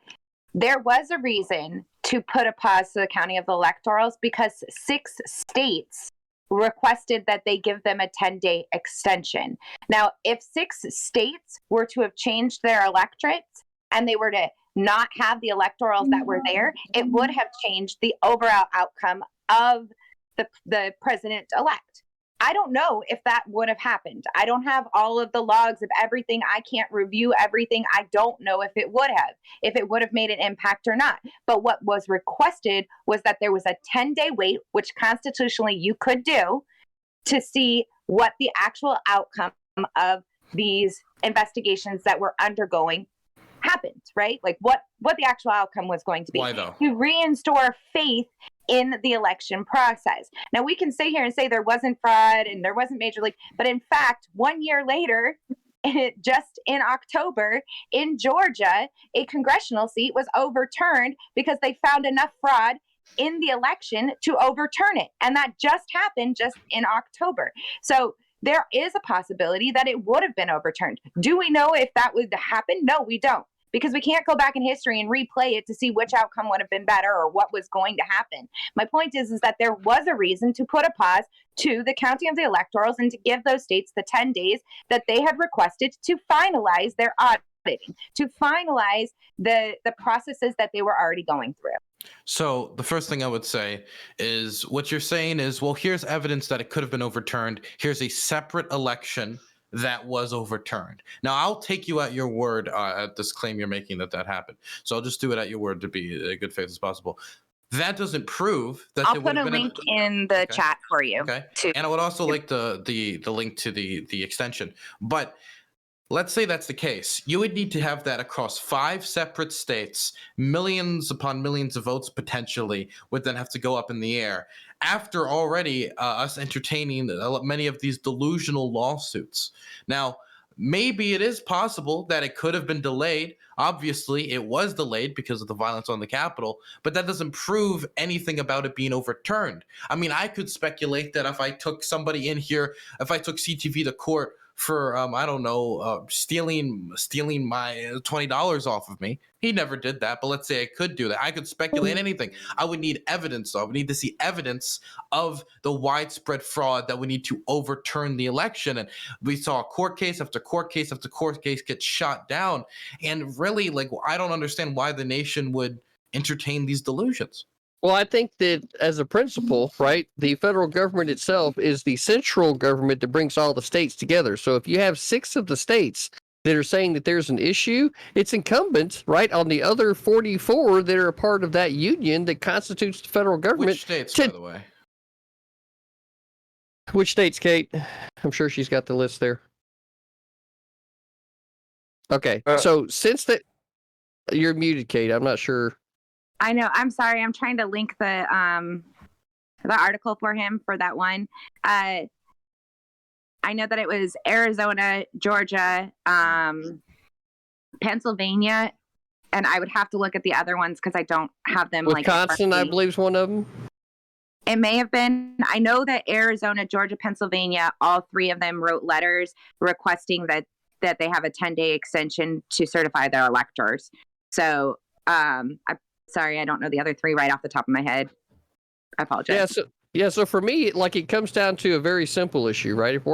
there was a reason to put a pause to the counting of the electorals because 6 states requested that they give them a 10-day extension. Now, if 6 states were to have changed their electorates and they were to not have the electorals that were there, it would have changed the overall outcome of the president-elect. I don't know if that would have happened. I don't have all of the logs of everything. I can't review everything. I don't know if it would have made an impact or not. But what was requested was that there was a 10-day wait, which constitutionally you could do, to see what the actual outcome of these investigations that we're undergoing happened, right? Like what the actual outcome was going to be. Why though? To reinstore faith in the election process. Now we can sit here and say there wasn't fraud and there wasn't major league, but in fact, 1 year later, just in October in Georgia, a congressional seat was overturned because they found enough fraud in the election to overturn it. And that just happened just in October. So there is a possibility that it would have been overturned. Do we know if that would happen? No, we don't. Because we can't go back in history and replay it to see which outcome would have been better or what was going to happen. My point is that there was a reason to put a pause to the counting of the electorals and to give those states the 10 days that they had requested to finalize their auditing, to finalize the processes that they were already going through. So the first thing I would say is what you're saying is, well, here's evidence that it could have been overturned. Here's a separate election that was overturned. Now, I'll take you at your word at this claim you're making that happened. So I'll just do it at your word to be a good faith as possible. That doesn't prove that I'll put a link in the chat for you. Okay. And I would also like the link to the extension. But let's say that's the case. You would need to have that across 5 separate states. Millions upon millions of votes potentially would then have to go up in the air after already us entertaining many of these delusional lawsuits. Now, maybe it is possible that it could have been delayed. Obviously, it was delayed because of the violence on the Capitol, but that doesn't prove anything about it being overturned. I mean, I could speculate that if I took somebody in here, if I took CTV to court for I don't know, stealing my $20 off of me. He never did that, but let's say I could do that. I could speculate anything. I would need evidence, though. I would need to see evidence of the widespread fraud that would need to overturn the election. And we saw court case after court case after court case get shot down. And really, like, I don't understand why the nation would entertain these delusions. Well, I think that as a principle, right, the federal government itself is the central government that brings all the states together. So if you have 6 of the states that are saying that there's an issue, it's incumbent, right, on the other 44 that are a part of that union that constitutes the federal government. Which states, by the way? Which states, Kate? I'm sure she's got the list there. Okay, so since that... You're muted, Kate. I'm not sure... I know. I'm sorry. I'm trying to link the article for him for that one. I know that it was Arizona, Georgia, Pennsylvania, and I would have to look at the other ones because I don't have them. Wisconsin, I believe, is one of them. It may have been. I know that Arizona, Georgia, Pennsylvania, all 3 of them wrote letters requesting that they have a 10-day extension to certify their electors. So sorry, I don't know the other 3 right off the top of my head. I apologize. So for me, like, it comes down to a very simple issue, right? If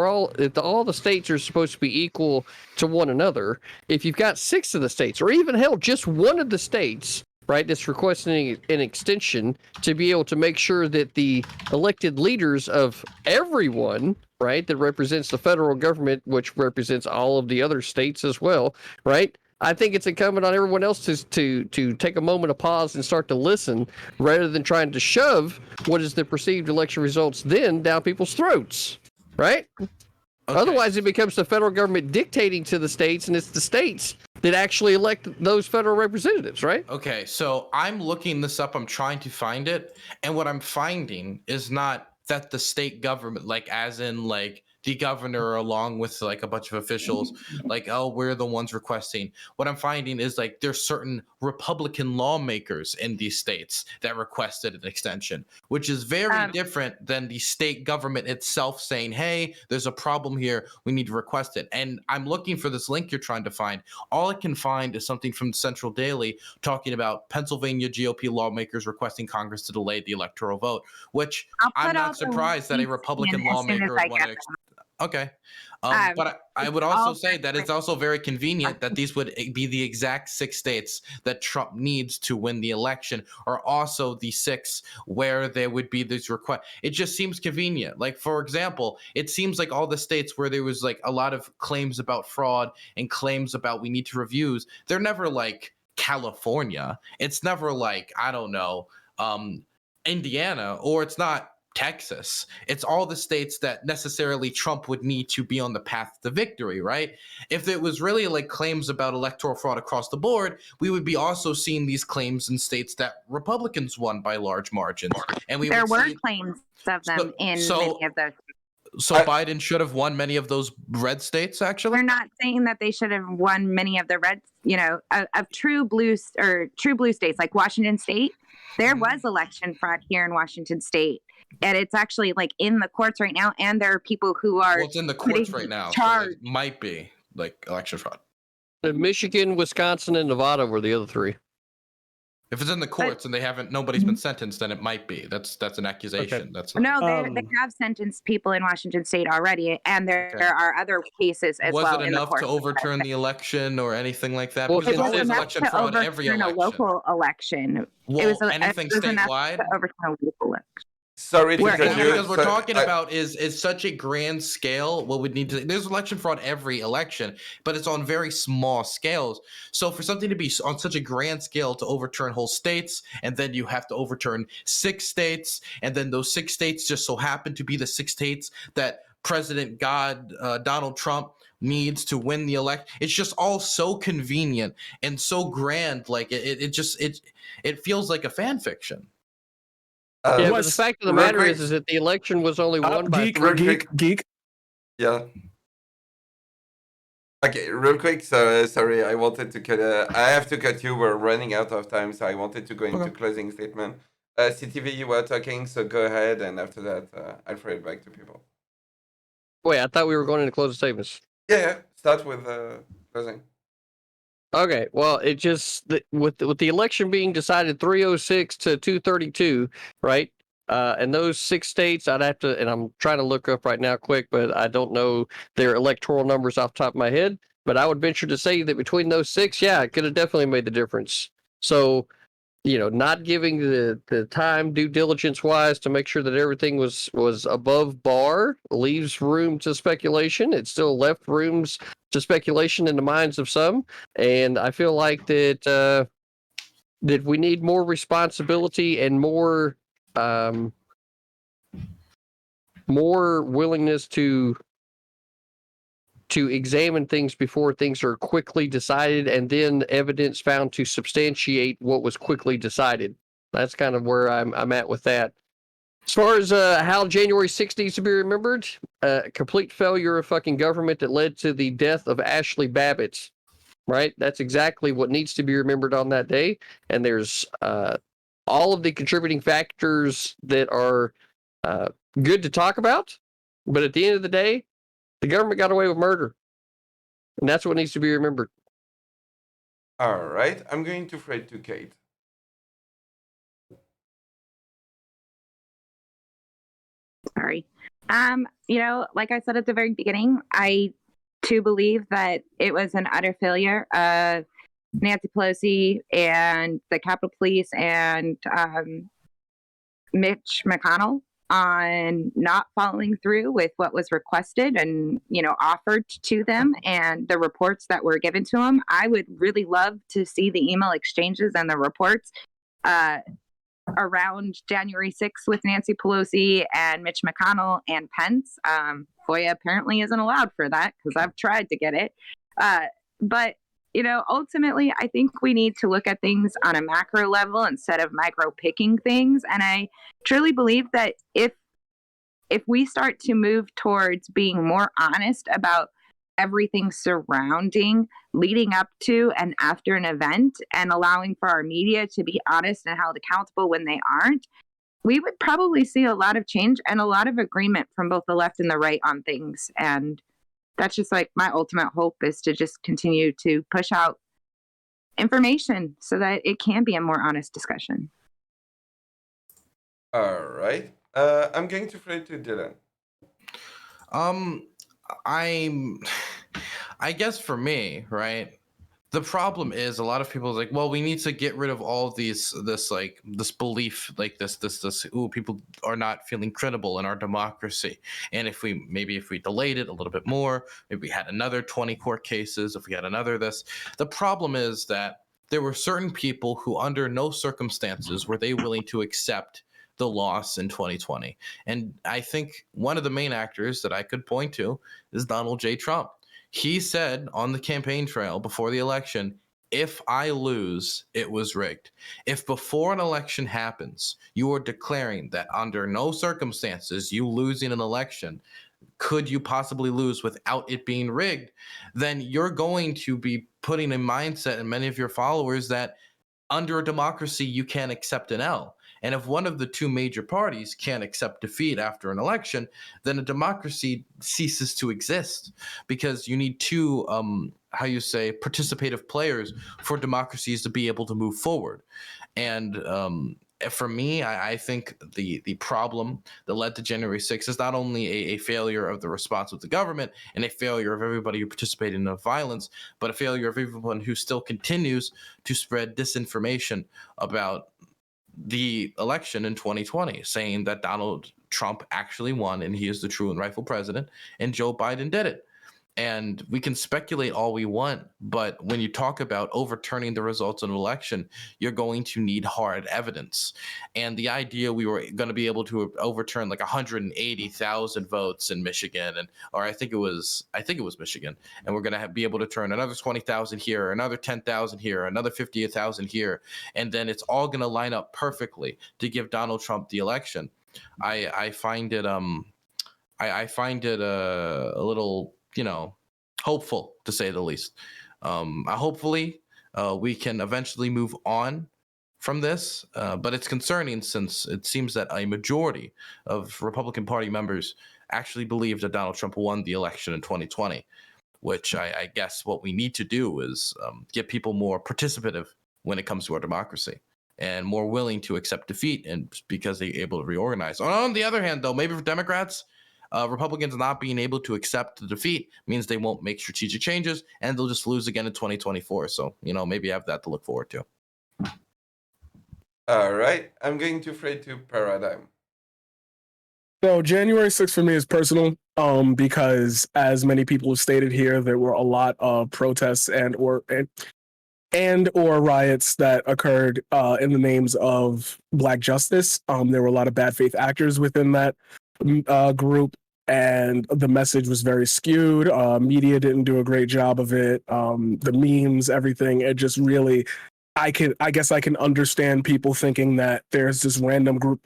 all the states are supposed to be equal to one another, if you've got 6 of the states, or even hell, just one of the states, right, that's requesting an extension to be able to make sure that the elected leaders of everyone, right, that represents the federal government, which represents all of the other states as well, right? I think it's incumbent on everyone else to take a moment of pause and start to listen rather than trying to shove what is the perceived election results then down people's throats, right? Okay. Otherwise, it becomes the federal government dictating to the states, and it's the states that actually elect those federal representatives, right? Okay, so I'm looking this up. I'm trying to find it. And what I'm finding is not that the state government, like as in like the governor along with like a bunch of officials, like, oh, we're the ones requesting. What I'm finding is like there's certain Republican lawmakers in these states that requested an extension, which is very different than the state government itself saying, hey, there's a problem here, we need to request it. And I'm looking for this link you're trying to find. All I can find is something from Central Daily talking about Pennsylvania GOP lawmakers requesting Congress to delay the electoral vote, which I'm not surprised that a Republican lawmaker would want to Okay. Um, But I would it's also all say that it's also very convenient that these would be the exact 6 states that Trump needs to win the election, are also the 6 where there would be these requests. It just seems convenient. Like, for example, it seems like all the states where there was like a lot of claims about fraud and claims about we need to reviews, they're never like California. It's never like, I don't know, Indiana, or it's not Texas. It's all the states that necessarily Trump would need to be on the path to victory, right? If it was really like claims about electoral fraud across the board, we would be also seeing these claims in states that Republicans won by large margins. And we there would were see, claims of them in many of those. so Biden should have won many of those red states, actually. We're not saying that they should have won many of the red, of true blue states like Washington State. There was election fraud here in Washington State, and it's actually like in the courts right now. And there are people who are Well, it's in the courts right now, so it might be like election fraud. Michigan, Wisconsin, and Nevada were the other 3. If it's in the courts and nobody's been sentenced, then it might be. That's an accusation. Okay. That's No, they have sentenced people in Washington State already, and there are other cases as well. Was it in the enough courts. to overturn the election or anything like that? Well, Because It there's was always enough election to fraud every overturn a election. local election. Well, anything it was enough statewide? to overturn a local election. Sorry to Where- cut you. Because we're so- talking about is such a grand scale. What would need to there's election fraud every election, but it's on very small scales. So for something to be on such a grand scale to overturn whole states, and then you have to overturn 6 states, and then those 6 states just so happen to be the 6 states that President Donald Trump needs to win the election. It's just all so convenient and so grand. Like it feels like a fan fiction. Yeah, but What's- the fact of the real matter quick- is that the election was only won by geek. Yeah. Okay, real quick. So sorry, I wanted to cut. I have to cut you. We're running out of time, so I wanted to go into closing statement. CTV, you were talking, so go ahead, and after that, I'll throw it back to people. Wait, I thought we were going into closing statements. Yeah. Start with closing. Okay, well, it just with the election being decided 306 to 232, right? And those 6 states, I'd have to, and I'm trying to look up right now quick, but I don't know their electoral numbers off the top of my head. But I would venture to say that between those 6, yeah, it could have definitely made the difference. So, not giving the time due diligence wise to make sure that everything was above bar leaves room to speculation. It still left rooms to speculation in the minds of some, and I feel like that we need more responsibility and more willingness to examine things before things are quickly decided, and then evidence found to substantiate what was quickly decided. That's kind of where I'm at with that. As far as how January 6th needs to be remembered, complete failure of fucking government that led to the death of Ashley Babbitt. Right? That's exactly what needs to be remembered on that day. And there's all of the contributing factors that are good to talk about. But at the end of the day, the government got away with murder. And that's what needs to be remembered. All right. I'm going to throw it to Kate. Sorry. Like I said at the very beginning, I too believe that it was an utter failure of Nancy Pelosi and the Capitol Police and Mitch McConnell on not following through with what was requested and, offered to them and the reports that were given to them. I would really love to see the email exchanges and the reports around January 6th with Nancy Pelosi and Mitch McConnell and Pence. FOIA apparently isn't allowed for that because I've tried to get it. But ultimately, I think we need to look at things on a macro level instead of micro picking things. And I truly believe that if we start to move towards being more honest about everything surrounding, leading up to and after an event, and allowing for our media to be honest and held accountable when they aren't, we would probably see a lot of change and a lot of agreement from both the left and the right on things. And that's just like my ultimate hope, is to just continue to push out information so that it can be a more honest discussion. All right. I'm going to throw it to Dylan. I guess for me, right? The problem is a lot of people are like, well, we need to get rid of all of this belief, like this, people are not feeling credible in our democracy. And if we delayed it a little bit more, maybe we had another 20 court cases, if we had another this. The problem is that there were certain people who under no circumstances were they willing to accept the loss in 2020. And I think one of the main actors that I could point to is Donald J. Trump. He said on the campaign trail before the election, if I lose, it was rigged. If before an election happens, you are declaring that under no circumstances you losing an election, could you possibly lose without it being rigged, then you're going to be putting a mindset in many of your followers that under a democracy, you can't accept an L. And if one of the two major parties can't accept defeat after an election, then a democracy ceases to exist, because you need two, participative players for democracies to be able to move forward. And for me, I think the problem that led to January 6th is not only a failure of the response of the government and a failure of everybody who participated in the violence, but a failure of everyone who still continues to spread disinformation about the election in 2020, saying that Donald Trump actually won and he is the true and rightful president and Joe Biden did it. And we can speculate all we want, but when you talk about overturning the results of an election, you're going to need hard evidence. And the idea we were going to be able to overturn like 180,000 votes in Michigan, or I think it was Michigan, and we're going to be able to turn another 20,000 here, another 10,000 here, another 50,000 here, and then it's all going to line up perfectly to give Donald Trump the election. I find it a little, hopeful, to say the least. Hopefully, we can eventually move on from this, but it's concerning since it seems that a majority of Republican Party members actually believe that Donald Trump won the election in 2020, which I guess what we need to do is get people more participative when it comes to our democracy and more willing to accept defeat, and because they're able to reorganize. On the other hand, though, maybe for Democrats, Republicans not being able to accept the defeat means they won't make strategic changes and they'll just lose again in 2024. So, maybe have that to look forward to. All right. I'm going to fade to Paradigm. So January 6th for me is personal, because as many people have stated here, there were a lot of protests and or riots that occurred in the names of Black justice. There were a lot of bad faith actors within that group, and the message was very skewed. Media didn't do a great job of it. The memes, everything, it just really, I guess I can understand people thinking that there's this random group.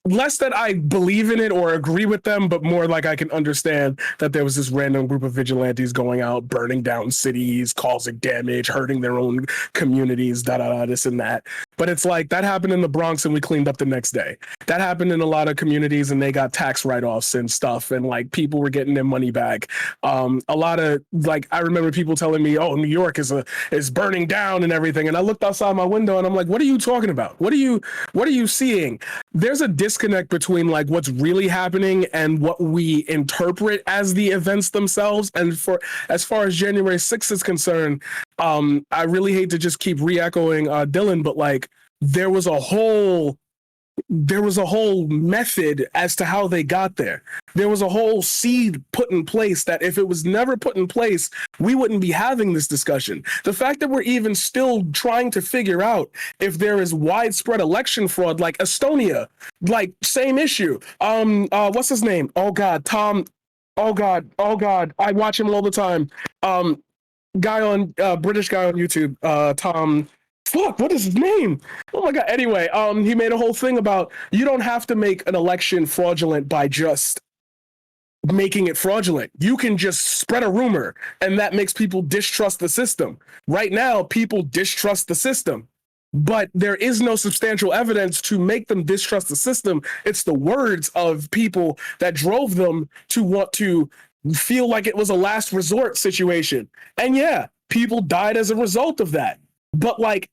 Less that I believe in it or agree with them, but more like I can understand that there was this random group of vigilantes going out, burning down cities, causing damage, hurting their own communities, this and that. But it's like that happened in the Bronx and we cleaned up the next day. That happened in a lot of communities and they got tax write-offs and stuff, and like people were getting their money back. A lot of I remember people telling me, "Oh, New York is burning down and everything," and I looked outside my window and I'm like, "What are you talking about? What are you seeing?" There's a disconnect between like what's really happening and what we interpret as the events themselves. And as far as January 6th is concerned, I really hate to just keep re-echoing Dylan, but like there was a whole method as to how they got there. There was a whole seed put in place that if it was never put in place, we wouldn't be having this discussion. The fact that we're even still trying to figure out if there is widespread election fraud, like Estonia, like same issue. What's his name? Oh God, Tom. Oh God. I watch him all the time. British guy on YouTube, Tom. Fuck, what is his name? Oh my God. Anyway, he made a whole thing about you don't have to make an election fraudulent by just making it fraudulent. You can just spread a rumor and that makes people distrust the system. Right now, people distrust the system, but there is no substantial evidence to make them distrust the system. It's the words of people that drove them to want to feel like it was a last resort situation. And yeah, people died as a result of that. But like,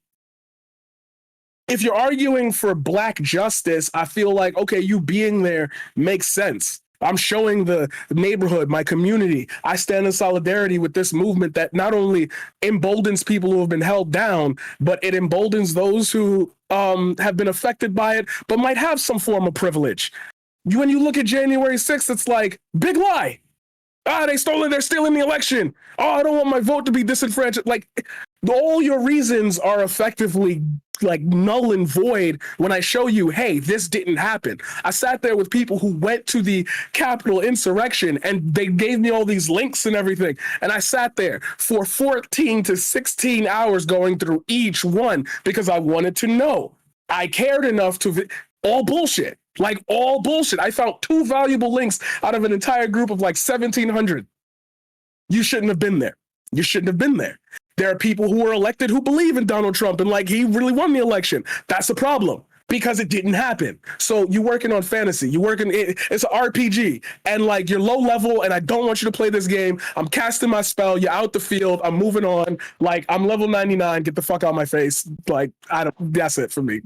if you're arguing for Black justice, I feel like, okay, you being there makes sense. I'm showing the neighborhood, my community. I stand in solidarity with this movement that not only emboldens people who have been held down, but it emboldens those who have been affected by it, but might have some form of privilege. When you look at January 6th, it's like, big lie. They're stealing the election. I don't want my vote to be disenfranchised. Like, all your reasons are effectively like null and void when I show you, hey, this didn't happen. I sat there with people who went to the Capitol insurrection and they gave me all these links and everything. And I sat there for 14 to 16 hours going through each one because I wanted to know. I cared enough to, all bullshit. Like, all bullshit. I found 2 valuable links out of an entire group of like 1,700. You shouldn't have been there. You shouldn't have been there. There are people who were elected who believe in Donald Trump and like he really won the election. That's a problem because it didn't happen. So you're working on fantasy. It's an RPG and like you're low level and I don't want you to play this game. I'm casting my spell. You're out the field. I'm moving on. Like, I'm level 99. Get the fuck out of my face. Like, that's it for me.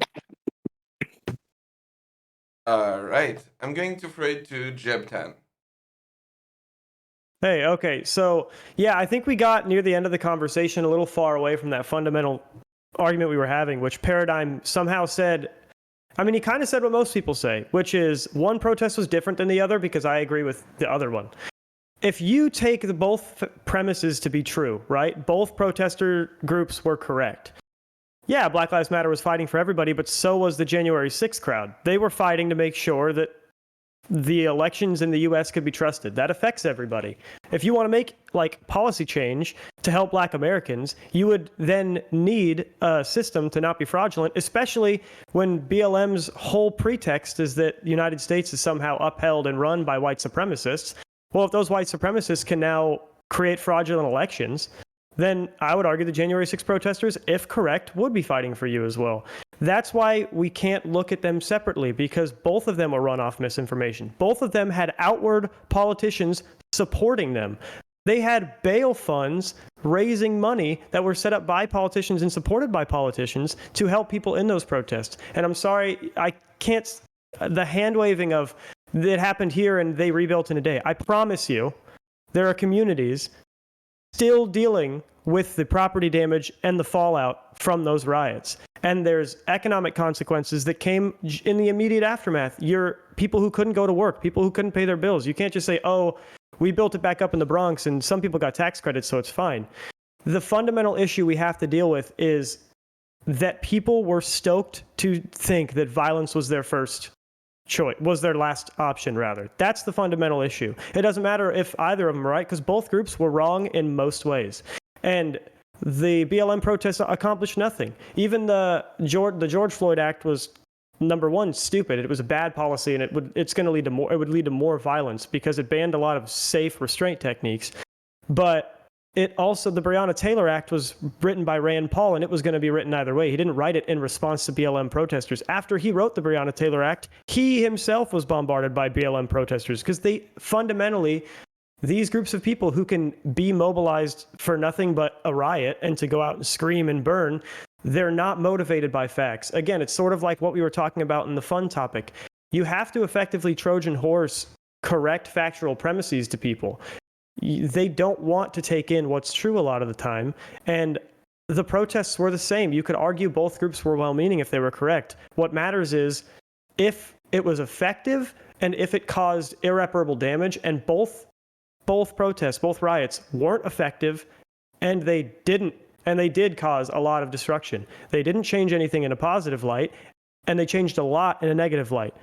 All right. I'm going to throw it to Jeb10. Hey, okay. So, yeah, I think we got near the end of the conversation a little far away from that fundamental argument we were having, which Paradigm somehow said. I mean, he kind of said what most people say, which is one protest was different than the other because I agree with the other one. If you take the both premises to be true, right? Both protester groups were correct. Yeah, Black Lives Matter was fighting for everybody, but so was the January 6th crowd. They were fighting to make sure that the elections in the US could be trusted. That affects everybody. If you want to make like policy change to help Black Americans, you would then need a system to not be fraudulent, especially when BLM's whole pretext is that the United States is somehow upheld and run by white supremacists. Well, if those white supremacists can now create fraudulent elections, then I would argue the January 6 protesters, if correct, would be fighting for you as well. That's why we can't look at them separately, because both of them were run off misinformation. Both of them had outward politicians supporting them. They had bail funds raising money that were set up by politicians and supported by politicians to help people in those protests. And I'm sorry, I can't, the hand waving of it happened here and they rebuilt in a day. I promise you, there are communities still dealing with the property damage and the fallout from those riots. And there's economic consequences that came in the immediate aftermath. You're people who couldn't go to work, people who couldn't pay their bills. You can't just say, oh, we built it back up in the Bronx and some people got tax credits, so it's fine. The fundamental issue we have to deal with is that people were stoked to think that violence was their first choice, was their last option, rather. That's the fundamental issue. It doesn't matter if either of them are right, because both groups were wrong in most ways. And the BLM protests accomplished nothing. Even the George Floyd Act was, number one, stupid. It was a bad policy, and it would lead to more violence because it banned a lot of safe restraint techniques. But it also, the Breonna Taylor Act was written by Rand Paul, and it was going to be written either way. He didn't write it in response to BLM protesters. After he wrote the Breonna Taylor Act, he himself was bombarded by BLM protesters because they fundamentally, these groups of people who can be mobilized for nothing but a riot and to go out and scream and burn, they're not motivated by facts. Again, it's sort of like what we were talking about in the fun topic. You have to effectively Trojan horse correct factual premises to people. They don't want to take in what's true a lot of the time. And the protests were the same. You could argue both groups were well-meaning if they were correct. What matters is if it was effective and if it caused irreparable damage, and both protests, both riots weren't effective, and they did cause a lot of destruction. They didn't change anything in a positive light, and they changed a lot in a negative light.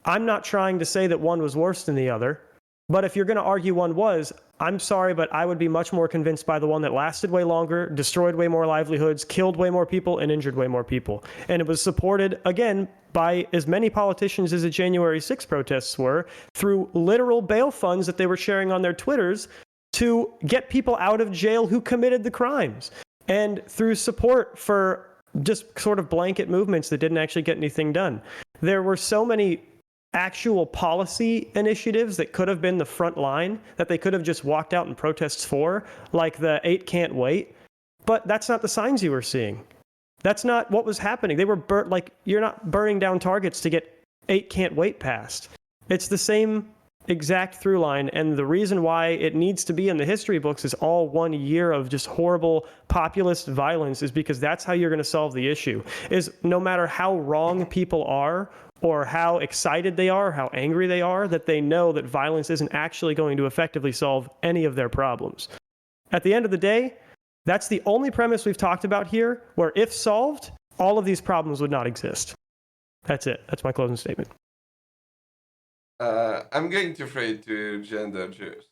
I'm not trying to say that one was worse than the other, but if you're going to argue one was, I'm sorry, but I would be much more convinced by the one that lasted way longer, destroyed way more livelihoods, killed way more people, and injured way more people. And it was supported, again, by as many politicians as the January 6 protests were, through literal bail funds that they were sharing on their Twitters to get people out of jail who committed the crimes, and through support for just sort of blanket movements that didn't actually get anything done. There were so many actual policy initiatives that could have been the front line that they could have just walked out in protests for, like the 8 Can't Wait. But that's not the signs you were seeing. That's not what was happening. They were you're not burning down targets to get 8 Can't Wait passed. It's the same exact through line, and the reason why it needs to be in the history books is all 1 year of just horrible populist violence is because that's how you're going to solve the issue. Is no matter how wrong people are or how excited they are, how angry they are, that they know that violence isn't actually going to effectively solve any of their problems. At the end of the day, that's the only premise we've talked about here where if solved, all of these problems would not exist. That's it. That's my closing statement. I'm going to throw it to Gender Juice.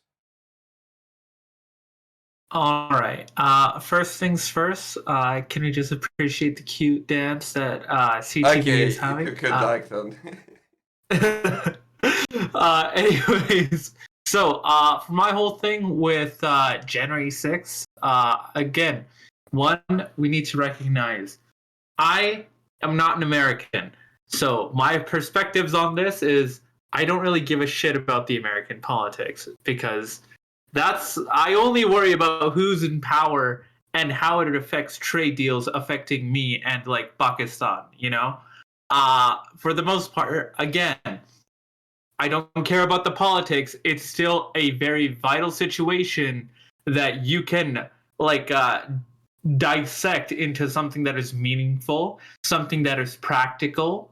All right. First things first. Can we just appreciate the cute dance that CTV is having? Okay, good accent. Anyways, so for my whole thing with January 6th, again, one, we need to recognize I am not an American. So my perspectives on this is I don't really give a shit about the American politics because I only worry about who's in power and how it affects trade deals affecting me and like Pakistan, you know? For the most part, again, I don't care about the politics. It's still a very vital situation that you can like dissect into something that is meaningful, something that is practical,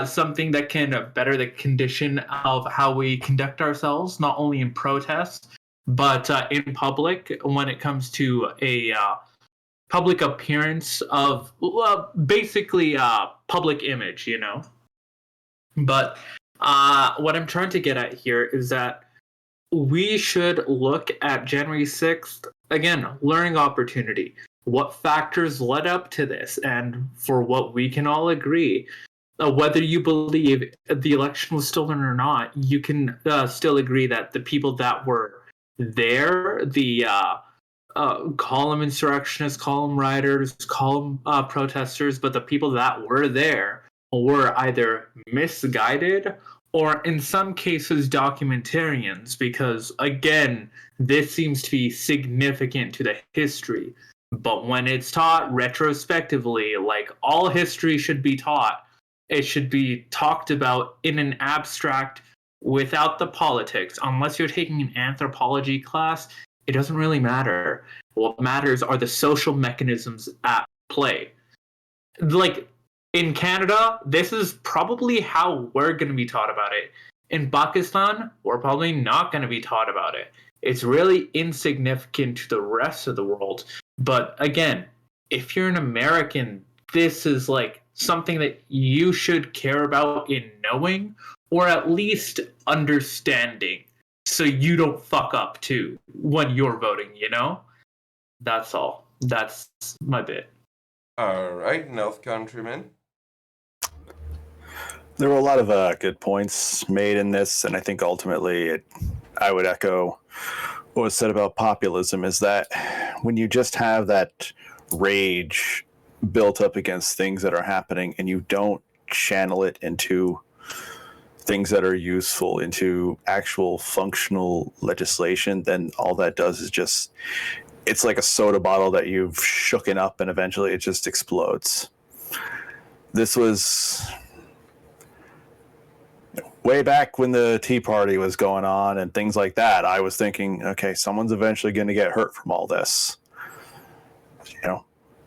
something that can better the condition of how we conduct ourselves, not only in protests, but in public when it comes to a public appearance of basically public image, you know? But what I'm trying to get at here is that we should look at January 6th, again, learning opportunity. What factors led up to this? And for what we can all agree, whether you believe the election was stolen or not, you can still agree that the people that were there, the call them insurrectionists, call them rioters, call them protesters, but the people that were there were either misguided or in some cases documentarians, because again, this seems to be significant to the history. But when it's taught retrospectively, like all history should be taught, it should be talked about in an abstract without the politics. Unless you're taking an anthropology class, it doesn't really matter. What matters are the social mechanisms at play. Like, in Canada, this is probably how we're going to be taught about it. In Pakistan, we're probably not going to be taught about it. It's really insignificant to the rest of the world. But again, if you're an American, this is like something that you should care about in knowing or at least understanding so you don't fuck up too when you're voting, you know? That's all. That's my bit. All right, North Countryman. There were a lot of good points made in this, and I think ultimately I would echo what was said about populism, is that when you just have that rage built up against things that are happening and you don't channel it into things that are useful, into actual functional legislation, then all that does is just, it's like a soda bottle that you've shooken up and eventually it just explodes. This was way back when the Tea Party was going on and things like that. I was thinking, okay, someone's eventually going to get hurt from all this. You know,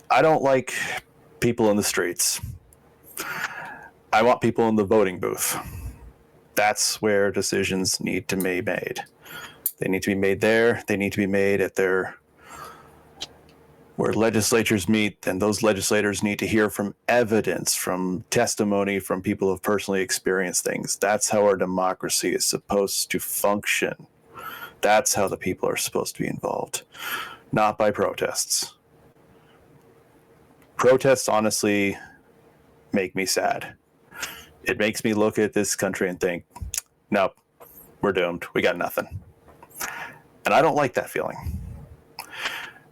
I don't like people in the streets. I want people in the voting booth. That's where decisions need to be made. They need to be made there. They need to be made at where legislatures meet, and those legislators need to hear from evidence, from testimony, from people who have personally experienced things. That's how our democracy is supposed to function. That's how the people are supposed to be involved, not by protests. Protests honestly make me sad. It makes me look at this country and think, nope, we're doomed. We got nothing. And I don't like that feeling.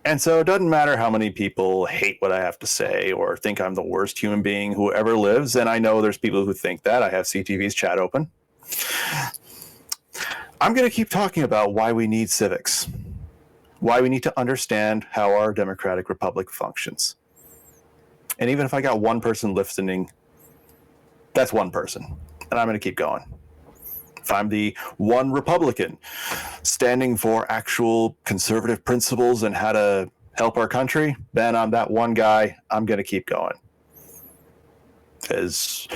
And so it doesn't matter how many people hate what I have to say or think I'm the worst human being who ever lives. And I know there's people who think that. I have CTV's chat open. I'm going to keep talking about why we need civics, why we need to understand how our democratic republic functions. And even if I got one person listening, that's one person. And I'm going to keep going. If I'm the one Republican standing for actual conservative principles and how to help our country, then I'm that one guy. I'm going to keep going. Because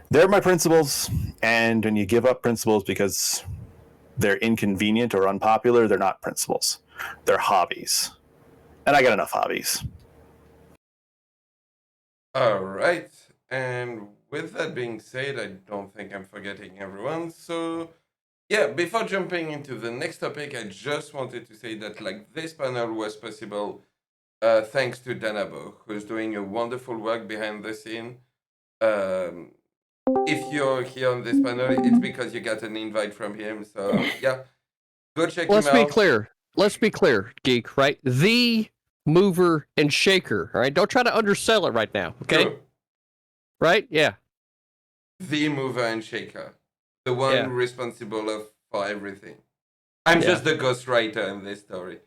they're my principles, and when you give up principles because they're inconvenient or unpopular, they're not principles. They're hobbies. And I got enough hobbies. All right. And with that being said, I don't think I'm forgetting everyone. So, yeah, before jumping into the next topic, I just wanted to say that like this panel was possible thanks to Danabo, who's doing a wonderful work behind the scene. If you're here on this panel, it's because you got an invite from him. So, yeah, go check him out. Let's be clear, Geek, right? The mover and shaker, all right? Don't try to undersell it right now, okay? True. Right? Yeah. The mover and shaker. The one responsible for everything. I'm just the ghostwriter in this story.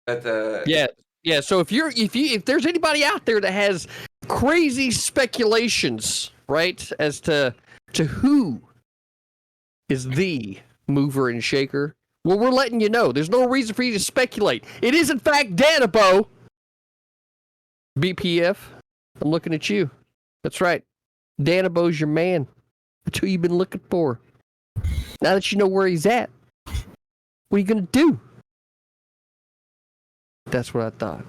But Yeah, so if there's anybody out there that has crazy speculations, right, as to who is the mover and shaker, well, we're letting you know. There's no reason for you to speculate. It is, in fact, Danabo. BPF, I'm looking at you. That's right. Danabo's your man. That's who you've been looking for. Now that you know where he's at, what are you going to do? That's what I thought.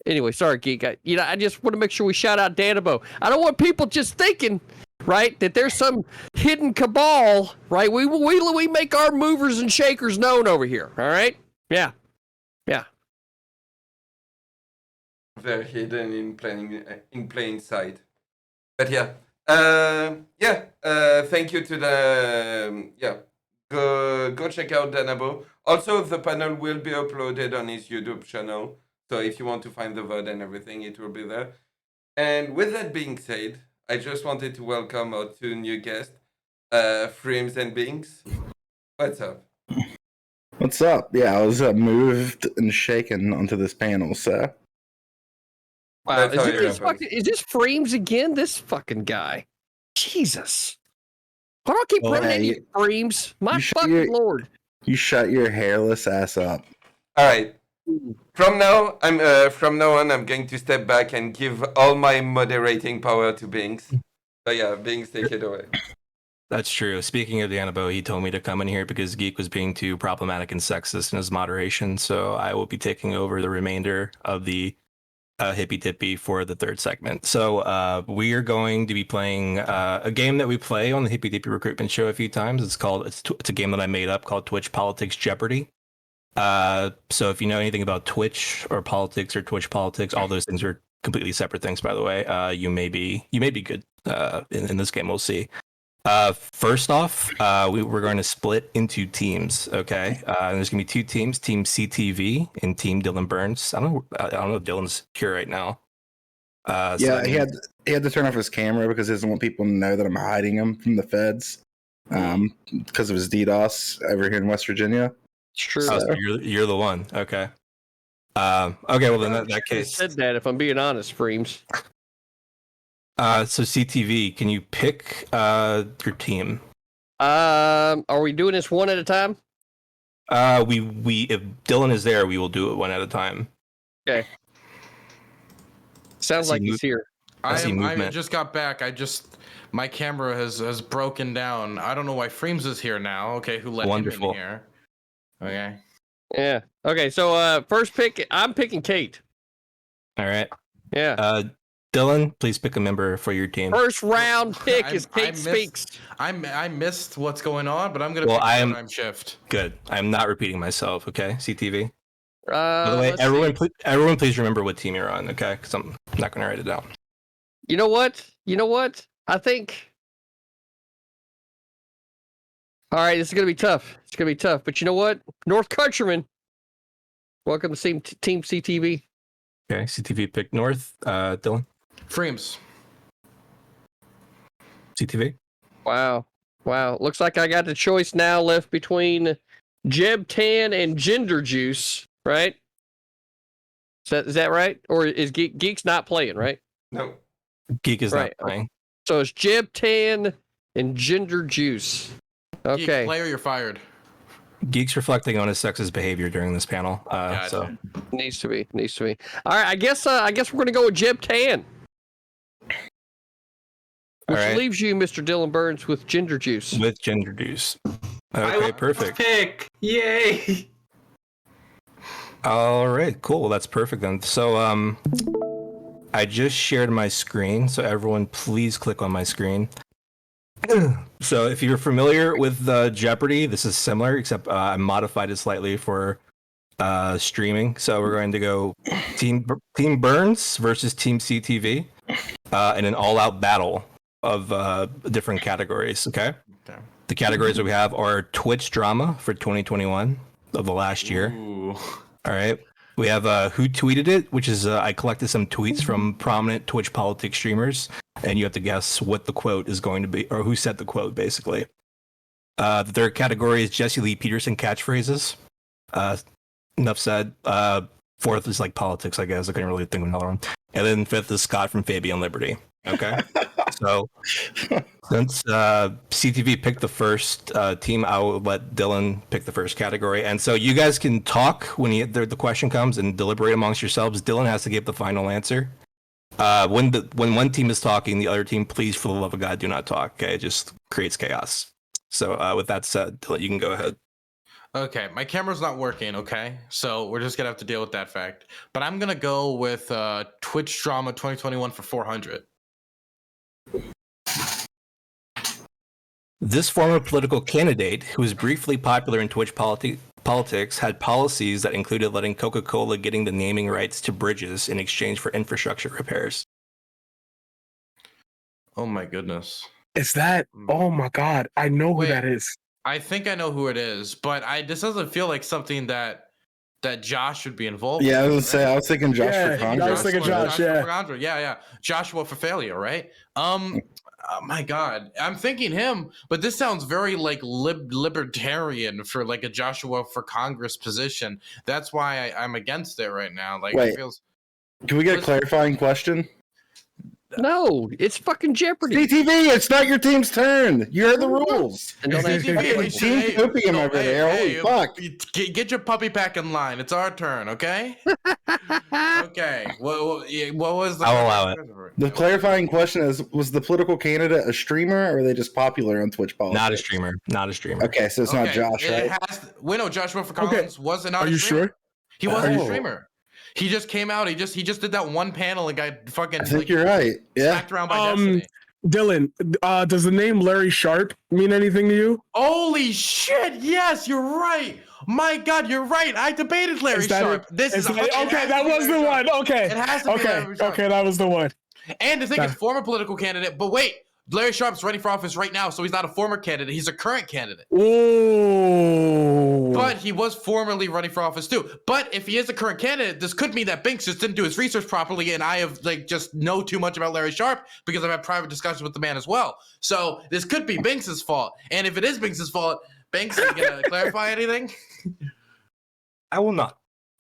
Anyway, sorry, Geek. I just want to make sure we shout out Danabo. I don't want people just thinking, right, that there's some hidden cabal, right? We make our movers and shakers known over here, all right? Yeah. They're hidden in plain sight. But yeah. Thank you to the Go check out Danabo. Also, the panel will be uploaded on his YouTube channel. So if you want to find the VOD and everything, it will be there. And with that being said, I just wanted to welcome our two new guests, Frames and Binx. What's up? What's up? Yeah, I was moved and shaken onto this panel, so. Wow, That's how is this Frames again? This fucking guy. Jesus. Why do I keep running into you, Frames? My fucking lord. You shut your hairless ass up. All right. From now on, I'm going to step back and give all my moderating power to Binx. So yeah, Binx, take it away. That's true. Speaking of Danabo, he told me to come in here because Geek was being too problematic and sexist in his moderation. So I will be taking over the remainder of the Hippy Dippy for the third segment. So we are going to be playing a game that we play on the Hippy Dippy Recruitment Show a few times. It's a game that I made up called Twitch Politics Jeopardy. So if you know anything about Twitch or politics or Twitch politics, all those things are completely separate things, by the way. You may be good in this game. We'll see. First off, we're going to split into teams. Okay, and there's gonna be two teams: Team CTV and Team Dylan Burns. I don't know if Dylan's here right now. He had to turn off his camera because he doesn't want people to know that I'm hiding him from the feds, because of his DDoS over here in West Virginia. It's true. So you're the one. Okay. Okay. Well, then in that case, said that. If I'm being honest, Frames. So CTV, can you pick your team? Are we doing this one at a time? We if Dylan is there, we will do it one at a time. Okay. Sounds like he's here. I just got back. My camera has broken down. I don't know why Frames is here now. Okay, who let him in here? Okay. Yeah. Okay. So first pick, I'm picking Kate. All right. Yeah. Dylan, please pick a member for your team. First round pick is Kate Speaks. I missed what's going on, but I'm gonna pick ParadigmShift. Good. I'm not repeating myself. Okay, CTV. By the way, everyone, please remember what team you're on. Okay, because I'm not gonna write it down. You know what? I think. All right, this is gonna be tough. But you know what? North Countryman. Welcome to Team CTV. Okay, CTV picked North. Dylan. Frames. CTV. Wow. Looks like I got the choice now left between Jeb Tan and Ginger Juice, right? Is that right? Or is Geek's not playing, right? No. Geek is not playing. So it's Jeb Tan and Ginger Juice. Okay. Player, you're fired. Geek's reflecting on his sexist behavior during this panel. So Needs to be. All right, I guess we're gonna go with Jeb Tan. Which leaves you, Mr. Dylan Burns, with ginger juice. With ginger juice. Okay, perfect. Pick. Yay. All right, cool. That's perfect then. So, I just shared my screen, so everyone please click on my screen. So if you're familiar with Jeopardy, this is similar, except I modified it slightly for streaming. So we're going to go Team Burns versus Team CTV in an all-out battle of different categories, okay? The categories that we have are Twitch drama for 2021 of the last year. Ooh. All right. We have Who Tweeted It, which is I collected some tweets from prominent Twitch politics streamers, and you have to guess what the quote is going to be, or who said the quote, basically. The third category is Jesse Lee Peterson catchphrases. Enough said. Fourth is like politics, I guess. I couldn't really think of another one. And then fifth is Scott from Fabian Liberty. Okay. So since CTV picked the first team, I will let Dylan pick the first category. And so you guys can talk when the question comes and deliberate amongst yourselves. Dylan has to give the final answer. When one team is talking, the other team, please, for the love of God, do not talk. Okay, it just creates chaos. So with that said, Dylan, you can go ahead. Okay, my camera's not working, okay? So we're just gonna have to deal with that fact. But I'm gonna go with Twitch Drama 2021 for 400. This former political candidate, who was briefly popular in Twitch politics, had policies that included letting Coca-Cola getting the naming rights to bridges in exchange for infrastructure repairs. Oh my goodness. Is that? Oh my God! I know who that is. I think I know who it is, but this doesn't feel like something that Josh should be involved Yeah, with. I was gonna say, I was thinking Josh for Congress. I was thinking Josh, yeah. Joshua for failure, right? Oh my God, I'm thinking him, but this sounds very like libertarian for like a Joshua for Congress position. That's why I'm against it right now. Like, Wait, it feels. Can we get a clarifying question? No, it's fucking Jeopardy. CTV, it's not your team's turn. You heard the rules. And don't ask Team Copium over there. Holy fuck. Get your puppy pack in line. It's our turn, okay? Okay. What was the... I'll allow it. The clarifying question is, was the political candidate a streamer, or are they just popular on Twitch politics? Not a streamer. Not a streamer. Okay, so it's not Josh, right? No, Joshua for Collins wasn't a streamer. Are you sure? He wasn't a streamer. He just came out. He just did that one panel and got fucking. I think you're right. Yeah. Smacked around by Destiny. Dylan, does the name Larry Sharp mean anything to you? Holy shit! Yes, you're right. My God, you're right. I debated Larry Sharp. Okay, that was the one. Okay, it has to be Larry Sharp. Okay, that was the one. And I think it's former political candidate. But wait, Larry Sharp's running for office right now, so he's not a former candidate. He's a current candidate. Ooh. But he was formerly running for office too. But if he is a current candidate, this could mean that Binx just didn't do his research properly, and I have just know too much about Larry Sharp because I've had private discussions with the man as well. So this could be Binx's fault. And if it is Binx's fault, Binx, are you gonna clarify anything? I will not.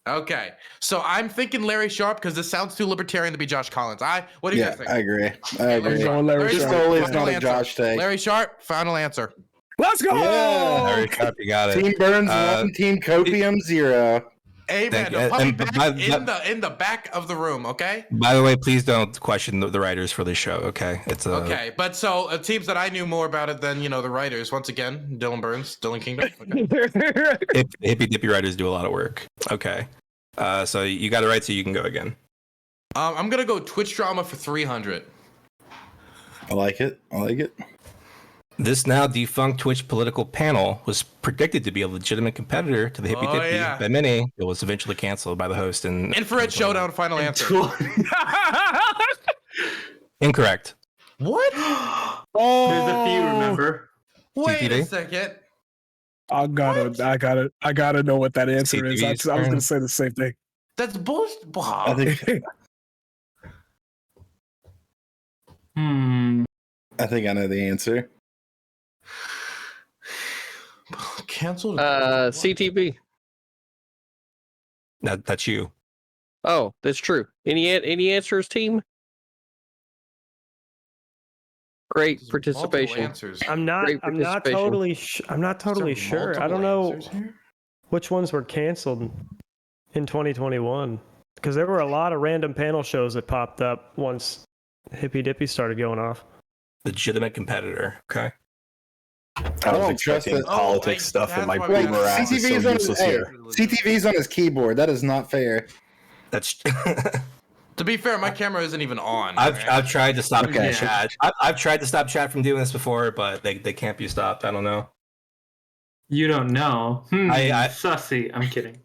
Okay, so I'm thinking Larry Sharp because this sounds too libertarian to be Josh Collins. What do you guys think? I agree. Larry Sharp. Larry Sharp. It's not a Josh take. Larry Sharp, final answer. Let's go! Yeah. Larry Sharp, you got it. Team Burns 1, Team Copium 0. Amen. The puppy back in the back of the room, okay? By the way, please don't question the writers for this show, okay? Okay, but so teams that I knew more about it than, the writers. Once again, Dylan Burns, Dylan Kingdom. Okay. Hippy Dippy writers do a lot of work. Okay. So you got it right, so you can go again. I'm going to go Twitch drama for 300. I like it. This now defunct Twitch political panel was predicted to be a legitimate competitor to the Hippy Dippy by many. It was eventually canceled by the host. Infrared Showdown, final answer. Incorrect. What? There's a few, remember? Wait CTV? a second. I gotta know what that answer is. I was gonna say the same thing. That's bullshit. I think I know the answer. Canceled? CTV. That's you. Oh, that's true. Any answers, team? Great Multiple participation. answers. I'm not Great I'm not participation. totally I'm not totally Is there sure. I don't multiple know answers here? which ones were canceled in 2021 because there were a lot of random panel shows that popped up once Hippy Dippy started going off. Legitimate competitor. Okay. I was don't trust expecting it. politics Oh, stuff, and my that's why boomer ass is so CTV's on useless his, here. CTV's on his keyboard. That is not fair. That's. To be fair, my camera isn't even on. I've tried to stop Okay. chat. I've tried to stop chat from doing this before, but they can't be stopped. I don't know. You don't know. I- Sussy. I'm kidding.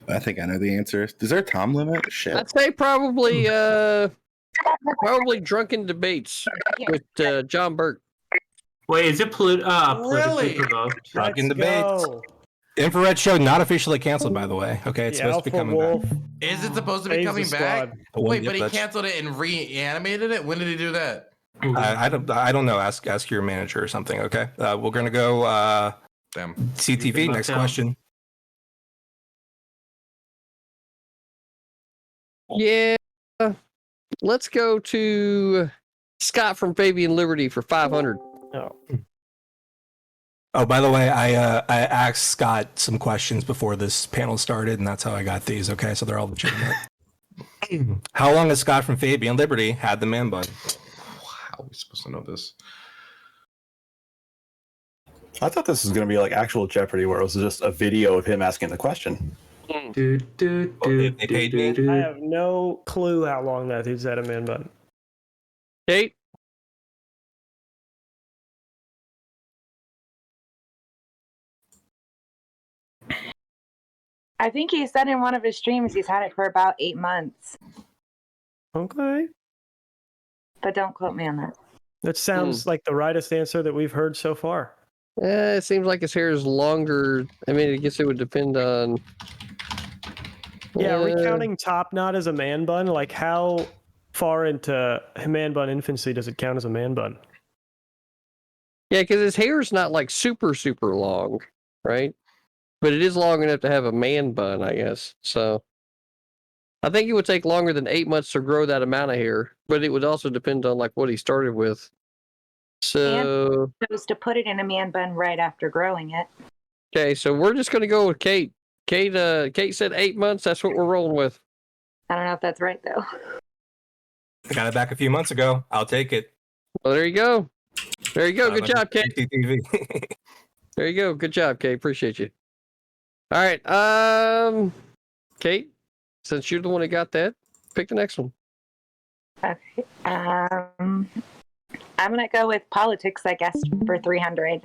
I think I know the answer. Is there a time limit? Shit. I'd say probably drunken debates with John Burke. Wait, is it politically Really? provoked? Drunken Let's debates. go. Infrared show not officially canceled, by the way. Okay, it's The supposed to be Alpha coming Wolf. back. Is it supposed to be Saves coming the back? squad. Wait, Yep, but he that's- canceled it and reanimated it? When did he do that? I don't know. Ask your manager or something. Okay, we're gonna go Damn. CTV. Good Next luck, question. Yeah. Let's go to Scott from Fabian Liberty for 500. Oh, by the way, I asked Scott some questions before this panel started, and that's how I got these. Okay, so they're all legitimate. How long has Scott from Fabian Liberty had the man bun? How are we supposed to know this? I thought this was going to be like actual Jeopardy, where it was just a video of him asking the question. Do, do, Well, do, they do, paid do, me. do. I have no clue how long that dude's had a man bun. Kate? I think he said in one of his streams he's had it for about 8 months, Okay. but don't quote me on that. That sounds like the rightest answer that we've heard so far. It seems like his hair is longer. I mean, I guess it would depend on. Yeah, are we Uh, counting top knot as a man bun? Like, how far into man bun infancy does it count as a man bun? Yeah, because his hair is not like super, super long, right? But it is long enough to have a man bun, I guess. So I think it would take longer than 8 months to grow that amount of hair, but it would also depend on like what he started with. So Supposed to put it in a man bun right after growing it. okay, so we're just gonna go with Kate. Kate said 8 months. That's what we're rolling with. I don't know if that's right though. I got it back a few months ago. I'll take it. Well, there you go. There you go. Good job, Kate. CTV. There you go. Good job, Kate. Appreciate you. All right. Kate, since you're the one that got that, pick the next one. Okay. I'm gonna go with politics, I guess, for 300.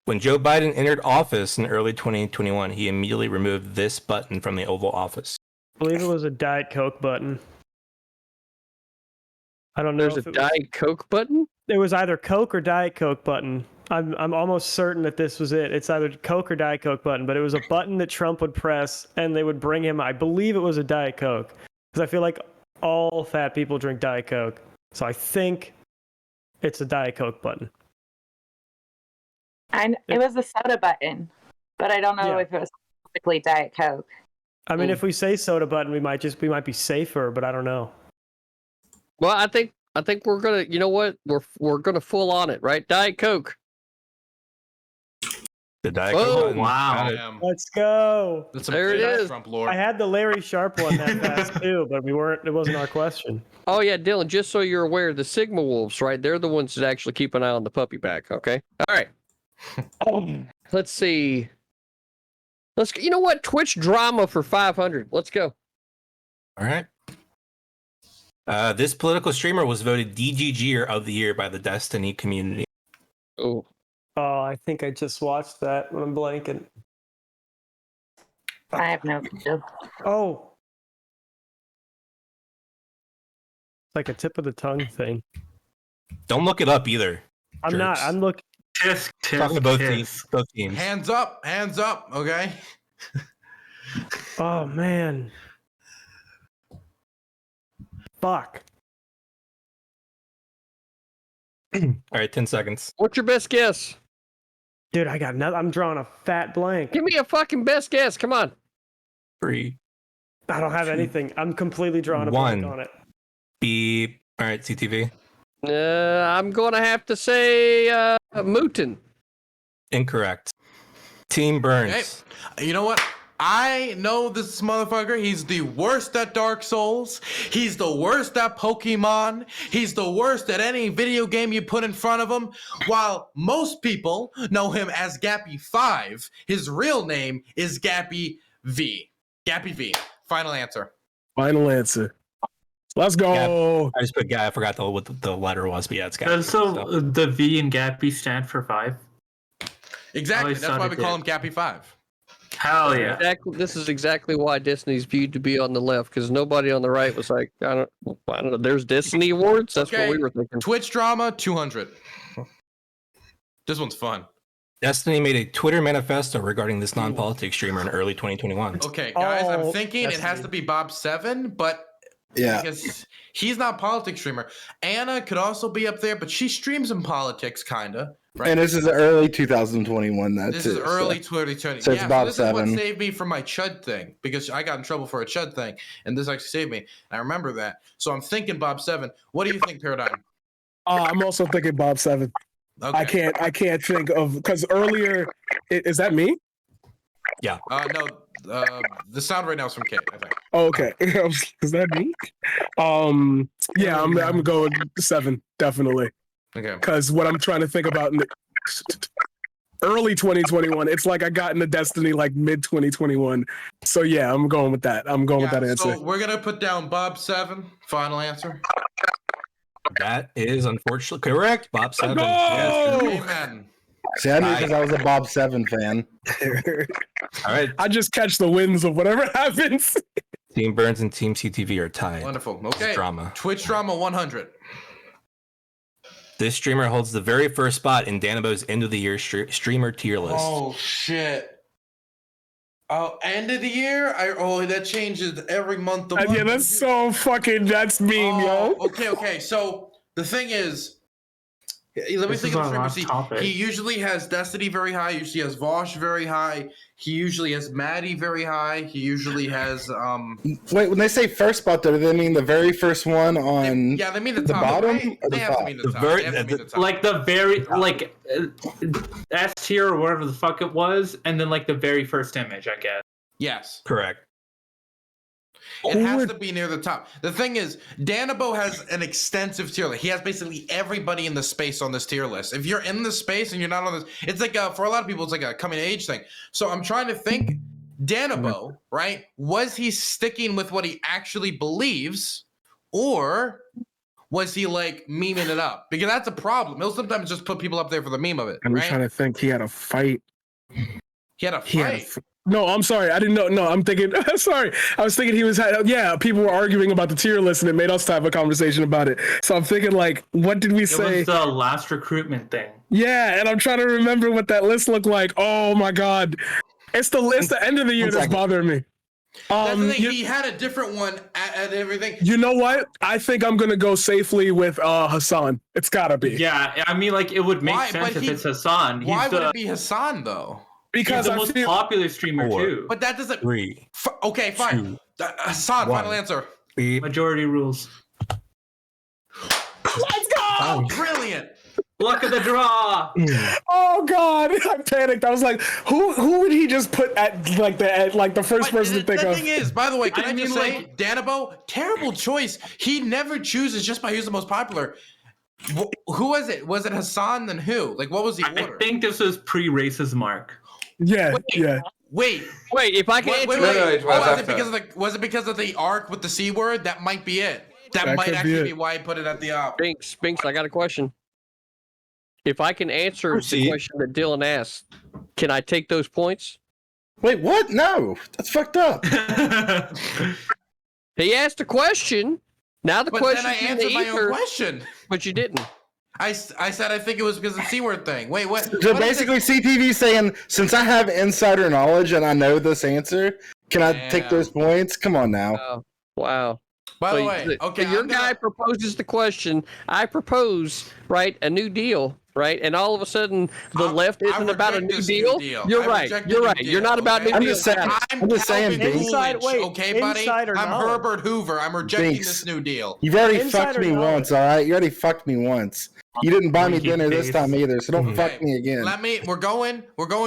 When Joe Biden entered office in early 2021, he immediately removed this button from the Oval Office. I believe it was a Diet Coke button. I don't know. There's if a it was, Diet Coke button? it was either Coke or Diet Coke button. I'm almost certain that this was it. It's either Coke or Diet Coke button, but it was a button that Trump would press and they would bring him. I believe it was a Diet Coke because I feel like all fat people drink Diet Coke. So I think it's a Diet Coke button. It was a soda button, but I don't know Yeah. if it was specifically Diet Coke. I mean, if we say soda button, we might be safer, but I don't know. Well, I think we're gonna. You know what? We're gonna full on it, right? Diet Coke. The Diet Oh, Coke button. wow. Got it. Damn. Let's go. That's some There it good is. Trump lore. I had the Larry Sharp one that fast too, but it wasn't our question. Oh yeah, Dylan. Just so you're aware, the Sigma Wolves, right? They're the ones that actually keep an eye on the puppy back. Okay. All right. Let's see. You know what? Twitch drama for 500. Let's go. All right. This political streamer was voted DGGer of the year by the Destiny community. Oh. Oh, I think I just watched that when I'm blanking. I have no clue. Oh. It's like a tip of the tongue thing. Don't look it up either. I'm not. jerks. I'm looking. Tisk, tisk, Talking to both tisk. teams. Both teams. Hands up, okay? Oh, man. Fuck. All right, 10 seconds. What's your best guess? Dude, I got nothing. I'm drawing a fat blank. Give me a fucking best guess. Come on. 3. I don't have anything. I'm completely drawing a One. blank on it. Beep. All right, CTV. I'm gonna have to say Mootin. Incorrect. Team Burns. Hey, you know what? I know this motherfucker. He's the worst at Dark Souls. He's the worst at Pokemon. He's the worst at any video game you put in front of him. While most people know him as Gappy5, his real name is Gappy V. Gappy V. Final answer. Final answer. Let's go. Yeah, I just put I forgot what the letter was, but yeah, it's Gappy. So the V in Gappy stand for 5? Exactly. That's why we call him Gappy5. Hell yeah. Exactly. This is exactly why Destiny's viewed to be on the left, because nobody on the right was like, I don't know. There's Destiny Awards. That's what we were thinking. Twitch drama 200. This one's fun. Destiny made a Twitter manifesto regarding this non-politics streamer in early 2021. Okay, guys, I'm thinking it has to be Bob7, but because he's not a politics streamer. Anna could also be up there, but she streams in politics, kinda. Right? And this is early 2021. This is early 2020. So it's Bob this 7. is what saved me from my Chud thing, because I got in trouble for a Chud thing, and this actually saved me. I remember that. So I'm thinking Bob7. What do you think, Paradigm? I'm also thinking Bob7. Okay. I can't think of, because earlier, is that me? Yeah. No, the sound right now is from Kate, I think. Oh, okay. Is that me? Yeah, I'm going 7, definitely. Okay. Because what I'm trying to think about in the early 2021, it's like I got into Destiny like mid 2021. So yeah, I'm going with that. I'm going with that answer. So we're gonna put down Bob7. Final answer. That is unfortunately correct. Bob7. No! Yes, amen. See, I knew because I was a Bob7 fan. All right. I just catch the wins of whatever happens. Team Burns and Team CTV are tied. Wonderful. Okay. Drama. Twitch drama 100. This streamer holds the very first spot in Danabo's end of the year streamer tier list. Oh shit. Oh, end of the year? That changes every month. Yeah, that's so fucking, that's mean, yo. Okay. So the thing is, let me think of the streamers. He usually has Destiny very high. He usually has Vosh very high. He usually has Maddie very high. He usually has Wait, when they say first spot, though, do they mean the very first one on? Yeah, they mean the top. bottom. They have to mean the top. They have to mean the top. Like the very S tier or whatever the fuck it was, and then like the very first image, I guess. Yes. Correct. It has to be near the top. The thing is, Danabo has an extensive tier list. He has basically everybody in the space on this tier list. If you're in the space and you're not on this, it's like for a lot of people, it's like a coming of age thing. So I'm trying to think, Danabo, right? Was he sticking with what he actually believes, or was he like memeing it up? Because that's a problem. He'll sometimes just put people up there for the meme of it. I'm trying to think. He had a fight. He had a fight. No, I'm sorry. I didn't know. No, I'm thinking. Sorry. I was thinking he was. Yeah, people were arguing about the tier list, and it made us have a conversation about it. So I'm thinking, like, what did we say? It was the last recruitment thing. Yeah, and I'm trying to remember what that list looked like. Oh my god, it's the end of the year that's bothering me. That's the thing. He had a different one at everything. You know what? I think I'm gonna go safely with Hassan. It's gotta be. Yeah, I mean, like, it would make sense if it's Hassan. Why would it be Hassan though? Because he's the most popular streamer too. But that doesn't. Okay, 2, fine. Hassan, 1. final answer. Majority rules. Let's go! Oh, brilliant! Luck of the draw. Oh god, I panicked. I was like, who would he just put at the first person to think of? The thing is, by the way, can I just say, Danabo, terrible choice. He never chooses just by who's the most popular. Who was it? Was it Hassan? Then who? Like, what was the order? I think this was pre-racist Mark. Yeah, Wait. If I can answer was it because of the arc with the C word? That might be it. That might actually be why I put it at the op. Binx, I got a question. If I can answer the question that Dylan asked, can I take those points? Wait, what? No, that's fucked up. He asked a question. Now the question. Then I answered my own question. But you didn't. I said I think it was because of the C word thing. Wait, what? So basically, CTV saying, since I have insider knowledge and I know this answer, can I take those points? Come on now. Wow. By the way, okay. So your guy proposes the question. I propose, right, a new deal. right? And all of a sudden, the left isn't about a reject new this deal. new deal. You're I right. reject You're the new right. You're deal, not about okay? new I'm deals. just saying. I'm just saying, Calvin Binx. Inside- Coolidge, wait, okay, buddy? insider I'm knowledge. Herbert Hoover. I'm rejecting Binx. this new deal. You've already Insider fucked me knowledge. once, all right? You already fucked me once. You didn't buy me Winky dinner this face. time either, so don't fuck Okay, me again. We're going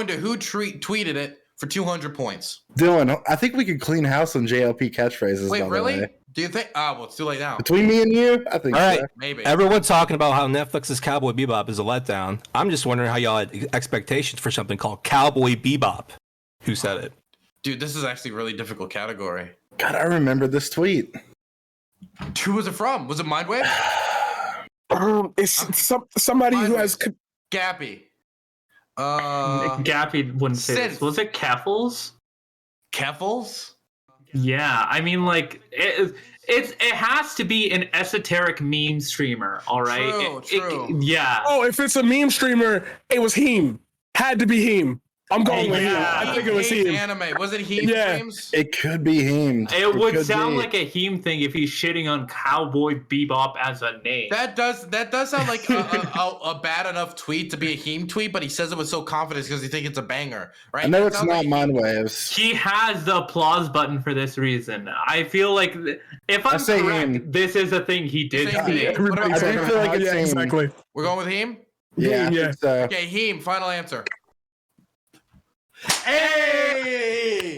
to who tweeted it for 200 points. Dylan, I think we could clean house on JLP catchphrases. Wait, by the really? way. Do you think? Well, it's too late now. Between me and you, I think All right. so. Maybe. Everyone talking about how Netflix's Cowboy Bebop is a letdown. I'm just wondering how y'all had expectations for something called Cowboy Bebop. Who said it? Dude, this is actually a really difficult category. God, I remember this tweet. Who was it from? Was it Mindwave? It's somebody who has. Gappy. Gappy wouldn't say this. Synth. Was it Keffels? Keffels? Yeah, I mean, like it has to be an esoteric meme streamer. All right. True. Yeah. Oh, if it's a meme streamer, it was Heem. Had to be Heem. I'm going with Heem. I think it was Heem Heem. Anime. Was it Heem Yeah. streams? It could be him. It would could sound be. like a Heem thing if he's shitting on Cowboy Bebop as a name. That does sound like a bad enough tweet to be a Heem tweet, but he says it with so confidence because he thinks it's a banger, right? I know That it's sounds not like Mindwaves. He has the applause button for this reason. I feel like if I'm say correct, Heem. this is a thing he did You're saying say. Heem? What I about- do feel like it's yeah, Heem. exactly. We're going with Heem? Yeah, I Yeah. think so. Okay, Heem, final answer. Hey!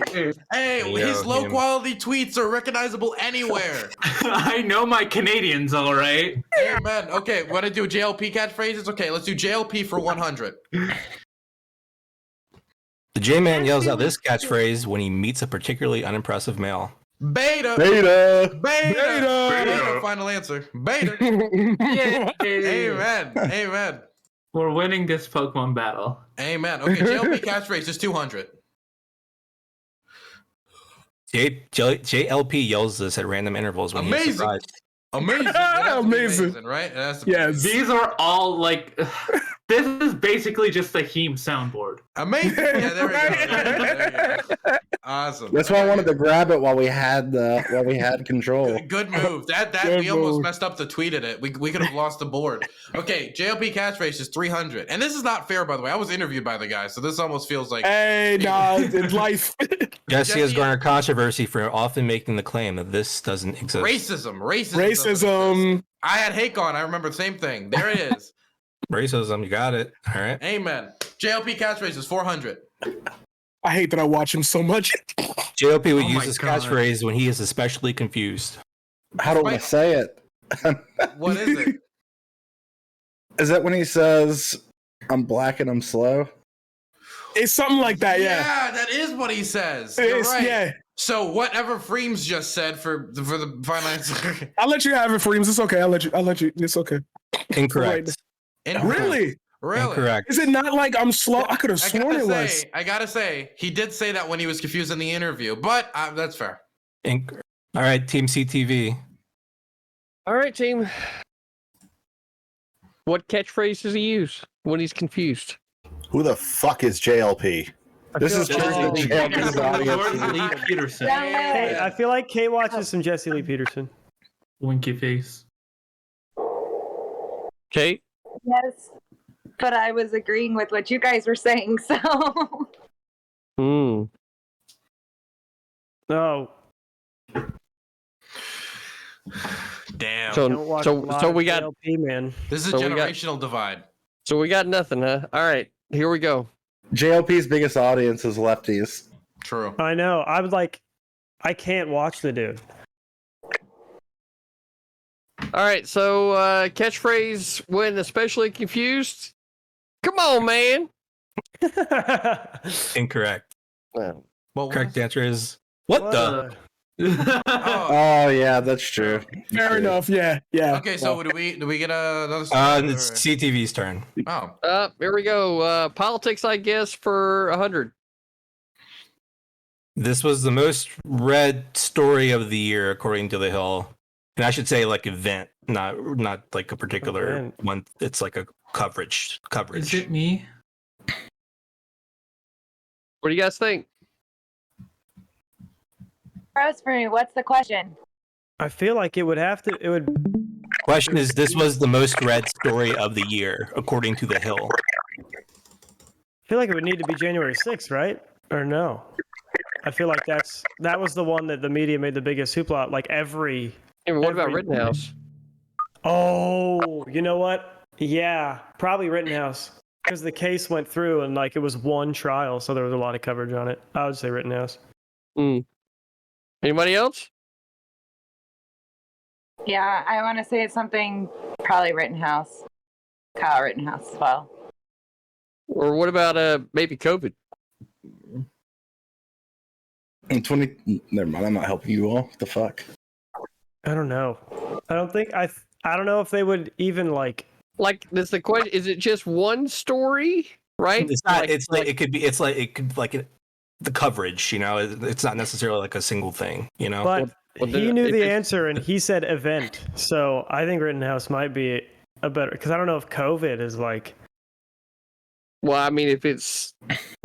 Hey, Yo, his low Heem. quality tweets are recognizable anywhere. I know my Canadians, all right. Amen. Okay, want to do JLP catchphrases? Okay, let's do JLP for 100. The J-Man yells out this catchphrase when he meets a particularly unimpressive male. Beta. Beta. Beta. Final answer. Beta. Amen. Amen. We're winning this Pokemon battle. Amen. Okay, JLP catchphrase is 200. JLP yells this at random intervals when he's Amazing. surprised. Amazing. It has to be Amazing. right? It has to be Yes. These are all like. This is basically just the Heem soundboard. amazing. Yeah, there we go. There we go. Awesome. That's why I wanted to grab it while we had control. Good move. That Good we almost move. messed up the tweet at it. We could have lost the board. Okay, JLP catchphrase is 300. And this is not fair, by the way. I was interviewed by the guy, so this almost feels like Hey, nah, it's life. Jesse has garnered controversy for often making the claim that this doesn't exist. racism. Racism. I had Hakon. I remember the same thing. There it is. Racism, you got it. All right. Amen. JLP catchphrase is 400. I hate that I watch him so much. JLP would Oh use my this God. catchphrase when he is especially confused. How do I say it? What is it? Is that when he says, "I'm black and I'm slow"? It's something like that, yeah. Yeah, that is what he says. You're It's, right. Yeah. So whatever Freems just said for the final answer. I'll let you have it, Freems. It's okay. I'll let you. It's okay. Incorrect. Really? Really? Incorrect. Is it not like I'm slow? I could have sworn it was. I gotta say, he did say that when he was confused in the interview, but that's fair. All right, Team CTV. All right, team. What catchphrase does he use when he's confused? Who the fuck is JLP? This is like- true. JLP's audience. Lee Peterson. Hey, I feel like Kate watches some Jesse Lee Peterson. Winky face. Kate? Yes, but I was agreeing with what you guys were saying, so. Hmm. No. Damn. Don't watch a So lot so of we got JLP, man. This is a so we got- generational divide. so we got nothing, huh? All right, here we go. JLP's biggest audience is lefties. True. I know. I was like, I can't watch the dude. All right, so catchphrase when especially confused. Come on, man. Incorrect. Well, Correct answer is what the? Oh, Oh yeah, that's true. Fair enough. Yeah. Yeah. okay, so do we get another? It's CTV's turn. Oh, here we go. Politics, I guess, for 100. This was the most read story of the year, according to The Hill. And I should say like event, not like a particular Event. one. It's like a coverage. Is it me? What do you guys think? Rosemary, what's the question? I feel like it would have to. It would. Question is, this was the most read story of the year, according to The Hill. I feel like it would need to be January 6th, right? Or no? I feel like that was the one that the media made the biggest hoopla. Like every. Yeah, but what about Rittenhouse? Oh, you know what? Yeah, probably Rittenhouse. Because the case went through and like it was one trial, so there was a lot of coverage on it. I would say Rittenhouse. Anybody else? Yeah, I want to say it's something probably Rittenhouse. Kyle Rittenhouse as well. Or what about maybe COVID? In 20, never mind. I'm not helping you all. What the fuck? I don't know. I don't know if they would even like. Like, that's the question. Is it just one story? Right? It's not. It could be. It's like it could like the coverage. You know, it's not necessarily like a single thing. You know, but he knew the answer and he said event. So I think Rittenhouse might be a better because I don't know if COVID is like. Well, I mean, if it's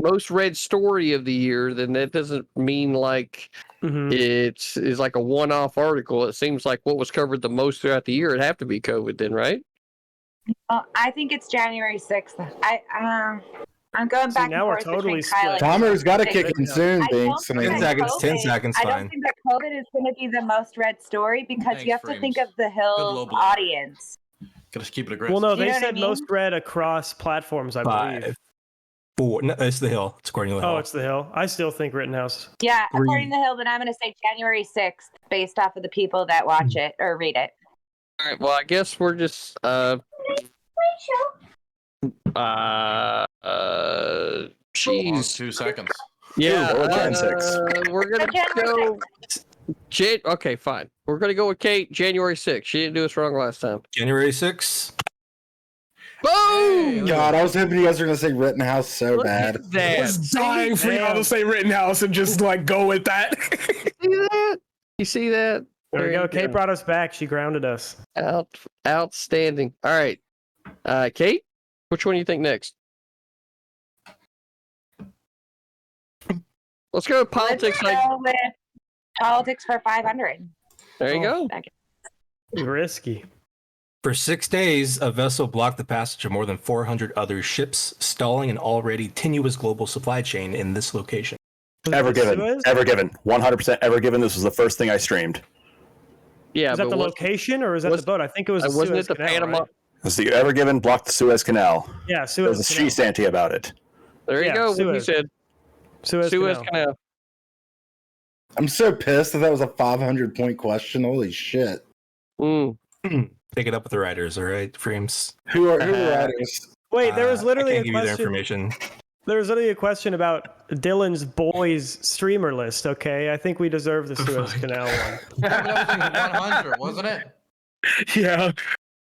most read story of the year, then that doesn't mean like it's like a one-off article. It seems like what was covered the most throughout the year, it'd have to be COVID then, right? I think it's January 6th. I'm going back now and forth we're totally between Kyle and Tomer's got to kick in soon, I don't Binx. think 10 that seconds. 10 COVID seconds. I Fine. don't think that COVID is going to be the most read story because Thanks, you have to Frames. think of the Hill's blow. audience. Gotta keep it aggressive. Well, no, Do you they know what I said mean? most read across platforms. I believe. 5, 4. No, it's The Hill. It's according to The Hill. Oh, it's the Hill. I still think Rittenhouse. Yeah, 3. according to Hill, then I'm going to say January 6th based off of the people that watch it or read it. All right. Well, I guess we're just Jeez. jeez. 2 seconds. Yeah, Ooh, Jan 6. we're gonna January go. Okay, fine. We're gonna go with Kate. January 6th. She didn't do us wrong last time. January 6th. Boom! God, I was hoping you guys were going to say Rittenhouse so Look bad. at that. I was dying for y'all Damn. to say Rittenhouse and just like go with that. See that? You see that? There we you go. Kate brought us back. She grounded us. Outstanding. All right. Kate, which one do you think next? Let's go with politics. Let's go with politics for 500. There you go. Risky. For 6 days, a vessel blocked the passage of more than 400 other ships, stalling an already tenuous global supply chain in this location. Ever given. Suez? Ever given. 100% ever given. This was the first thing I streamed. Yeah, Is that but the location or is that the boat? I think it was the wasn't Suez it the Canal, Panama? right? It was the Ever Given blocked the Suez Canal. Yeah, There Suez was a Canal. sea shanty about it. There you Yeah, go. What you Suez. said. Suez Canal. Canal. I'm so pissed that was a 500-point question. Holy shit. Take it up with the writers, all right, Frames? Who are writers? Wait, there was literally I a can't give you the question. information. There was literally a question about Dylan's boys streamer list. Okay, I think we deserve the Suez Canal one. That was like 100, wasn't it? Yeah.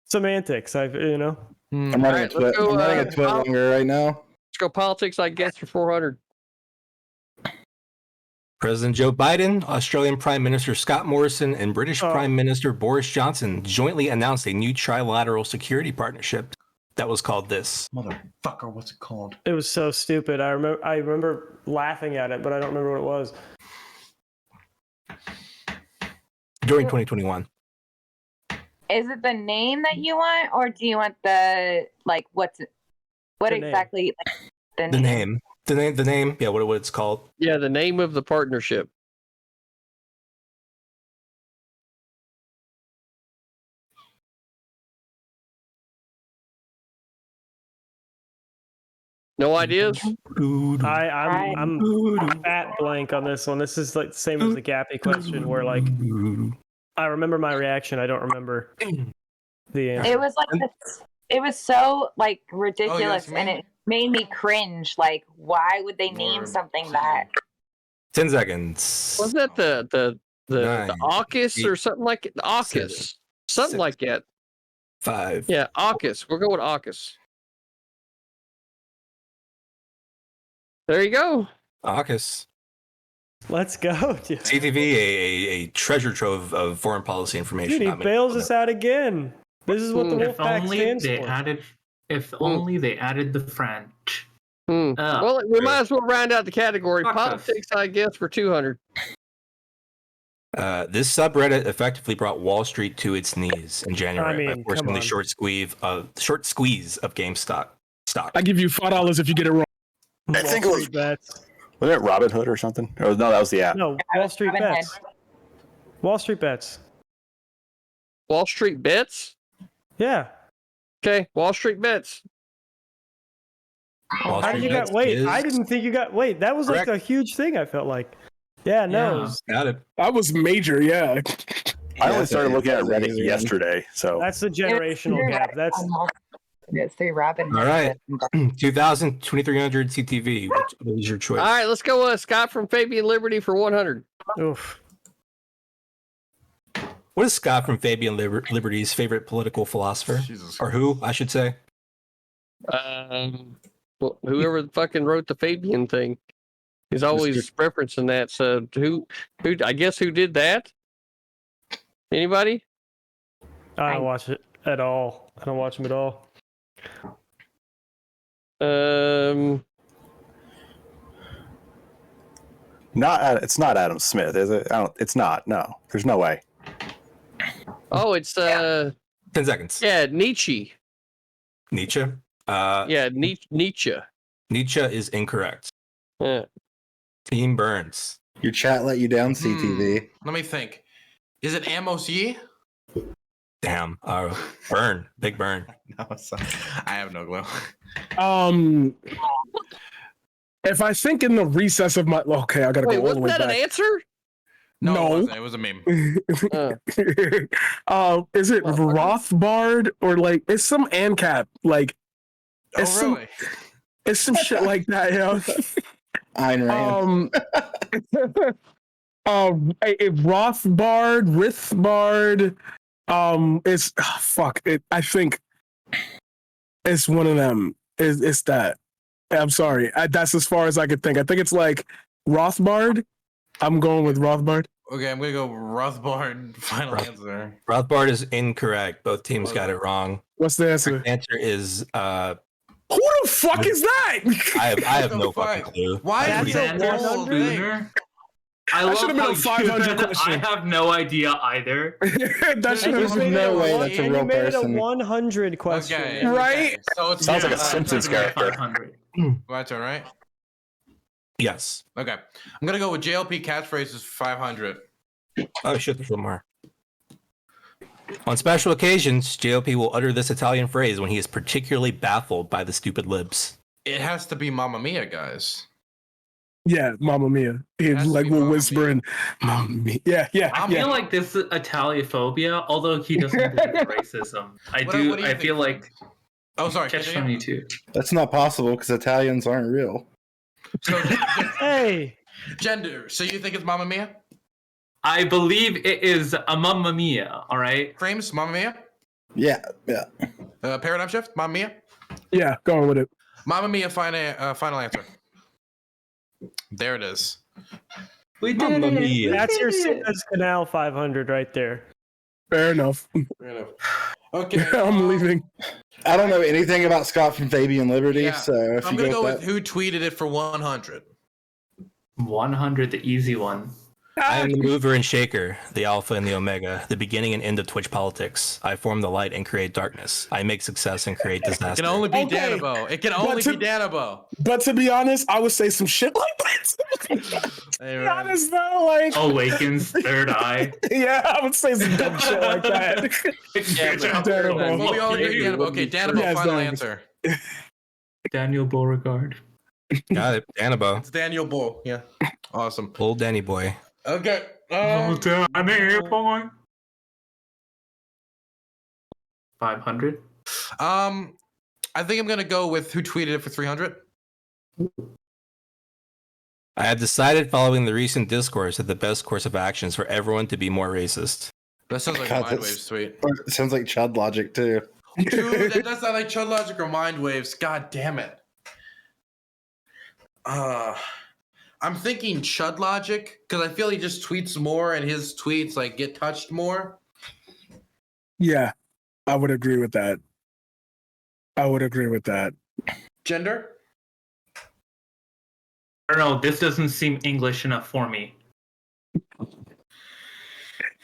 Semantics, I'm I'm running Alright, let's go, I'm running a twit longer right now. Let's go politics, I guess, for 400. President Joe Biden, Australian Prime Minister Scott Morrison, and British Prime Minister Boris Johnson jointly announced a new trilateral security partnership that was called this. Motherfucker, what's it called? It was so stupid. I remember laughing at it, but I don't remember what it was. During 2021. Is it the name that you want, or do you want the like what The name. exactly? Like, The name. The name. Yeah, what it's called. Yeah, the name of the partnership. No ideas? I'm fat blank on this one. This is like the same as the Gappy question, where like I remember my reaction, I don't remember the answer. It was like it was so like ridiculous, you and mean? it made me cringe. Like, why would they name something that? 10 seconds. Wasn't that the 9, AUKUS 8, or something like it? AUKUS. 7, Something 6, like that. 5. Yeah, AUKUS. We'll go with AUKUS. There you go. AUKUS. Let's go, dude. CTV, a treasure trove of foreign policy information. Dude, he Not many bails people us out again. This is what the If Wolfpack only stands they for. added. If only they added the French. Well, we might as well round out the category. Fuck us. Politics, I guess, for 200. This subreddit effectively brought Wall Street to its knees in January by forcing the short squeeze of GameStop stock. I give you $5 if you get it wrong. I think it was bets. Was it Robin Hood or something? Or no, that was the app. No, Wall Street Bets. Wall Street Bets. Wall Street Bets? Yeah. Okay, Wall Street Bets. How did you got? Wait, I didn't think you got. Wait, that was like a huge thing. I felt like. Yeah, no. Got it. That was major. Yeah. I only started looking at Reddit yesterday, so that's the generational gap. That's. It's 3 Robin. All right. 2,000, 2,300 CTV. Which is your choice? All right, let's go Scott from Fabian Liberty for 100. Oof. What is Scott from Fabian Liberty's favorite political philosopher? Or who, I should say? Well, whoever fucking wrote the Fabian thing is always referencing that. So who? I guess who did that? Anybody? I don't watch it at all. I don't watch him at all. It's not Adam Smith, is it? It's not. No, there's no way. Oh, it's 10 seconds. Yeah, Nietzsche. Nietzsche. Yeah, Nietzsche. Nietzsche is incorrect. Yeah. Team Burns. Your chat let you down, CTV. Let me think. Is it Amos Yee? Damn. Burn. Big burn. No, I have no clue. If I think in the recess of my I gotta go all the way back. Wasn't that an answer? No. It was a meme. Is it Rothbard or like it's some ANCAP? Like it's really? It's some shit like that, yo. Ayn Rand. Rothbard. It's I think it's one of them. It's that. I'm sorry. That's as far as I could think. I think it's like Rothbard. I'm going with Rothbard. Okay, I'm gonna go Rothbard. Final answer. Rothbard is incorrect. Both teams got it wrong. What's the answer? The answer is who the fuck is that? I have no fucking clue. Why is it old thing? I should have been a 500 question. I have no idea either. That should have There's no way that's a real You made person. a 100 question. Okay, right? So it Sounds like a Simpsons character. My turn, right? Yes. Okay. I'm gonna go with JLP catchphrases 500. Oh shit, there's one more. On special occasions, JLP will utter this Italian phrase when he is particularly baffled by the stupid libs. It has to be Mamma Mia, guys. Yeah, Mamma Mia. He's like we're whispering, Mamma Mia. Yeah. I feel like this is Italiophobia, although he doesn't believe in racism. I feel like. Oh, sorry. Catch-22. That's not possible because Italians aren't real. So, Hey. gender. So you think it's Mamma Mia? I believe it is a Mamma Mia. All right. Frames, Mamma Mia. Yeah. Paradigm Shift, Mamma Mia. Yeah, going with it. Mamma Mia. Final answer. There it is. We did it. That's your Suez Canal 500 right there. Fair enough. Okay. I'm leaving. I don't know anything about Scott from Fabian Liberty, Yeah. so if I'm you gonna go with with who tweeted it for 100. 100, the easy one. I am the mover and shaker, the alpha and the omega, the beginning and end of Twitch politics. I form the light and create darkness. I make success and create It disaster. can only be Okay. Danabo. It can only be Danabo. But to be honest, I would say some shit like that. Hey, To be man. honest though, like Awakens, third eye. yeah, I would say some dumb shit like that. Danabo. Well, we all agree Danabo. Okay, Danabo, Yes, final Danabo. answer. Daniel Beauregard. Got it. Annabo. It's Daniel Bull. Yeah. Awesome. Old Danny boy. Okay. Danny boy. 500. I think I'm gonna go with who tweeted it for 300. I have decided following the recent discourse that the best course of action is for everyone to be more racist. That sounds like God, a Mindwaves tweet. It sounds like Chud Logic too. Dude, that does sound like Chud Logic or Mindwaves. God damn it. I'm thinking Chud Logic because I feel he just tweets more and his tweets like get touched more. Yeah, I would agree with that. Gender? I don't know. This doesn't seem English enough for me.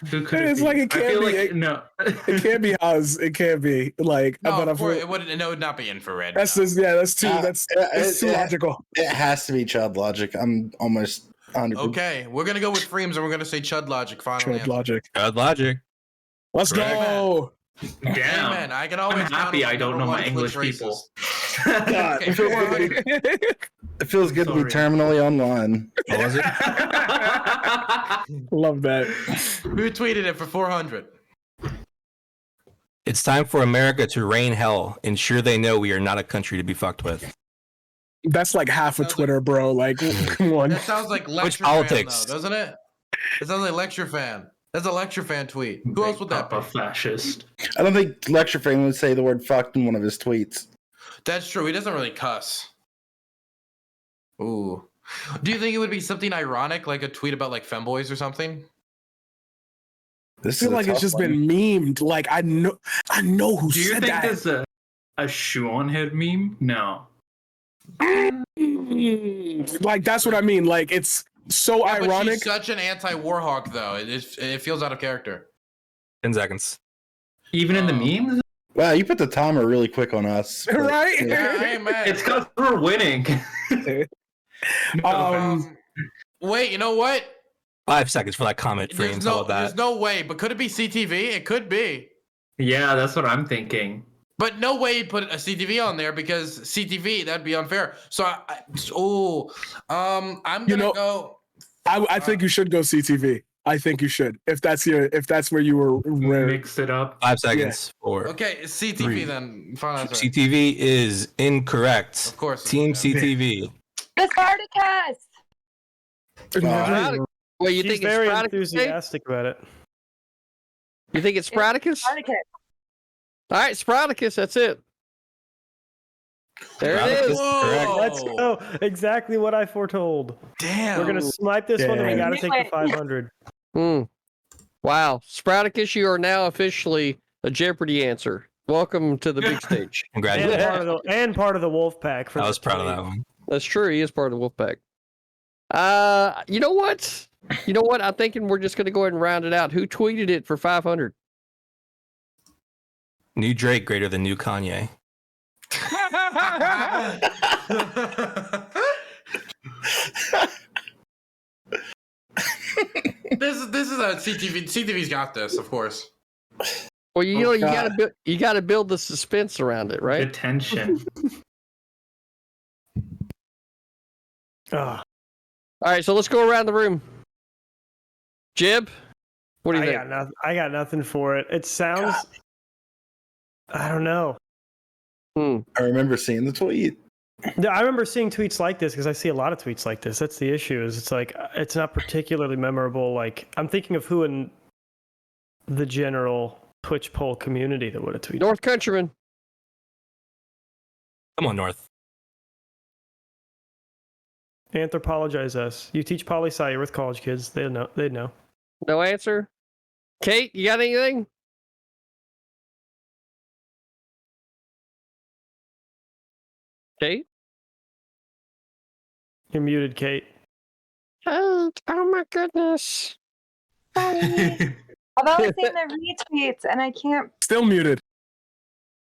Who could It's it be? like it I can't feel be. like no. It can't be Oz. It can't be like. No, but of course, it would not be infrared. That's no. just that's too. That's it's too logical. It has to be Chud Logic. I'm almost 100%. Okay, we're gonna go with Freems and we're gonna say Chud Logic. Final Chud answer. Logic. Chud Logic. Let's go. Damn. Amen. I can always I'm happy count on I don't number know my one English Twitch people. racist. Okay, 400. It feels good to be terminally online. What was it? Love that. Who tweeted it for 400? It's time for America to rain hell. Ensure they know we are not a country to be fucked with. That's like half of Twitter, bro. Like, come on. That sounds like lecture politics? fan, though, doesn't it? It sounds like lecture fan. That's a lecture fan tweet. Who else would that be? A fascist. I don't think Lecture Fan would say the word fucked in one of his tweets. That's true. He doesn't really cuss. Ooh. Do you think it would be something ironic, like a tweet about like femboys or something? I feel like it's just been memed. Like I know who Do you said think that. there's a Sean head meme? No. Like that's what I mean. Like it's so Yeah, but ironic. she's such an anti-warhawk, though. It feels out of character. 10 seconds. Even in the memes? Wow, you put the timer really quick on us. but- Right? Yeah, I ain't mad. It's because we're winning. Wait, you know what? 5 seconds for that comment, Frames. How about There's that? no way. But could it be CTV? It could be. Yeah, that's what I'm thinking. But no way you'd put a CTV on there because CTV, that'd be unfair. So, I'm gonna go. I think you should go CTV. I think you should. If that's where you were Mix it up. 5 seconds. 4. Okay, it's CTV Three. then. Fine, answer. CTV is incorrect. Of course. Team CTV. The Spartacus. Well, you She's think it's very Spartacus? enthusiastic about it. You think it's Spartacus? Spartacus. All right, Spartacus. That's it. There it is. Whoa. Let's go. Exactly what I foretold. Damn. We're gonna snipe this one, and we Damn. gotta take the 500. Wow, Spartacus, you are now officially a Jeopardy answer. Welcome to the big stage. Congratulations. And part of the wolf pack. I was proud of that one. That's true. He is part of the wolf pack. You know what? I'm thinking we're just gonna go ahead and round it out. Who tweeted it for 500? New Drake greater than new Kanye. This is a CTV. CTV's got this, of course. Well, you gotta build the suspense around it, right? The tension. Ugh. All right, so let's go around the room. Jib, what do you think? I got nothing for it. It sounds. I don't know. I remember seeing the tweet. Yeah, I remember seeing tweets like this because I see a lot of tweets like this. That's the issue. Is it's like it's not particularly memorable. Like I'm thinking of who in the general Twitch poll community that would have tweeted. North Countryman. Come on, North. Anthropologize us. You teach poli-sci. You're with college kids. They know. They'd know. No answer. Kate, you got anything? Kate? You're muted, Kate. Oh my goodness. I've only seen the retweets, and I can't. Still muted.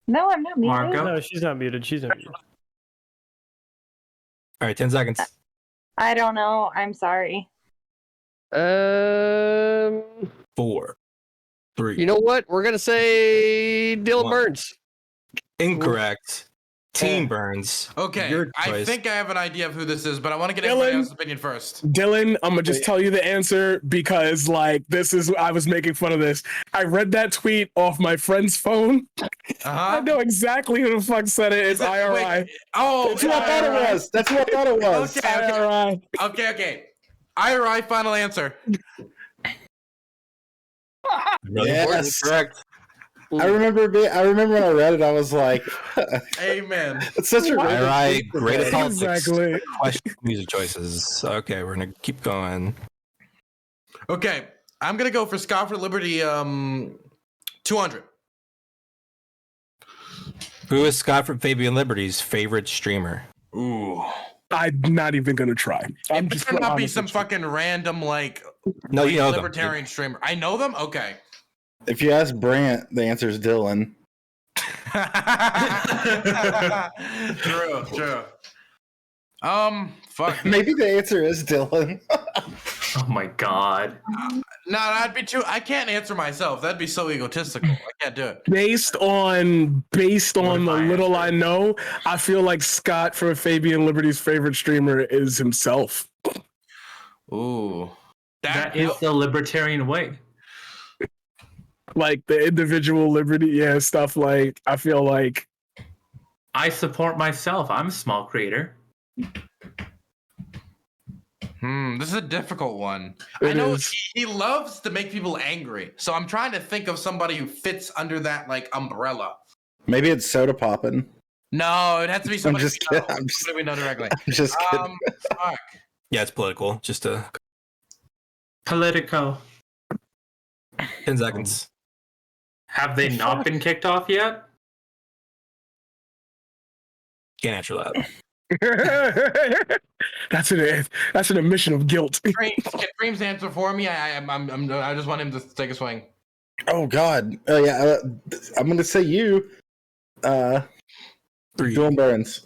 No, I'm not muted. No, she's not muted. She's not muted. All right, 10 seconds. I don't know. I'm sorry. 4, 3. You know what? We're gonna say Dylan One. Burns. Incorrect. Team Burns. Okay, Your I choice. think I have an idea of who this is, but I want to get everybody Dylan. else's opinion first. Dylan, I'm gonna just tell you the answer because like I was making fun of this. I read that tweet off my friend's phone. I know exactly who the fuck said it. It's IRI. Wait, oh, That's what I thought it was. That's what I thought it was. Okay, okay. IRI, final answer. Really Yes. correct. I remember when I read it, I was like, Amen. it's such a All right, great politics. Exactly. Question music choices. Okay, we're gonna keep going. Okay, I'm gonna go for Scott for Liberty. 200. Who is Scott from Fabian Liberty's favorite streamer? Ooh. I'm not even gonna try. I'm It just better not be honest some with you. fucking random like No, you know them. Libertarian streamer. I know them. Okay. If you ask Brant, the answer is Dylan. True. Fuck. Maybe the answer is Dylan. Oh my god. No, that'd be too. I can't answer myself. That'd be so egotistical. I can't do it. Based on the little I know, I feel like Scott from Fabian Liberty's favorite streamer is himself. Ooh. That is the libertarian way. Like the individual liberty, stuff like I feel like I support myself. I'm a small creator. This is a difficult one. It I know is. he loves to make people angry, so I'm trying to think of somebody who fits under that like umbrella. Maybe it's Soda Poppin'. No, it has to be somebody just kidding. Somebody we know directly. I'm just kidding. Fuck. Yeah, it's political. Just 'Politico. 10 seconds. Have they not been kicked off yet? Can't answer that. that's an admission of guilt. Can Dreams answer for me? I just want him to take a swing. Oh God. Yeah. I'm gonna say you. Dylan Burns.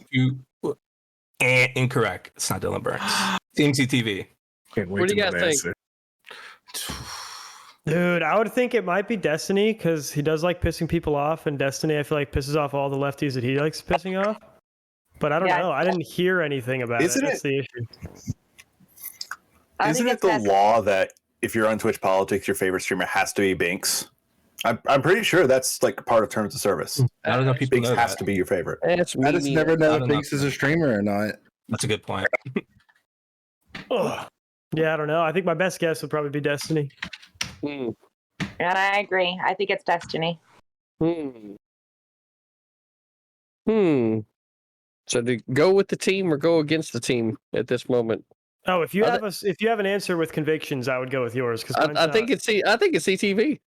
Incorrect. It's not Dylan Burns. Team CTV. What do you guys think? Dude, I would think it might be Destiny because he does like pissing people off, and Destiny I feel like pisses off all the lefties that he likes pissing off. But I don't know. I didn't hear anything about it. That's the issue. Isn't it the law that if you're on Twitch Politics, your favorite streamer has to be Binx? I'm pretty sure that's like part of terms of service. I don't know if people Binx know has that. to be your favorite. I just never know if Binx is a streamer or not. That's a good point. Yeah, I don't know. I think my best guess would probably be Destiny. And I agree. I think it's Destiny. So to go with the team or go against the team at this moment? Oh, if you have an answer with convictions, I would go with yours because I think it's CTV.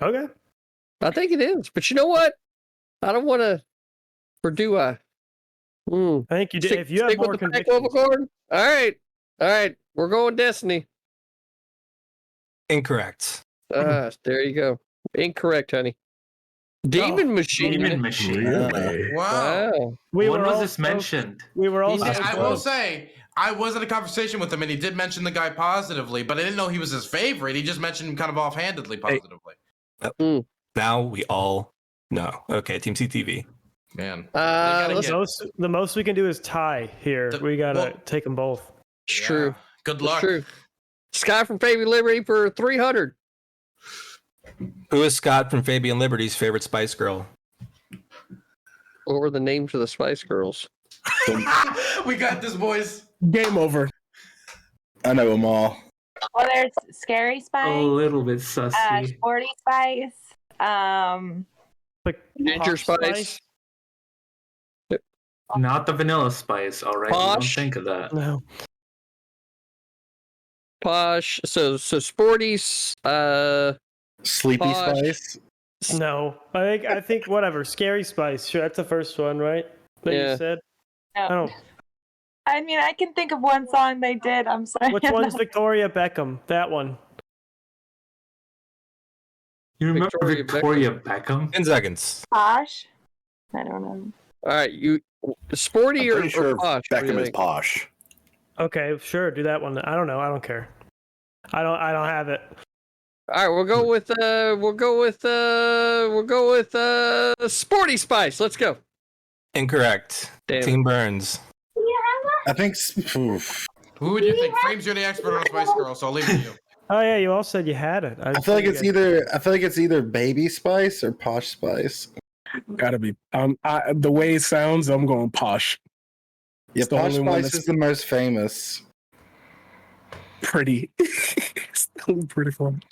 Okay. I think it is, but you know what? I don't want to. Or do I? I think you did. If you have more with the convictions. Takeover card? All right. We're going Destiny. Incorrect. There you go. Incorrect, honey. Demon Machine. Demon Machine. Really? Wow. When was this mentioned? We were all. I will say, I was in a conversation with him, and he did mention the guy positively, but I didn't know he was his favorite. He just mentioned him kind of offhandedly positively. Now we all know. Okay, Team CTV. Man. The most we can do is tie here. We got to take them both. It's true. Good luck. It's true. Sky from Fabian Liberty for 300. Who is Scott from Fabian Liberty's favorite Spice Girl? What were the names of the Spice Girls? We got this, boys. Game over. I know them all. Well, there's Scary Spice. A little bit sussy. Sporty Spice. Like Ginger Spice. Not the Vanilla Spice. All right, don't think of that. No. Posh. So Sporty. Sleepy Posh. Spice. No. I think whatever. Scary Spice. Sure, that's the first one, right? That you said. No. I mean, I can think of one song they did. I'm sorry. Which one's Victoria Beckham? That one. You remember Victoria Beckham? 10 seconds. Posh? I don't know. All right, you Sporty or Posh? Beckham is Posh. Okay, sure. Do that one. I don't know. I don't care. I don't have it. All right, we'll go with Sporty Spice. Let's go. Incorrect. Damn. Team Burns. I think. Who would you think? Frames, you're the expert on Spice Girl, so I'll leave it to you. Oh yeah, you all said you had it. I feel like it's either Baby Spice or Posh Spice. Gotta be. The way it sounds, I'm going Posh. Yeah, It's the Posh only one Spice that's is the most famous. pretty. It's still pretty fun.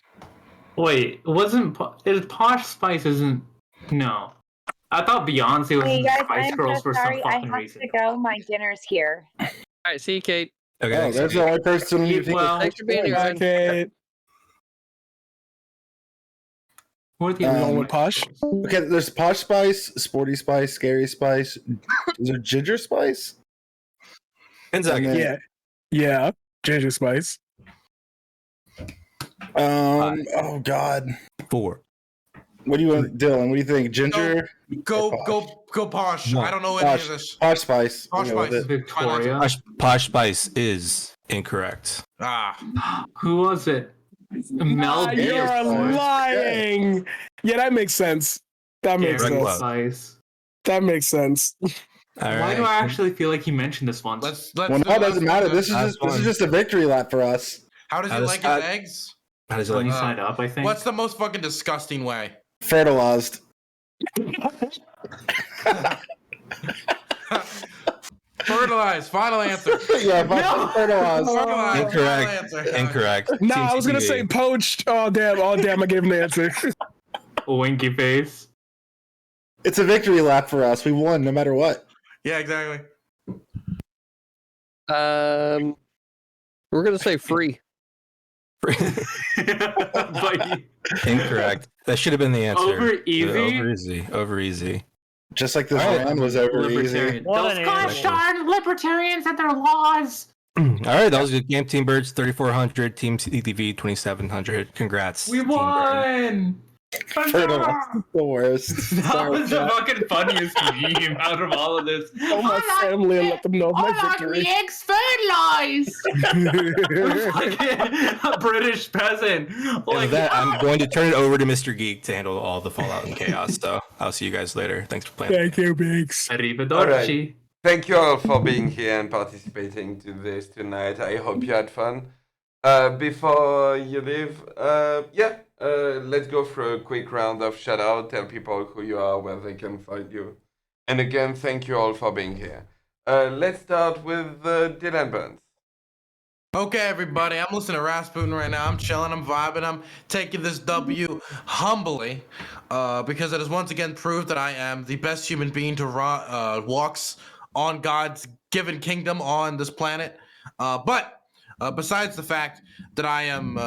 Wait, Posh Spice isn't? No, I thought Beyonce was Hey in guys, Spice I'm Girls so for some sorry. I fucking have reason. to go. My dinner's here. All right, see you, Kate. Okay, Oh, that's the only person you think. Well, Thanks for being here. man. Okay. What are the Going with Posh? Okay, there's Posh Spice, Sporty Spice, Scary Spice. Is there Ginger Spice? 10 seconds. Yeah. Ginger Spice. Oh God. 4. What do you want, Dylan? What do you think? Ginger? Go Posh. I don't know any of this. Posh Spice. Posh We'll go with Spice. it. Victoria. Posh Spice is incorrect. Who was it? Mel B. You're lying. Yeah, that makes sense. That makes Gary sense. Spice. That makes sense. Why do I actually feel like he mentioned this once? Let's Well, no, it doesn't matter. This is just a victory lap for us. How does he like his eggs? How does he When like he signed up, I think. What's the most fucking disgusting way? Fertilized. Fertilized. Final answer. Yeah, fertilized. Fertilized. Incorrect. Final answer. Incorrect. Nah, Team I was gonna CTV. say poached. Oh damn! I gave him the answer. Winky face. It's a victory lap for us. We won no matter what. Yeah, exactly. We're gonna say free. But Incorrect. That should have been the answer. Over easy? Over easy. Just like this round was over easy. libertarian. What Those an gosh animal. darn libertarians and their laws. All right, that was good game. Team Birds 3,400. Team CTV 2,700. Congrats. We Team Bird. won. Fertilized is the worst. That Sorry, was the Pat. fucking funniest meme out of all of this. Tell my family and let them know my victory. eggs fertilized. A British peasant. And Like with that, I'm going to turn it over to Mr. Geek to handle all the fallout and chaos. So I'll see you guys later. Thanks for playing. Thank you, Binx. Arrivederci. Thank you all for being here and participating to this tonight. I hope you had fun. Before you leave, let's go through a quick round of shout out. Tell people who you are, where they can find you. And again, thank you all for being here. Let's start with Dylan Burns. Okay, everybody, I'm listening to Rasputin right now. I'm chilling, I'm vibing, I'm taking this W humbly because it has once again proved that I am the best human being to walks on God's given kingdom on this planet. But besides the fact that I am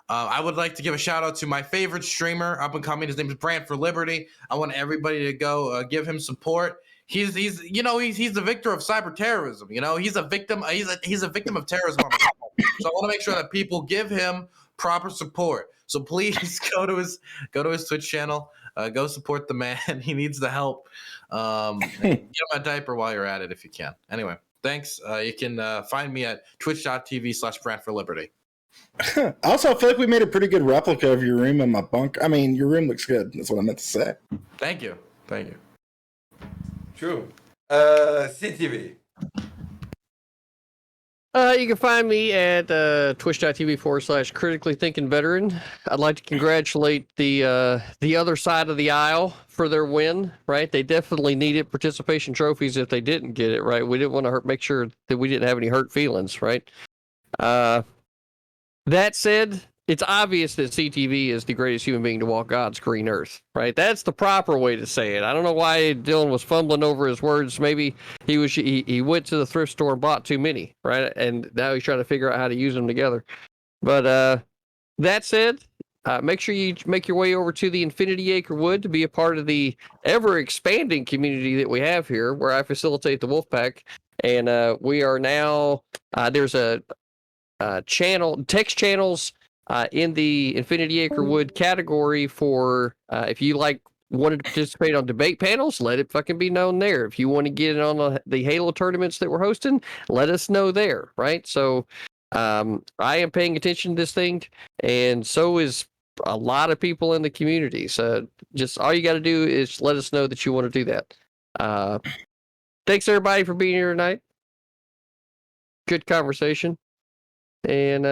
I would like to give a shout out to my favorite streamer up and coming. His name is Brand for Liberty. I want everybody to go give him support. He's the victor of cyber terrorism. You know, he's a victim. He's a victim of terrorism. So I want to make sure that people give him proper support. So please go to his Twitch channel. Go support the man. He needs the help. Get him a diaper while you're at it if you can. Anyway, thanks. You can find me at twitch.tv/brandforliberty. Also, I feel like we made a pretty good replica of your room in my bunk. I mean, your room looks good. That's what I meant to say. Thank you. True. CTV. You can find me at twitch.tv/critically thinking veteran. I'd like to congratulate the other side of the aisle for their win, right? They definitely needed participation trophies if they didn't get it, right? We didn't want to make sure that we didn't have any hurt feelings, right? That said, it's obvious that CTV is the greatest human being to walk God's green earth, right? That's the proper way to say it. I don't know why Dylan was fumbling over his words. Maybe he went to the thrift store and bought too many, right? And now he's trying to figure out how to use them together. But that said, make sure you make your way over to the Infinity Acre Wood to be a part of the ever-expanding community that we have here, where I facilitate the Wolfpack. And we are now, there's a text channels in the Infinity Acre Wood category for if you wanted to participate on debate panels, let it fucking be known there. If you want to get on the Halo tournaments that we're hosting, let us know there, right? So I am paying attention to this thing, and so is a lot of people in the community. So just all you got to do is let us know that you want to do that. Thanks everybody for being here tonight. Good conversation. And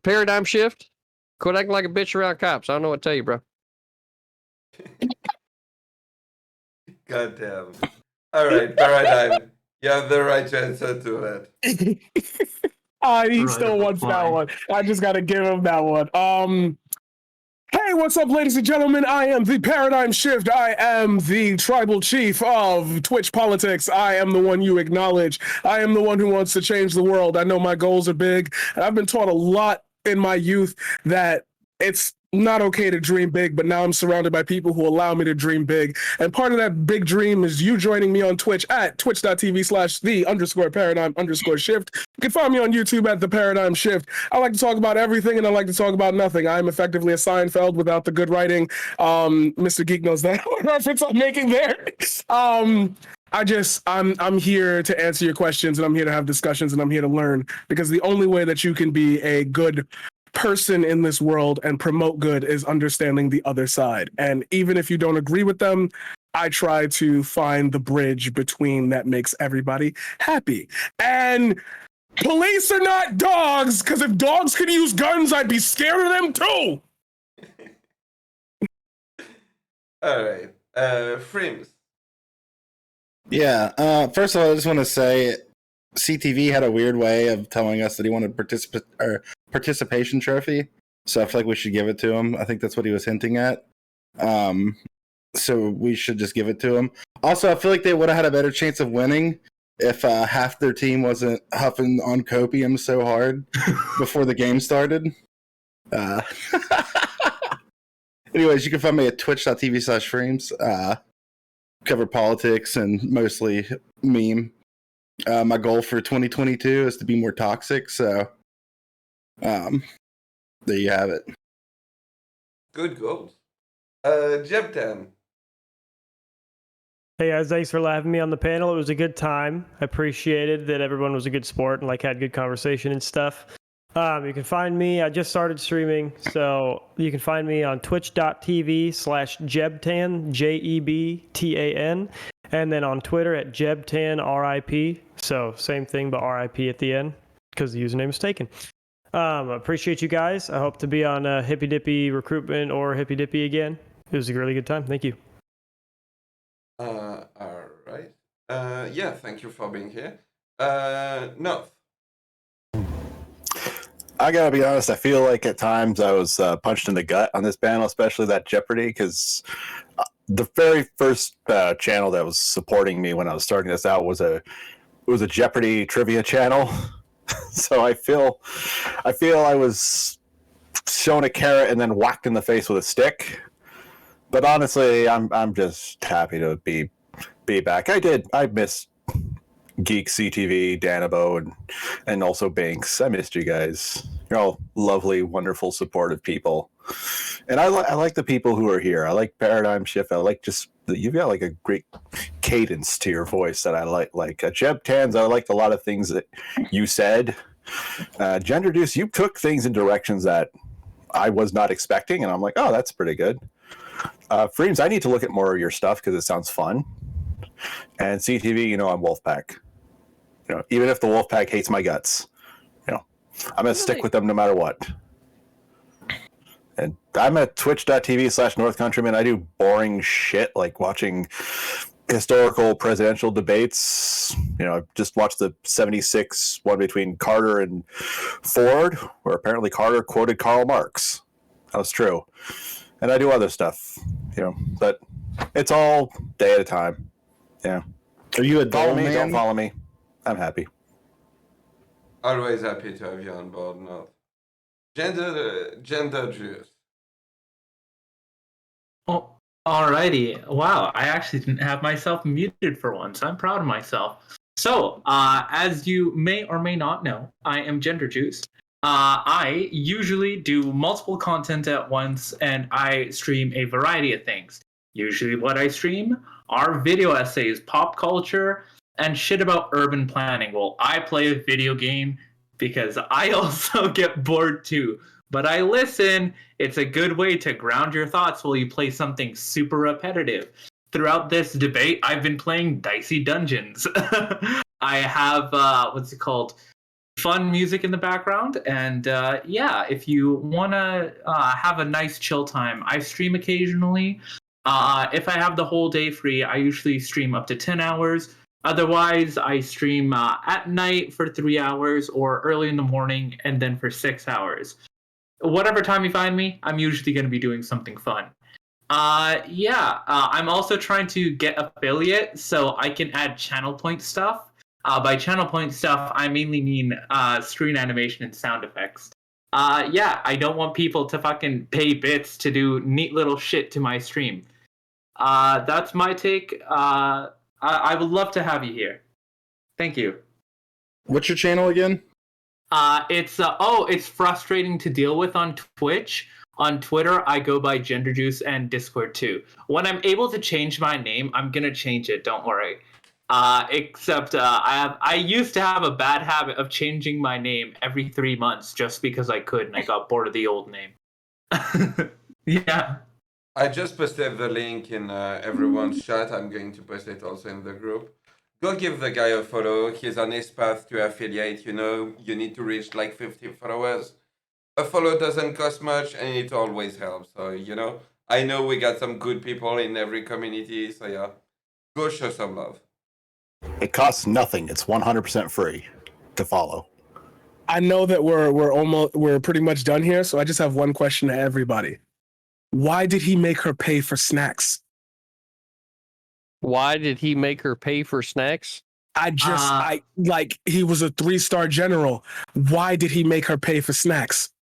Paradigm Shift. Quit acting like a bitch around cops. I don't know what to tell you, bro. God damn. All right, Paradigm. You have the right to answer to that. He still wants that one. I just gotta give him that one. Hey, what's up, ladies and gentlemen? I am the Paradigm Shift. I am the tribal chief of Twitch politics. I am the one you acknowledge. I am the one who wants to change the world. I know my goals are big, and I've been taught a lot in my youth that it's not okay to dream big, but now I'm surrounded by people who allow me to dream big. And part of that big dream is you joining me on Twitch at twitch.tv/the_paradigm_shift. You can find me on YouTube at the Paradigm Shift. I like to talk about everything and I like to talk about nothing. I'm effectively a Seinfeld without the good writing. Mr. Geek knows that reference I'm making there. I'm here to answer your questions, and I'm here to have discussions, and I'm here to learn, because the only way that you can be a good person in this world and promote good is understanding the other side. And even if you don't agree with them, I try to find the bridge between that makes everybody happy. And police are not dogs, because if dogs could use guns, I'd be scared of them too. All right. Frames. Yeah. First of all, I just want to say CTV had a weird way of telling us that he wanted participation trophy. So I feel like we should give it to him. I think that's what he was hinting at. So we should just give it to him. Also, I feel like they would have had a better chance of winning if half their team wasn't huffing on copium so hard before the game started. Anyways, you can find me at twitch.tv/frames. Cover politics and mostly meme. My goal for 2022 is to be more toxic, so there you have it. Good goals. Jeb10. Hey guys, thanks for having me on the panel. It was a good time. I appreciated that everyone was a good sport and had good conversation and stuff. You can find me, I just started streaming, so you can find me on twitch.tv/Jebtan, JEBTAN, and then on Twitter at Jebtan RIP. So same thing, but RIP at the end, because the username is taken. Appreciate you guys. I hope to be on Hippy Dippy Recruitment or Hippy Dippy again. It was a really good time. Thank you. All right. Yeah, thank you for being here. North. I gotta be honest, I feel like at times I was punched in the gut on this panel, especially that Jeopardy, because the very first channel that was supporting me when I was starting this out was a Jeopardy trivia channel. So I feel I was shown a carrot and then whacked in the face with a stick. But honestly, I'm just happy to be back. I missed Geek, CTV, Danabo, and also Binx. I missed you guys. You're all lovely, wonderful, supportive people. And I like the people who are here. I like ParadigmShift. I like just you've got a great cadence to your voice that I like. Jeb Tans, I liked a lot of things that you said. Gender Deuce, you took things in directions that I was not expecting, and I'm like, oh, that's pretty good. Freems, I need to look at more of your stuff because it sounds fun. And CTV, I'm Wolfpack. Even if the Wolfpack hates my guts, I'm gonna stick with them no matter what. And I'm at twitch.tv/NorthCountryman. I do boring shit like watching historical presidential debates. I've just watched the 76 one between Carter and Ford, where apparently Carter quoted Karl Marx. That was true. And I do other stuff, but it's all day at a time. Yeah. Are you a follow me? Don't follow me. I'm happy. Always happy to have you on board, North. Gender Juice. Oh, alrighty. Wow, I actually didn't have myself muted for once. I'm proud of myself. So, as you may or may not know, I am Gender Juice. I usually do multiple content at once, and I stream a variety of things. Usually what I stream are video essays, pop culture, and shit about urban planning. Well, I play a video game because I also get bored too. But I listen. It's a good way to ground your thoughts while you play something super repetitive. Throughout this debate, I've been playing Dicey Dungeons. I have, fun music in the background. And if you want to have a nice chill time, I stream occasionally. If I have the whole day free, I usually stream up to 10 hours. Otherwise, I stream at night for 3 hours or early in the morning and then for 6 hours. Whatever time you find me, I'm usually going to be doing something fun. I'm also trying to get affiliate so I can add channel point stuff. By channel point stuff, I mainly mean screen animation and sound effects. Yeah, I don't want people to fucking pay bits to do neat little shit to my stream. That's my take. I would love to have you here. Thank you. What's your channel again? It's frustrating to deal with on Twitch. On Twitter, I go by Gender Juice, and Discord too. When I'm able to change my name, I'm gonna change it. Don't worry. Except I used to have a bad habit of changing my name every 3 months just because I could, and I got bored of the old name. Yeah. I just posted the link in everyone's chat. I'm going to post it also in the group. Go give the guy a follow. He's on his path to affiliate. You know, you need to reach like 50 followers. A follow doesn't cost much, and it always helps. So, you know, I know we got some good people in every community. So, yeah, go show some love. It costs nothing. It's 100% free to follow. I know that we're pretty much done here, so I just have one question to everybody. Why did he make her pay for snacks? Why did he make her pay for snacks? He was a 3-star general. Why did he make her pay for snacks?